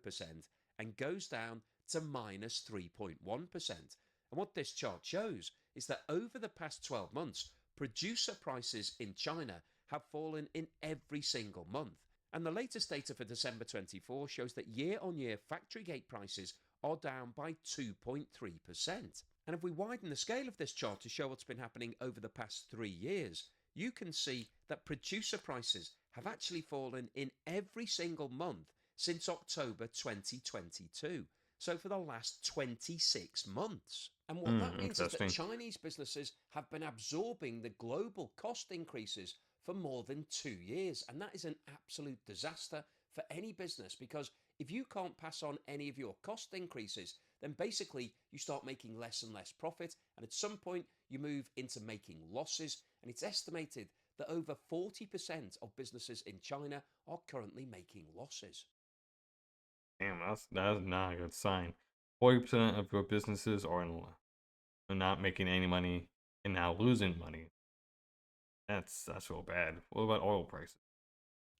and goes down to minus 3.1%. And what this chart shows is that over the past 12 months, producer prices in China have fallen in every single month. And the latest data for December 24 shows that year-on-year factory gate prices are down by 2.3%. And if we widen the scale of this chart to show what's been happening over the past 3 years, you can see that producer prices have actually fallen in every single month since October 2022. So for the last 26 months. And what that means is that Interesting. Chinese businesses have been absorbing the global cost increases for more than 2 years. And that is an absolute disaster for any business, because if you can't pass on any of your cost increases, then basically you start making less and less profit. And at some point you move into making losses. And it's estimated that over 40% of businesses in China are currently making losses. Damn, that's not a good sign. 40% of your businesses are not making any money and now losing money. That's real bad. What about oil prices?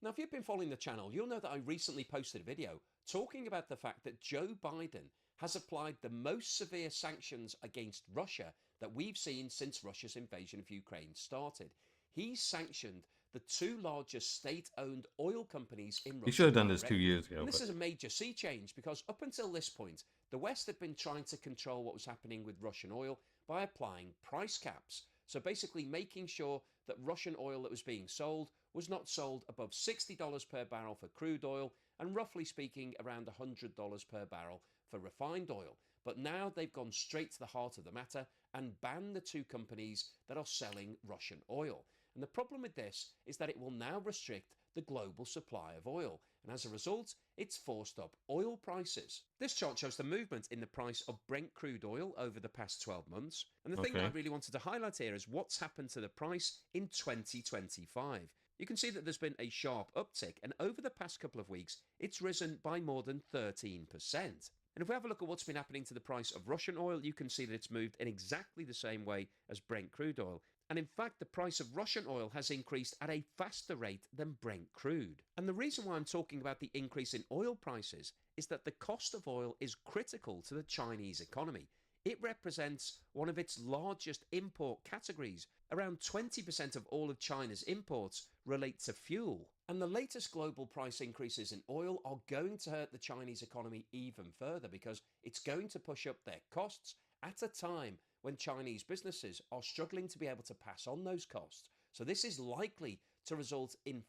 Now, if you've been following the channel, you'll know that I recently posted a video talking about the fact that Joe Biden has applied the most severe sanctions against Russia that we've seen since Russia's invasion of Ukraine started. He's sanctioned the 2 largest state-owned oil companies in Russia. You should have done this 2 directly. years ago. And this But is a major sea change, because up until this point, the West had been trying to control what was happening with Russian oil by applying price caps. So basically making sure that Russian oil that was being sold was not sold above $60 per barrel for crude oil, and roughly speaking around $100 per barrel for refined oil. But now they've gone straight to the heart of the matter and banned the 2 companies that are selling Russian oil. And the problem with this is that it will now restrict the global supply of oil. And as a result, it's forced up oil prices. This chart shows the movement in the price of Brent crude oil over the past 12 months. And the thing that I really wanted to highlight here is what's happened to the price in 2025. You can see that there's been a sharp uptick, and over the past couple of weeks, it's risen by more than 13%. And if we have a look at what's been happening to the price of Russian oil, you can see that it's moved in exactly the same way as Brent crude oil. And in fact, the price of Russian oil has increased at a faster rate than Brent crude. And the reason why I'm talking about the increase in oil prices is that the cost of oil is critical to the Chinese economy. It represents one of its largest import categories. Around 20% of all of China's imports relate to fuel. And the latest global price increases in oil are going to hurt the Chinese economy even further, because it's going to push up their costs at a time when Chinese businesses are struggling to be able to pass on those costs. So this is likely to result in...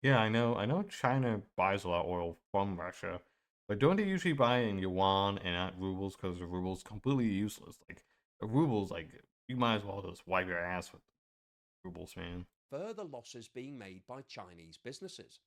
Yeah, I know China buys a lot of oil from Russia, but don't they usually buy in yuan and not rubles, because the ruble's completely useless? Like, the ruble's like, you might as well just wipe your ass with rubles, man. further losses being made by Chinese businesses.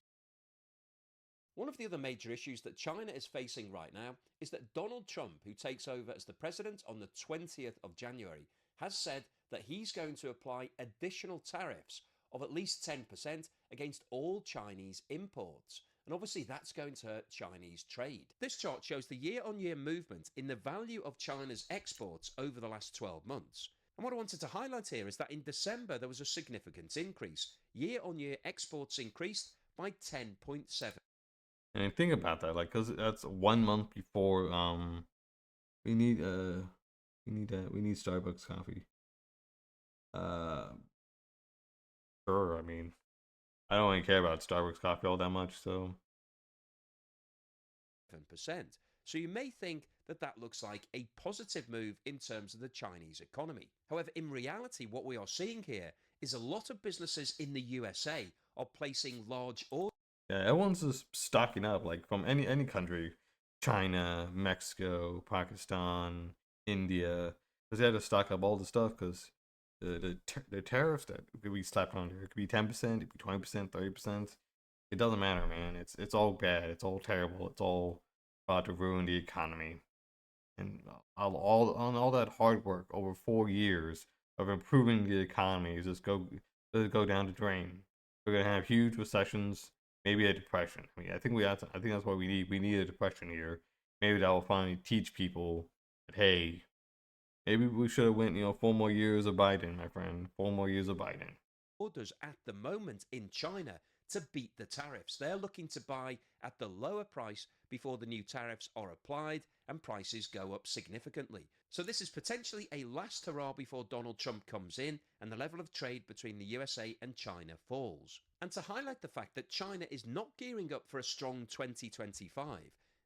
One of the other major issues that China is facing right now is that Donald Trump, who takes over as the president on the 20th of January, has said that he's going to apply additional tariffs of at least 10% against all Chinese imports. And obviously that's going to hurt Chinese trade. This chart shows the year-on-year movement in the value of China's exports over the last 12 months. And what I wanted to highlight here is that in December there was a significant increase. Year-on-year exports increased by 10.7%. And think about that, like, cause that's 1 month before we need Starbucks coffee. Sure. I mean, I don't really care about Starbucks coffee all that much, so. So you may think that that looks like a positive move in terms of the Chinese economy. However, in reality, what we are seeing here is a lot of businesses in the USA are placing large orders. Yeah, everyone's just stocking up, like from any country, China, Mexico, Pakistan, India, because they had to stock up all the stuff, because the tariffs that could be slapped on there, it could be 10%, it could be 20%, 30%. it doesn't matter, man. It's all bad. It's all terrible. It's all about to ruin the economy. And all that hard work over 4 years of improving the economy is just go down the drain. We're gonna have huge recessions, maybe a depression. I mean, I think that's what we need. We need a depression here. Maybe that will finally teach people that, hey, maybe we should have went 4 more years of Biden, my friend. 4 more years of Biden. Orders at the moment in China to beat the tariffs. They're looking to buy at the lower price before the new tariffs are applied and prices go up significantly. So this is potentially a last hurrah before Donald Trump comes in and the level of trade between the USA and China falls. And to highlight the fact that China is not gearing up for a strong 2025,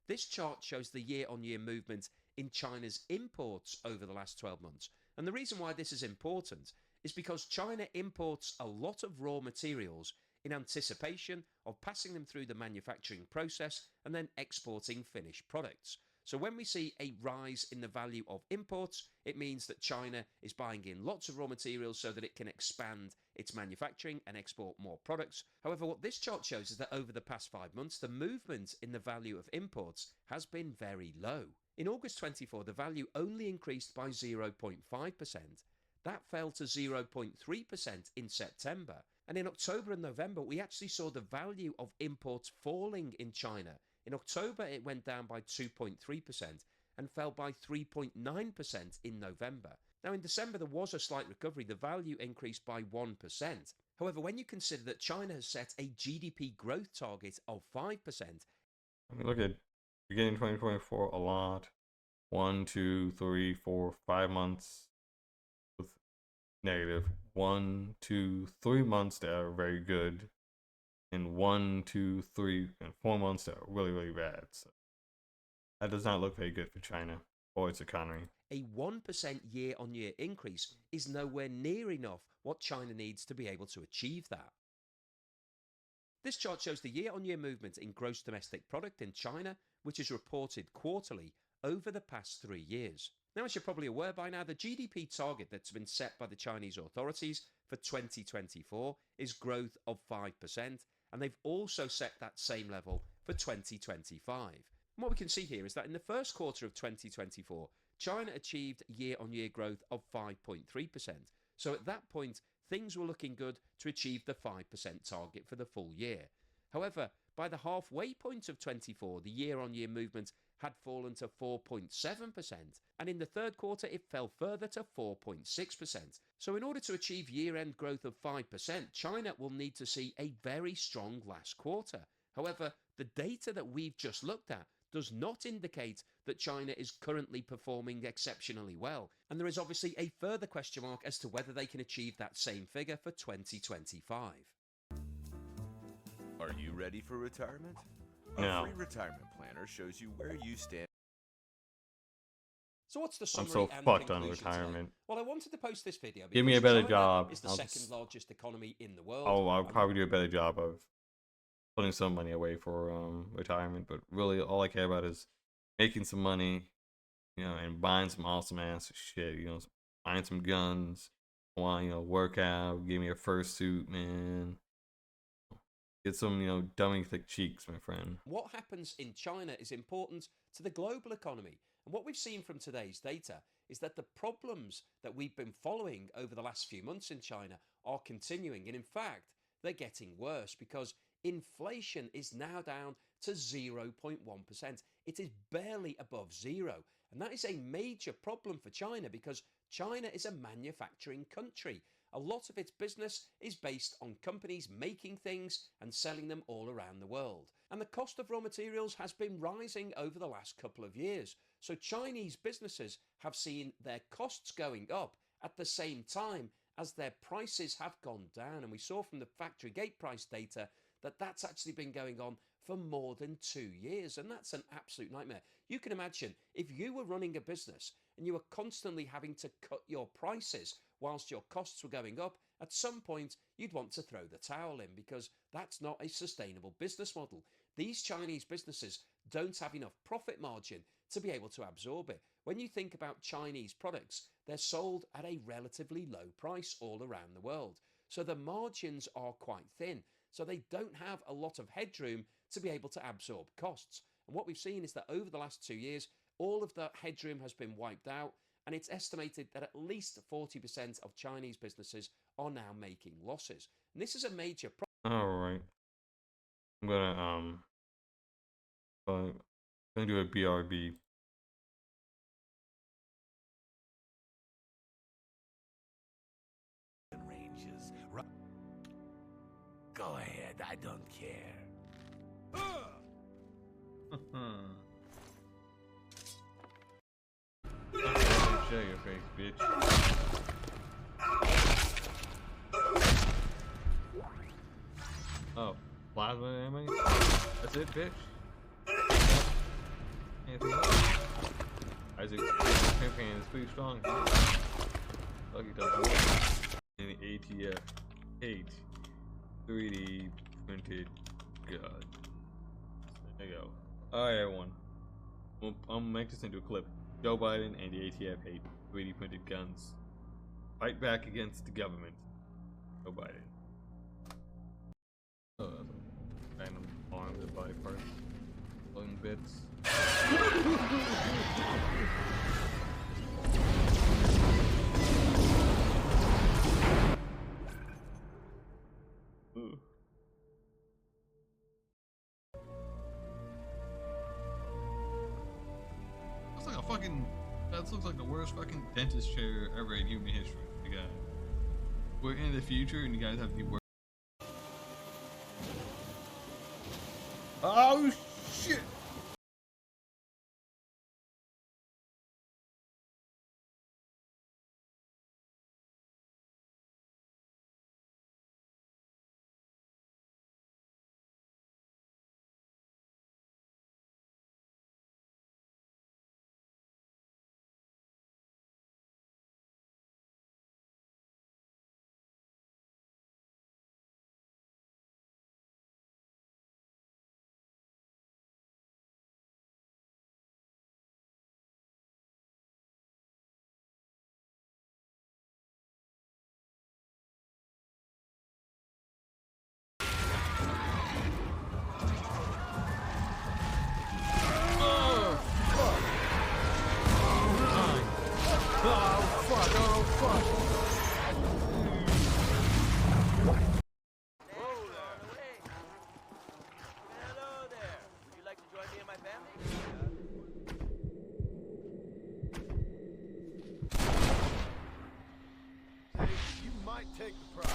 this chart shows the year-on-year movement in China's imports over the last 12 months. And the reason why this is important is because China imports a lot of raw materials in anticipation of passing them through the manufacturing process and then exporting finished products. So when we see a rise in the value of imports, it means that China is buying in lots of raw materials so that it can expand its manufacturing and export more products. However, what this chart shows is that over the past 5 months, the movement in the value of imports has been very low. In August 24, the value only increased by 0.5%. That fell to 0.3% in September. And in October and November, we actually saw the value of imports falling in China. In October, it went down by 2.3% and fell by 3.9% in November. Now, in December, there was a slight recovery. The value increased by 1%. However, when you consider that China has set a GDP growth target of 5%. I mean, look at beginning 2024 a lot. 1, 2, 3, 4, 5 months with negative. 1, 2, 3 months that are very good. And 1, 2, 3, and 4 months that are really, really bad. So that does not look very good for China or its economy. A 1% year-on-year increase is nowhere near enough what China needs to be able to achieve that. This chart shows the year-on-year movement in gross domestic product in China, which is reported quarterly over the past 3 years. Now, as you're probably aware by now, the GDP target that's been set by the Chinese authorities for 2024 is growth of 5%, and they've also set that same level for 2025. And what we can see here is that in the first quarter of 2024, China achieved year-on-year growth of 5.3%. So at that point, things were looking good to achieve the 5% target for the full year. However, by the halfway point of 24, the year-on-year movement had fallen to 4.7%, and in the third quarter it fell further to 4.6%. So in order to achieve year-end growth of 5%, China will need to see a very strong last quarter. However, the data that we've just looked at does not indicate that China is currently performing exceptionally well, and there is obviously a further question mark as to whether they can achieve that same figure for 2025. Are you ready for retirement? No. A free retirement planner shows you where you stand. So what's the I'm summary so and fucked on conclusion today? retirement. Well, I wanted to post this video because Give me a better China job. is the second largest economy in the world. I'll probably do a better job of putting some money away for retirement, but really all I care about is making some money, and buying some awesome ass shit, buying some guns. I want, work out, give me a fursuit, man. Get some, dummy thick cheeks, my friend. What happens in China is important to the global economy. And what we've seen from today's data is that the problems that we've been following over the last few months in China are continuing. And in fact, they're getting worse because inflation is now down to 0.1%. It is barely above zero. And that is a major problem for China because China is a manufacturing country. A lot of its business is based on companies making things and selling them all around the world. And the cost of raw materials has been rising over the last couple of years. So Chinese businesses have seen their costs going up at the same time as their prices have gone down. And we saw from the factory gate price data that that's actually been going on for more than 2 years. And that's an absolute nightmare. You can imagine if you were running a business and you were constantly having to cut your prices whilst your costs were going up, at some point you'd want to throw the towel in because that's not a sustainable business model. These Chinese businesses don't have enough profit margin to be able to absorb it. When you think about Chinese products, they're sold at a relatively low price all around the world. So the margins are quite thin. so they don't have a lot of headroom to be able to absorb costs. And what we've seen is that over the last 2 years, all of that headroom has been wiped out, and it's estimated that at least 40% of Chinese businesses are now making losses. And this is a major problem. All right. I'm gonna do a BRB. Ranges. Go ahead, I don't care. Show your face, bitch. Oh, plasma ammo? That's it, bitch? Anything else? Isaac campaign is pretty strong. Lucky double. And the ATF 8 3D printed gun. There you go. Alright, everyone. I'm gonna make this into a clip. Joe Biden and the ATF hate 3D printed guns. Fight back against the government. Joe Biden. Random arms and body parts. Floating bits. Ooh. Looks like a fucking. That looks like the worst fucking dentist chair ever in human history. You got. We're in the future, and you guys have the worst. Oh shit! Take the prize.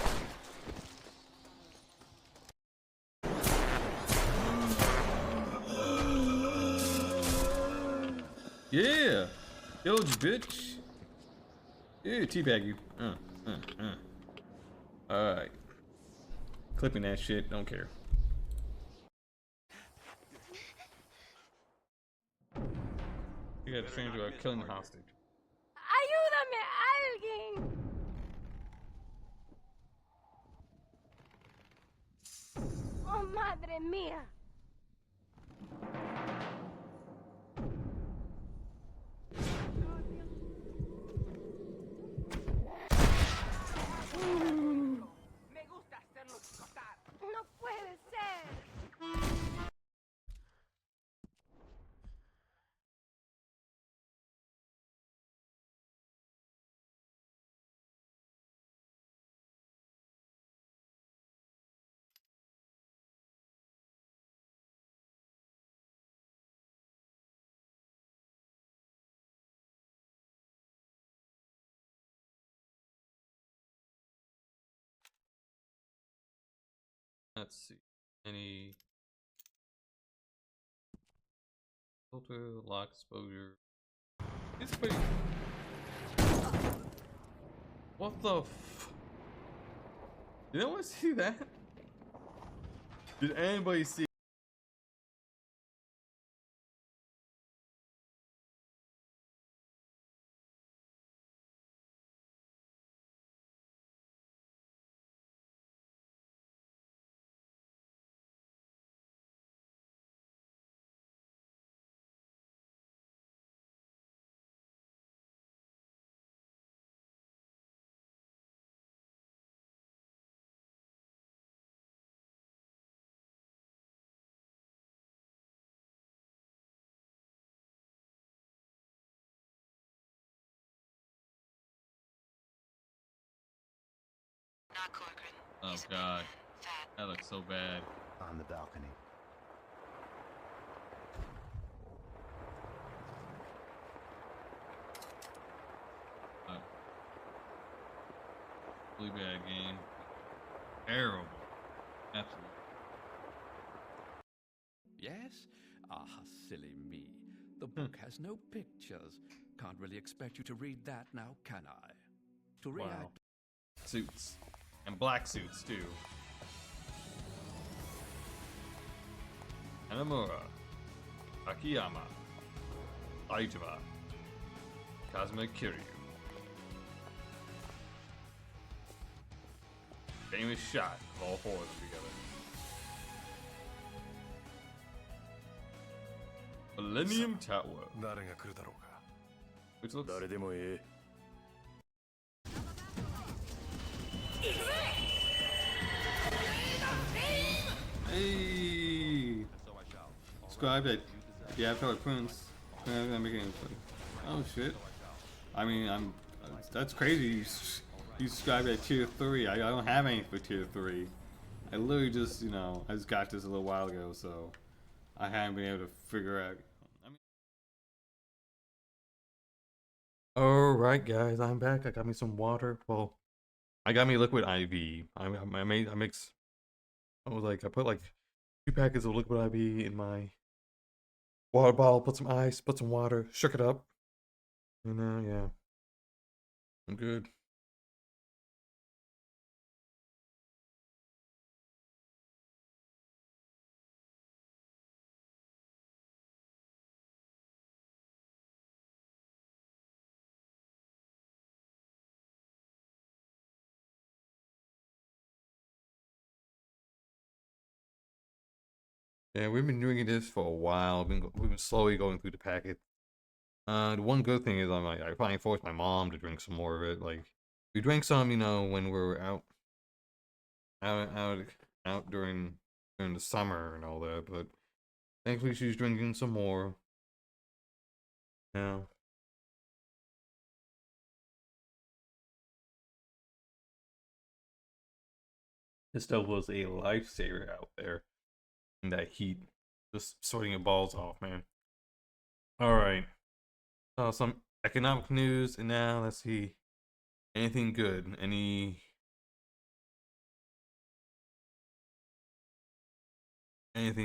Yeah! Killed you, bitch! Yeah, teabag you. Alright. Clipping that shit, don't care. You got a stranger killing the hostage. ¡Ayúdame, alguien! ¡Oh, madre mía! Me gusta hacerlo explotar. No puede ser. Let's see. Any filter, lock exposure. It's pretty. What the f? Did anyone see that? Did anybody see? Oh god, that looks so bad. On the balcony. Oh. Really bad game. Terrible. Absolutely. Yes? Ah, silly me. The book has no pictures. Can't really expect you to read that now, can I? To Wow. react. Suits. And black suits, too. Hanamura. Akiyama. Aitama. Kazuma Kiryu. Famous shot of all 4 of them together. Millennium Tower. 誰が来るだろうか。 Which looks 誰でもええ。 Hey! Subscribe at the Avatar Prince. I'm making it funny. Oh shit. I mean, that's crazy. You subscribe at tier 3. I don't have any for tier 3. I literally just, you know, I just got this a little while ago, so I haven't been able to figure out. Alright guys, I'm back. I got me some water. Well, I got me liquid IV. I put like 2 packets of liquid IV in my water bottle, put some ice, put some water, shook it up. And yeah. I'm good. Yeah, we've been doing this for a while. We've been slowly going through the packet. The one good thing is I finally forced my mom to drink some more of it. Like, we drank some, you know, when we were out during the summer and all that. But thankfully, she's drinking some more now. This stuff was a lifesaver out there in that heat. Just sorting your balls off, man. Alright. Some economic news, and now let's see. Anything good? Anything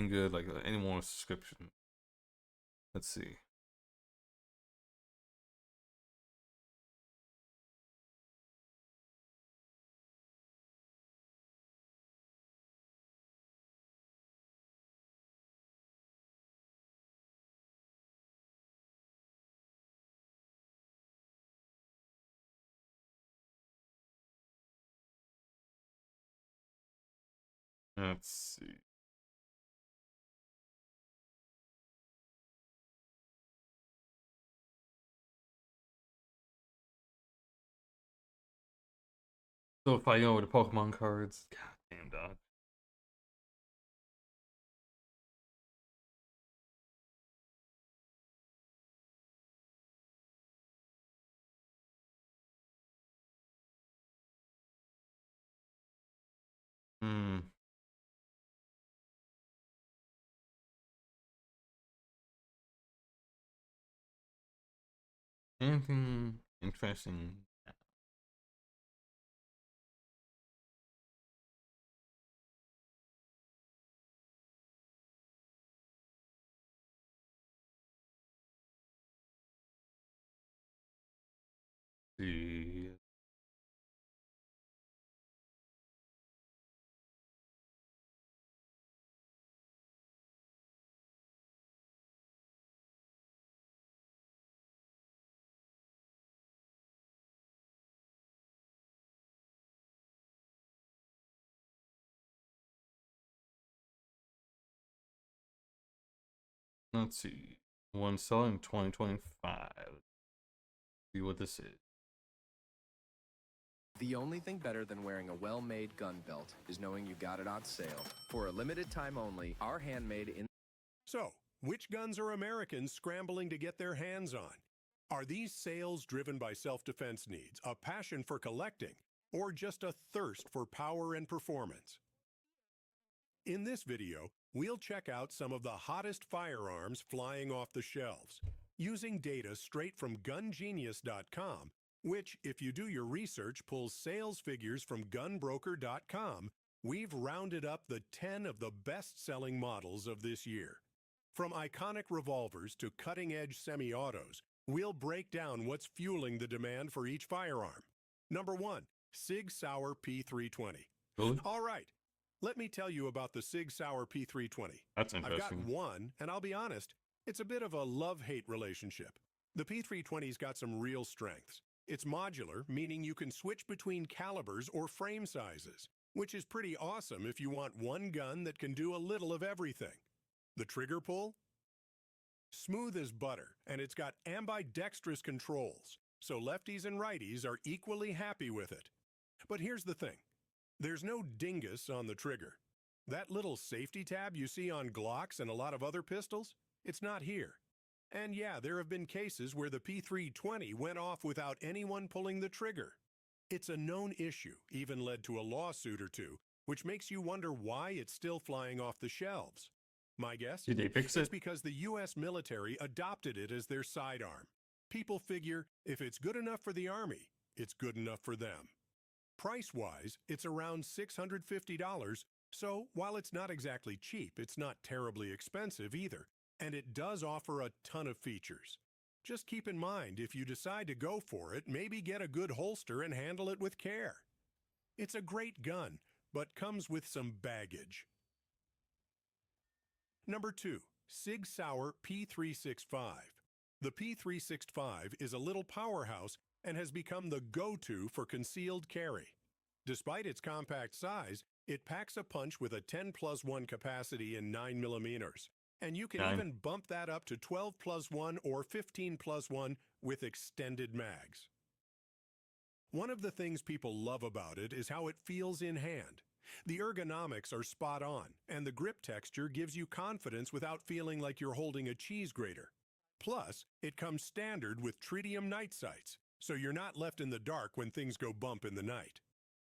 good, like any more subscription? Let's see. Let's see. Still fighting over the Pokemon cards. God damn, dog. Hmm. Anything interesting? See. Let's see. One selling 2025. See what this is. The only thing better than wearing a well-made gun belt is knowing you got it on sale. For a limited time only, our handmade in... So, which guns are Americans scrambling to get their hands on? Are these sales driven by self-defense needs, a passion for collecting, or just a thirst for power and performance? In this video, we'll check out some of the hottest firearms flying off the shelves, using data straight from GunGenius.com, which, if you do your research, pulls sales figures from GunBroker.com. We've rounded up the 10 of the best-selling models of this year. From iconic revolvers to cutting-edge semi-autos, we'll break down what's fueling the demand for each firearm. Number 1, Sig Sauer P320. Really? All right, let me tell you about the Sig Sauer P320. That's I've got interesting. one, and I'll be honest, it's a bit of a love-hate relationship. The P320's got some real strengths. It's modular, meaning you can switch between calibers or frame sizes, which is pretty awesome if you want one gun that can do a little of everything. The trigger pull? Smooth as butter, and it's got ambidextrous controls, so lefties and righties are equally happy with it. But here's the thing. There's no dingus on the trigger. That little safety tab you see on Glocks and a lot of other pistols, it's not here. And yeah, there have been cases where the P320 went off without anyone pulling the trigger. It's a known issue, even led to a lawsuit or two, which makes you wonder why it's still flying off the shelves. My guess? Did they fix It's it? because the U.S. military adopted it as their sidearm. People figure if it's good enough for the Army, it's good enough for them. Price-wise, it's around $650, so while it's not exactly cheap, it's not terribly expensive either, and it does offer a ton of features. Just keep in mind, if you decide to go for it, maybe get a good holster and handle it with care. It's a great gun, but comes with some baggage. Number 2, Sig Sauer P365. The P365 is a little powerhouse and has become the go-to for concealed carry. Despite its compact size, it packs a punch with a 10+1 capacity in 9mm, and you can even bump that up to 12+1 or 15+1 with extended mags. One of the things people love about it is how it feels in hand. The ergonomics are spot on, and the grip texture gives you confidence without feeling like you're holding a cheese grater. Plus, it comes standard with tritium night sights, so you're not left in the dark when things go bump in the night.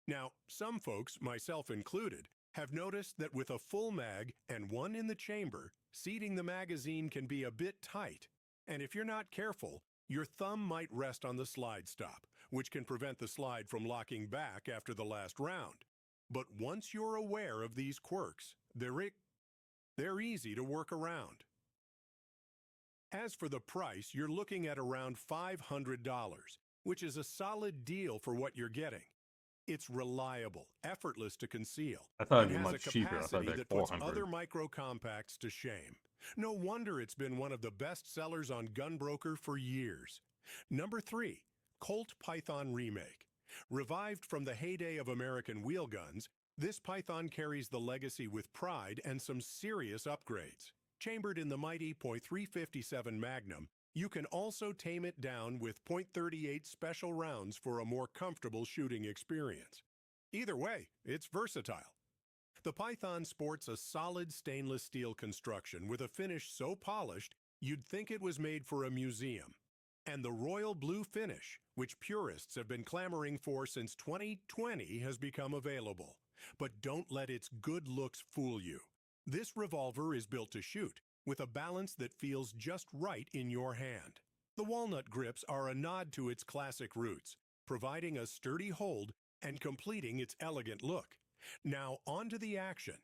Now, some folks, myself included, have noticed that with a full mag and one in the chamber, seating the magazine can be a bit tight, and if you're not careful, your thumb might rest on the slide stop, which can prevent the slide from locking back after the last round. But once you're aware of these quirks, they're easy to work around. As for the price, you're looking at around $500, which is a solid deal for what you're getting. It's reliable, effortless to conceal, I thought it'd and be has much a cheaper. I thought capacity it'd be that like puts 400. other micro-compacts to shame. No wonder it's been one of the best sellers on GunBroker for years. Number 3, Colt Python Remake. Revived from the heyday of American wheel guns, this Python carries the legacy with pride and some serious upgrades. Chambered in the mighty .357 Magnum, you can also tame it down with .38 special rounds for a more comfortable shooting experience. Either way, it's versatile. The Python sports a solid stainless steel construction with a finish so polished you'd think it was made for a museum. And the royal blue finish, which purists have been clamoring for since 2020, has become available. But don't let its good looks fool you. This revolver is built to shoot, with a balance that feels just right in your hand. The walnut grips are a nod to its classic roots, providing a sturdy hold and completing its elegant look. Now on to the action.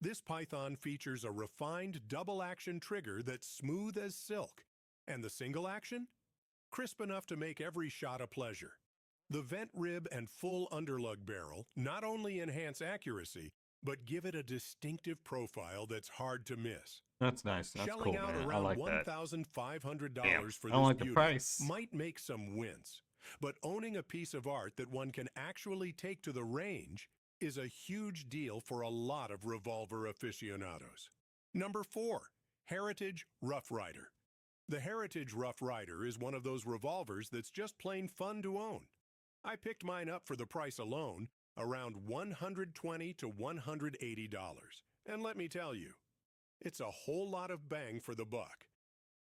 This Python features a refined double-action trigger that's smooth as silk, and the single action? Crisp enough to make every shot a pleasure. The vent rib and full underlug barrel not only enhance accuracy, but give it a distinctive profile that's hard to miss. That's nice. That's Shelling cool, out man. I around like that. $1,500 Damn, for I don't this like the beauty price. might make some wince, but owning a piece of art that one can actually take to the range is a huge deal for a lot of revolver aficionados. Number 4, Heritage Rough Rider. The Heritage Rough Rider is one of those revolvers that's just plain fun to own. I picked mine up for the price alone, around $120 to $180. And let me tell you, it's a whole lot of bang for the buck.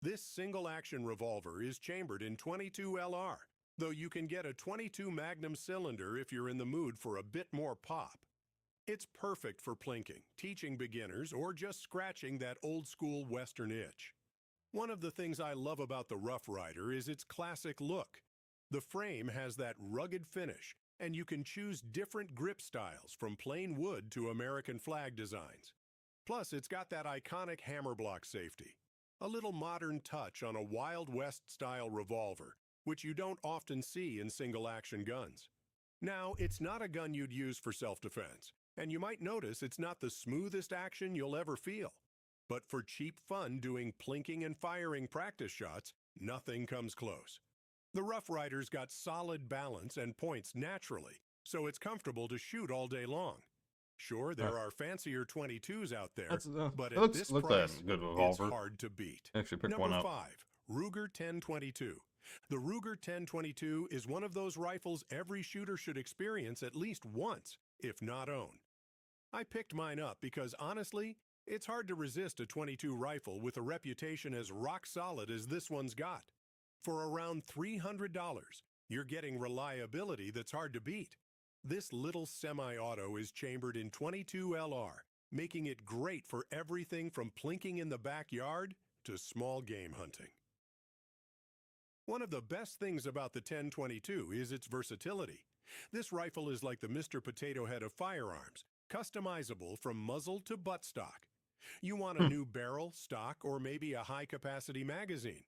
This single-action revolver is chambered in .22 LR, though you can get a 22 Magnum cylinder if you're in the mood for a bit more pop. It's perfect for plinking, teaching beginners, or just scratching that old-school Western itch. One of the things I love about the Rough Rider is its classic look. The frame has that rugged finish, and you can choose different grip styles from plain wood to American flag designs. Plus, it's got that iconic hammer block safety, a little modern touch on a Wild West-style revolver, which you don't often see in single-action guns. Now, it's not a gun you'd use for self-defense, and you might notice it's not the smoothest action you'll ever feel. But for cheap fun doing plinking and firing practice shots, nothing comes close. The Rough Rider's got solid balance and points naturally, so it's comfortable to shoot all day long. Sure, there are fancier 22s out there, but at this price, good it's hard to beat. Actually, pick Number one up. 5, Ruger 1022. The Ruger 1022 is one of those rifles every shooter should experience at least once, if not own. I picked mine up because, honestly, it's hard to resist a 22 rifle with a reputation as rock solid as this one's got. For around $300, you're getting reliability that's hard to beat. This little semi-auto is chambered in 22 LR, making it great for everything from plinking in the backyard to small game hunting. One of the best things about the 1022 is its versatility. This rifle is like the Mr. Potato Head of firearms, customizable from muzzle to buttstock. You want a new barrel, stock, or maybe a high-capacity magazine?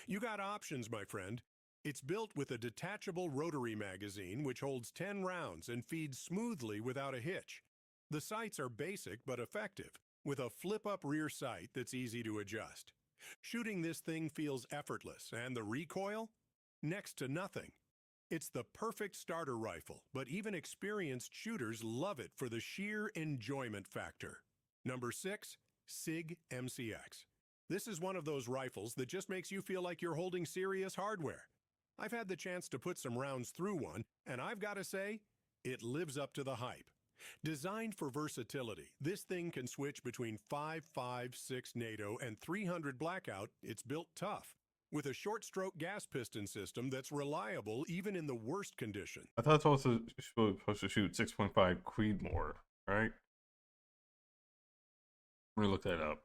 You got options, my friend. It's built with a detachable rotary magazine which holds 10 rounds and feeds smoothly without a hitch. The sights are basic but effective, with a flip-up rear sight that's easy to adjust. Shooting this thing feels effortless, and the recoil? Next to nothing. It's the perfect starter rifle, but even experienced shooters love it for the sheer enjoyment factor. Number 6, SIG MCX. This is one of those rifles that just makes you feel like you're holding serious hardware. I've had the chance to put some rounds through one, and I've got to say, it lives up to the hype. Designed for versatility, this thing can switch between 5.56 NATO and 300 blackout. It's built tough, with a short-stroke gas piston system that's reliable even in the worst condition. I thought it's also supposed to shoot 6.5 Creedmoor, right? Let me look that up.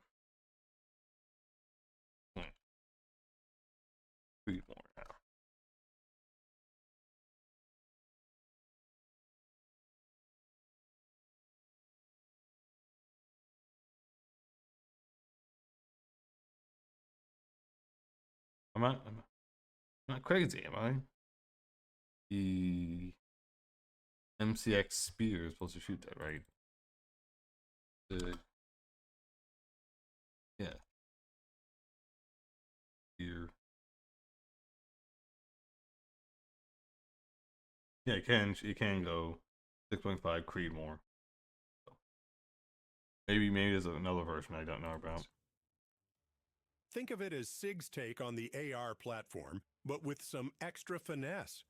Creedmoor now. I'm not crazy, am I? The MCX Spear is supposed to shoot that, right? Yeah. Spear. Yeah, it can go 6.5 Creedmoor. So maybe there's another version I don't know about. Think of it as SIG's take on the AR platform, but with some extra finesse.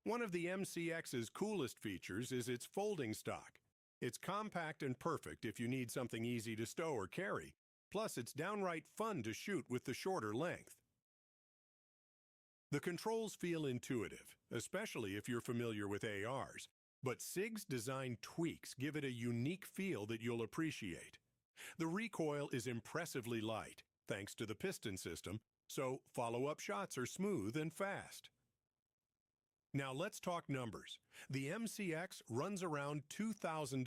One of the MCX's coolest features is its folding stock. It's compact and perfect if you need something easy to stow or carry. Plus, it's downright fun to shoot with the shorter length. The controls feel intuitive, especially if you're familiar with ARs, but SIG's design tweaks give it a unique feel that you'll appreciate. The recoil is impressively light, thanks to the piston system, so follow-up shots are smooth and fast. Now let's talk numbers. The MCX runs around $2,000.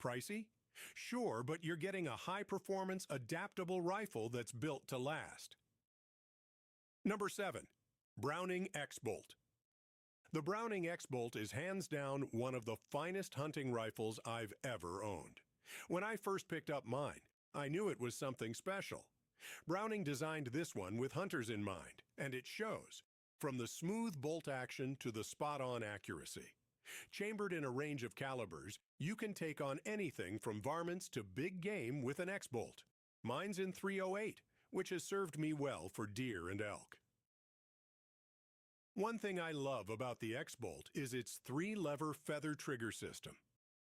Pricey? Sure, but you're getting a high-performance, adaptable rifle that's built to last. Number 7, Browning X-Bolt. The Browning X-Bolt is hands down one of the finest hunting rifles I've ever owned. When I first picked up mine, I knew it was something special. Browning designed this one with hunters in mind, and it shows, from the smooth bolt action to the spot-on accuracy. Chambered in a range of calibers, you can take on anything from varmints to big game with an X-Bolt. Mine's in .308, which has served me well for deer and elk. One thing I love about the X-Bolt is its 3-lever feather trigger system.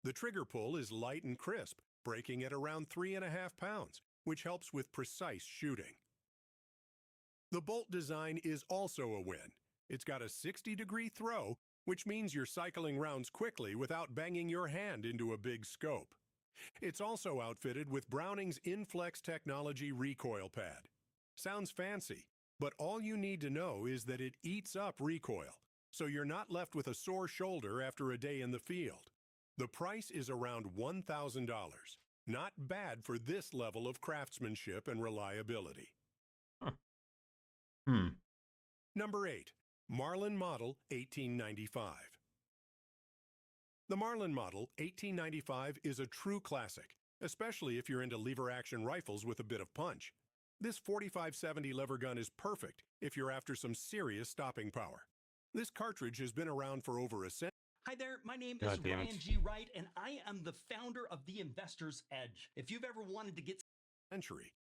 The trigger pull is light and crisp, breaking at around 3.5 pounds, which helps with precise shooting. The bolt design is also a win. It's got a 60-degree throw, which means you're cycling rounds quickly without banging your hand into a big scope. It's also outfitted with Browning's Inflex Technology recoil pad. Sounds fancy, but all you need to know is that it eats up recoil, so you're not left with a sore shoulder after a day in the field. The price is around $1,000. Not bad for this level of craftsmanship and reliability. Number 8. Marlin Model 1895. The Marlin Model 1895 is a true classic, especially if you're into lever-action rifles with a bit of punch. This 4570 lever gun is perfect if you're after some serious stopping power. This cartridge has been around for over a century. Hi there, my name is Ryan G. Wright, and I am the founder of The Investor's Edge. If you've ever wanted to get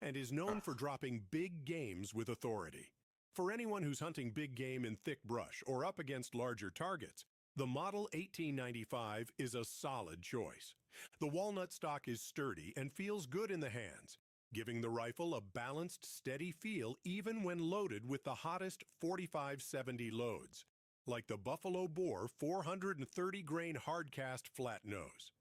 and is known for dropping big games with authority. For anyone who's hunting big game in thick brush or up against larger targets, the Model 1895 is a solid choice. The walnut stock is sturdy and feels good in the hands, giving the rifle a balanced, steady feel even when loaded with the hottest 4570 loads, like the Buffalo Bore 430-grain hardcast flat nose.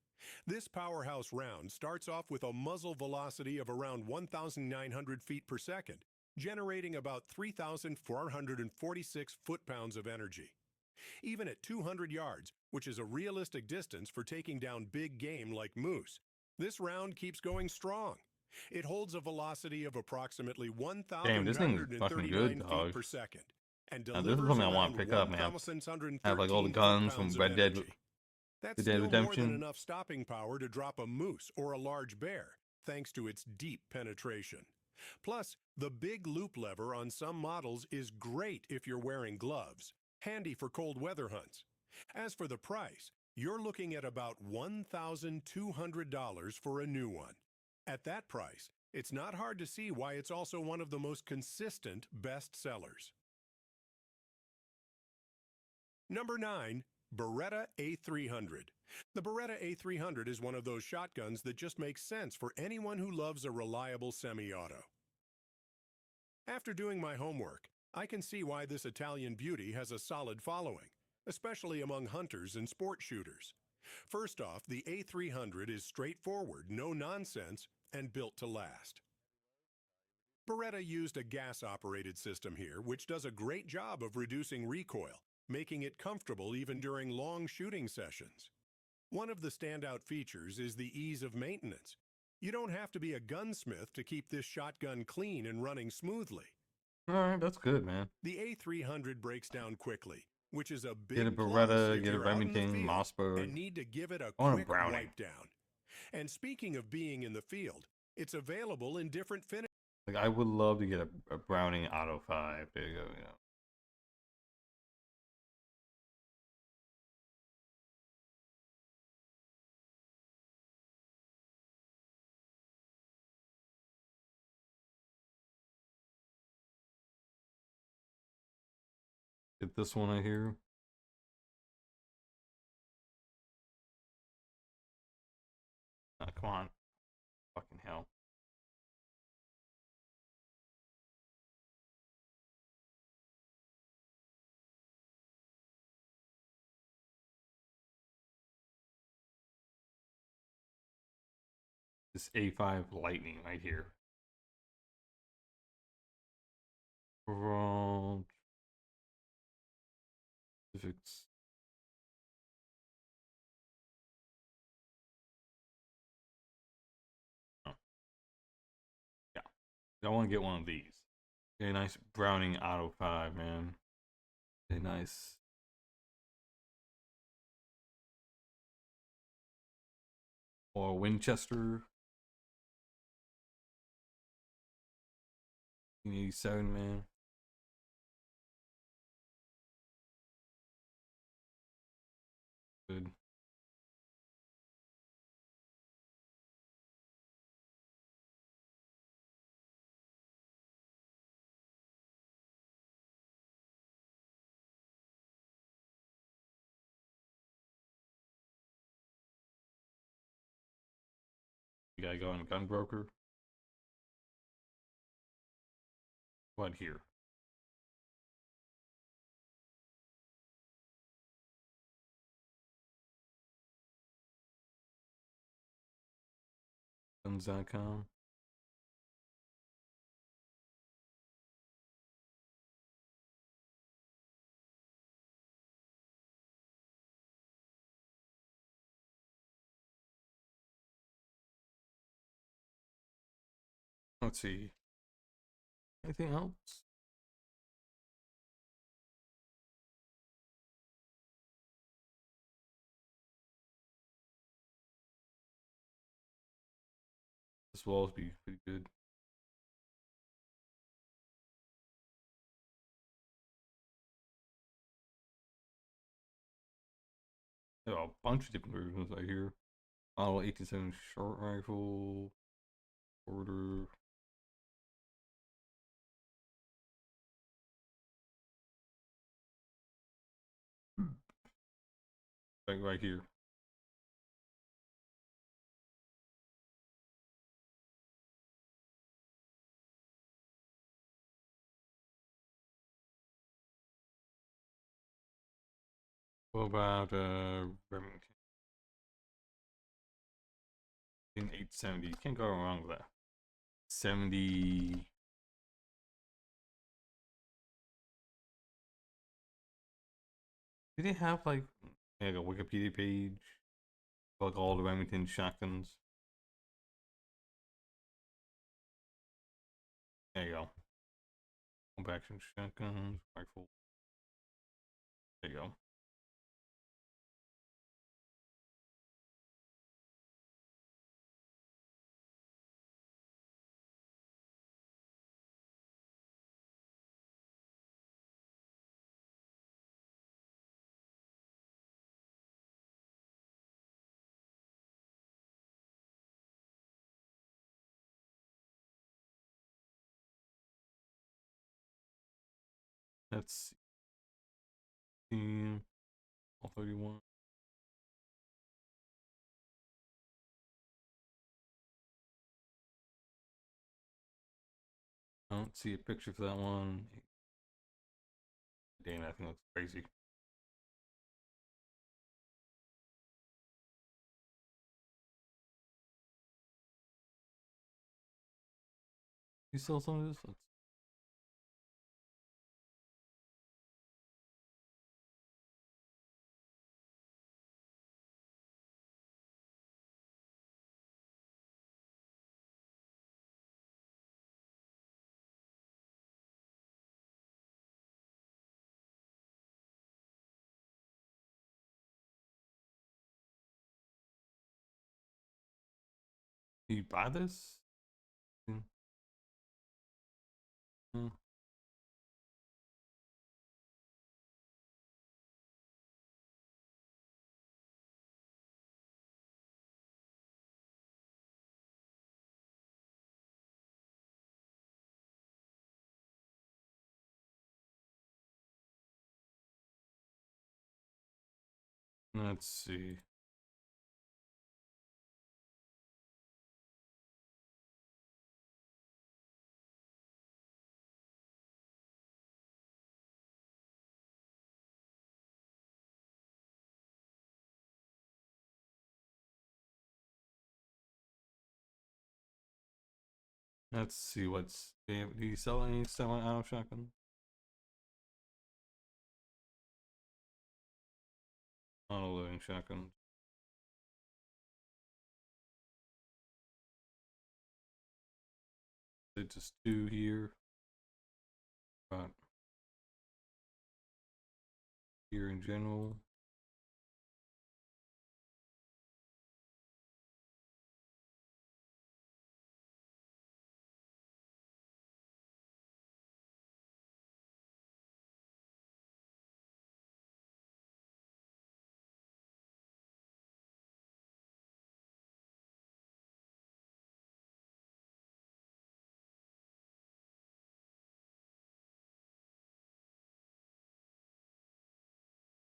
This powerhouse round starts off with a muzzle velocity of around 1,900 feet per second, generating about 3,446 foot-pounds of energy. Even at 200 yards, which is a realistic distance for taking down big game like moose, this round keeps going strong. It holds a velocity of approximately 1,939 feet per second. And now, this is something I want to pick up, man. I have like all the guns from Red Dead. That's still more than enough stopping power to drop a moose or a large bear, thanks to its deep penetration. Plus, the big loop lever on some models is great if you're wearing gloves, handy for cold weather hunts. As for the price, you're looking at about $1,200 for a new one. At that price, it's not hard to see why it's also one of the most consistent best sellers. Number 9. Beretta A300. The Beretta A300 is one of those shotguns that just makes sense for anyone who loves a reliable semi-auto. After doing my homework, I can see why this Italian beauty has a solid following, especially among hunters and sport shooters. First off, the A300 is straightforward, no nonsense, and built to last. Beretta used a gas-operated system here, which does a great job of reducing recoil, making it comfortable even during long shooting sessions. One of the standout features is the ease of maintenance. You don't have to be a gunsmith to keep this shotgun clean and running smoothly. Alright, that's good, man. The A300 breaks down quickly, which is a big get a Beretta, get a Remington, Mossberg. And need to give it a quick wipe down. And speaking of being in the field, it's available in different finishes. Like, I would love to get a Browning Auto 5. There you go, you know. Get this one right here. Come on. Fucking hell. This A5 Lightning right here. Specifics. Oh. Yeah. I want to get one of these. Okay, nice Browning Auto 5, man. Okay, nice. Or Winchester. 1987, man. Good. You gotta go on Gunbroker. What here? Guns.com. Let's see. Anything else? This wall's be pretty good. There are a bunch of different versions I hear. Model 1870 short rifle, order. Like right here. What about Remington? In 870. You can't go wrong with that. 70. Do they have like a Wikipedia page? Like all the Remington shotguns? There you go. Pump action shotguns, rifle. There you go. Let's see. All 31. I don't see a picture for that one. Damn, that thing looks crazy. You sell some of this? Do you buy this? Hmm. Let's see. Let's see what's. Do you sell any semi-auto shotgun? Auto loading shotgun. It's just two here. But here in general.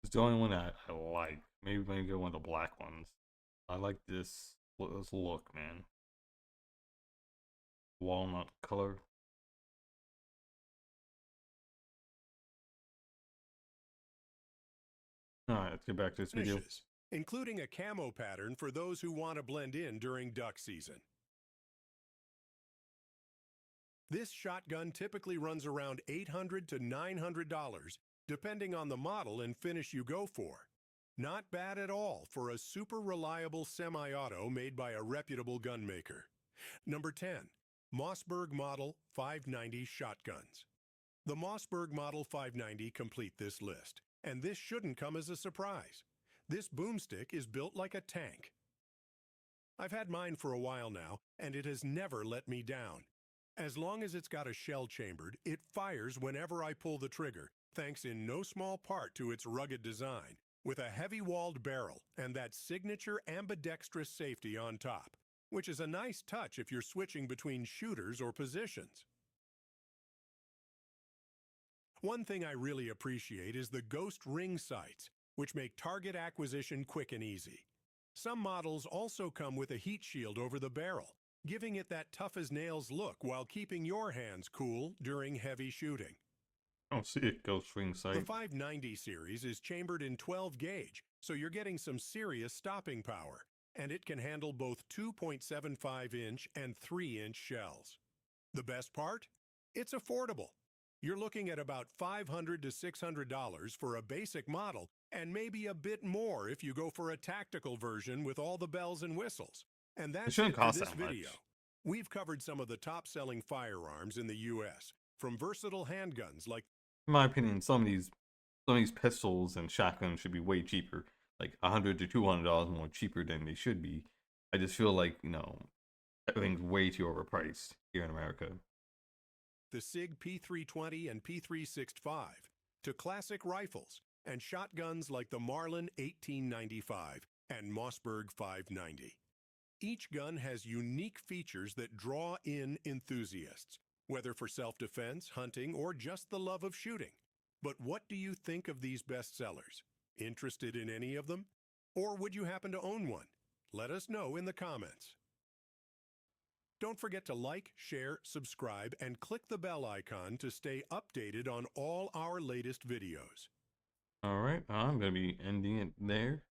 It's the only one that I like. Maybe go one of the black ones. I like this look, man. Walnut color. Alright, let's get back to this video. Including a camo pattern for those who want to blend in during duck season. This shotgun typically runs around $800 to $900, depending on the model and finish you go for. Not bad at all for a super reliable semi-auto made by a reputable gun maker. Number 10. Mossberg Model 590 Shotguns. The Mossberg Model 590 complete this list, and this shouldn't come as a surprise. This boomstick is built like a tank. I've had mine for a while now, and it has never let me down. As long as it's got a shell chambered, it fires whenever I pull the trigger, thanks in no small part to its rugged design, with a heavy-walled barrel and that signature ambidextrous safety on top, which is a nice touch if you're switching between shooters or positions. One thing I really appreciate is the ghost ring sights, which make target acquisition quick and easy. Some models also come with a heat shield over the barrel, giving it that tough-as-nails look while keeping your hands cool during heavy shooting. I don't see it, ghost ring sight. The 590 series is chambered in 12 gauge, so you're getting some serious stopping power, and it can handle both 2.75-inch and 3-inch shells. The best part? It's affordable. You're looking at about $500 to $600 for a basic model, and maybe a bit more if you go for a tactical version with all the bells and whistles. And that's it for this video. We've covered some of the top-selling firearms in the U.S., from versatile handguns like... In my opinion, some of these pistols and shotguns should be way cheaper, like $100 to $200 more cheaper than they should be. I just feel like, you know, everything's way too overpriced here in America. The SIG P320 and P365, to classic rifles and shotguns like the Marlin 1895 and Mossberg 590. Each gun has unique features that draw in enthusiasts, whether for self-defense, hunting, or just the love of shooting. But what do you think of these bestsellers? Interested in any of them? Or would you happen to own one? Let us know in the comments. Don't forget to like, share, subscribe, and click the bell icon to stay updated on all our latest videos. All right, I'm going to be ending it there.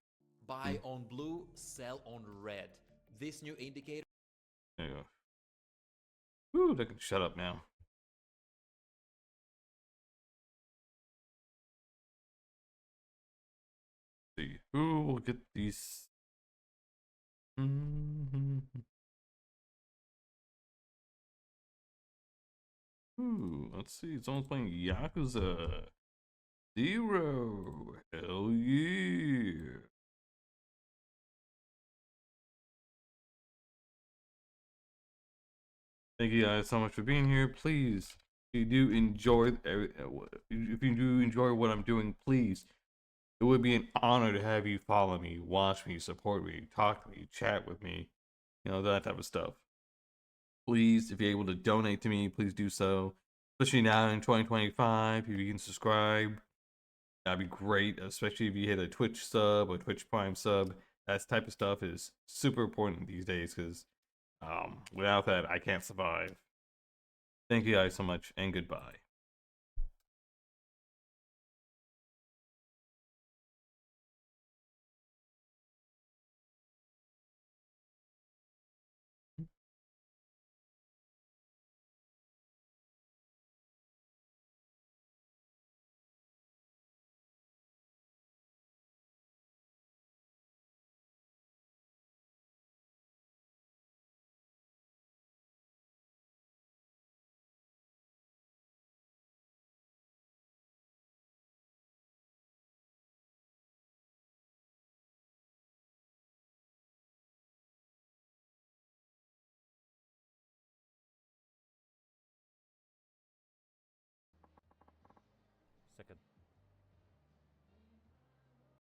Buy on blue, sell on red. This new indicator... There you go. Ooh, they can shut up now. Let's see, who will get these? Ooh, let's see. Someone's playing Yakuza 0. Hell yeah. Thank you guys so much for being here. Please, if you do enjoy what I'm doing, please, it would be an honor to have you follow me, watch me, support me, talk to me, chat with me, you know, that type of stuff. Please, if you're able to donate to me, please do so. Especially now in 2025, if you can subscribe, that'd be great. Especially if you hit a Twitch sub or Twitch Prime sub. That type of stuff is super important these days because without that, I can't survive. Thank you guys so much, and goodbye.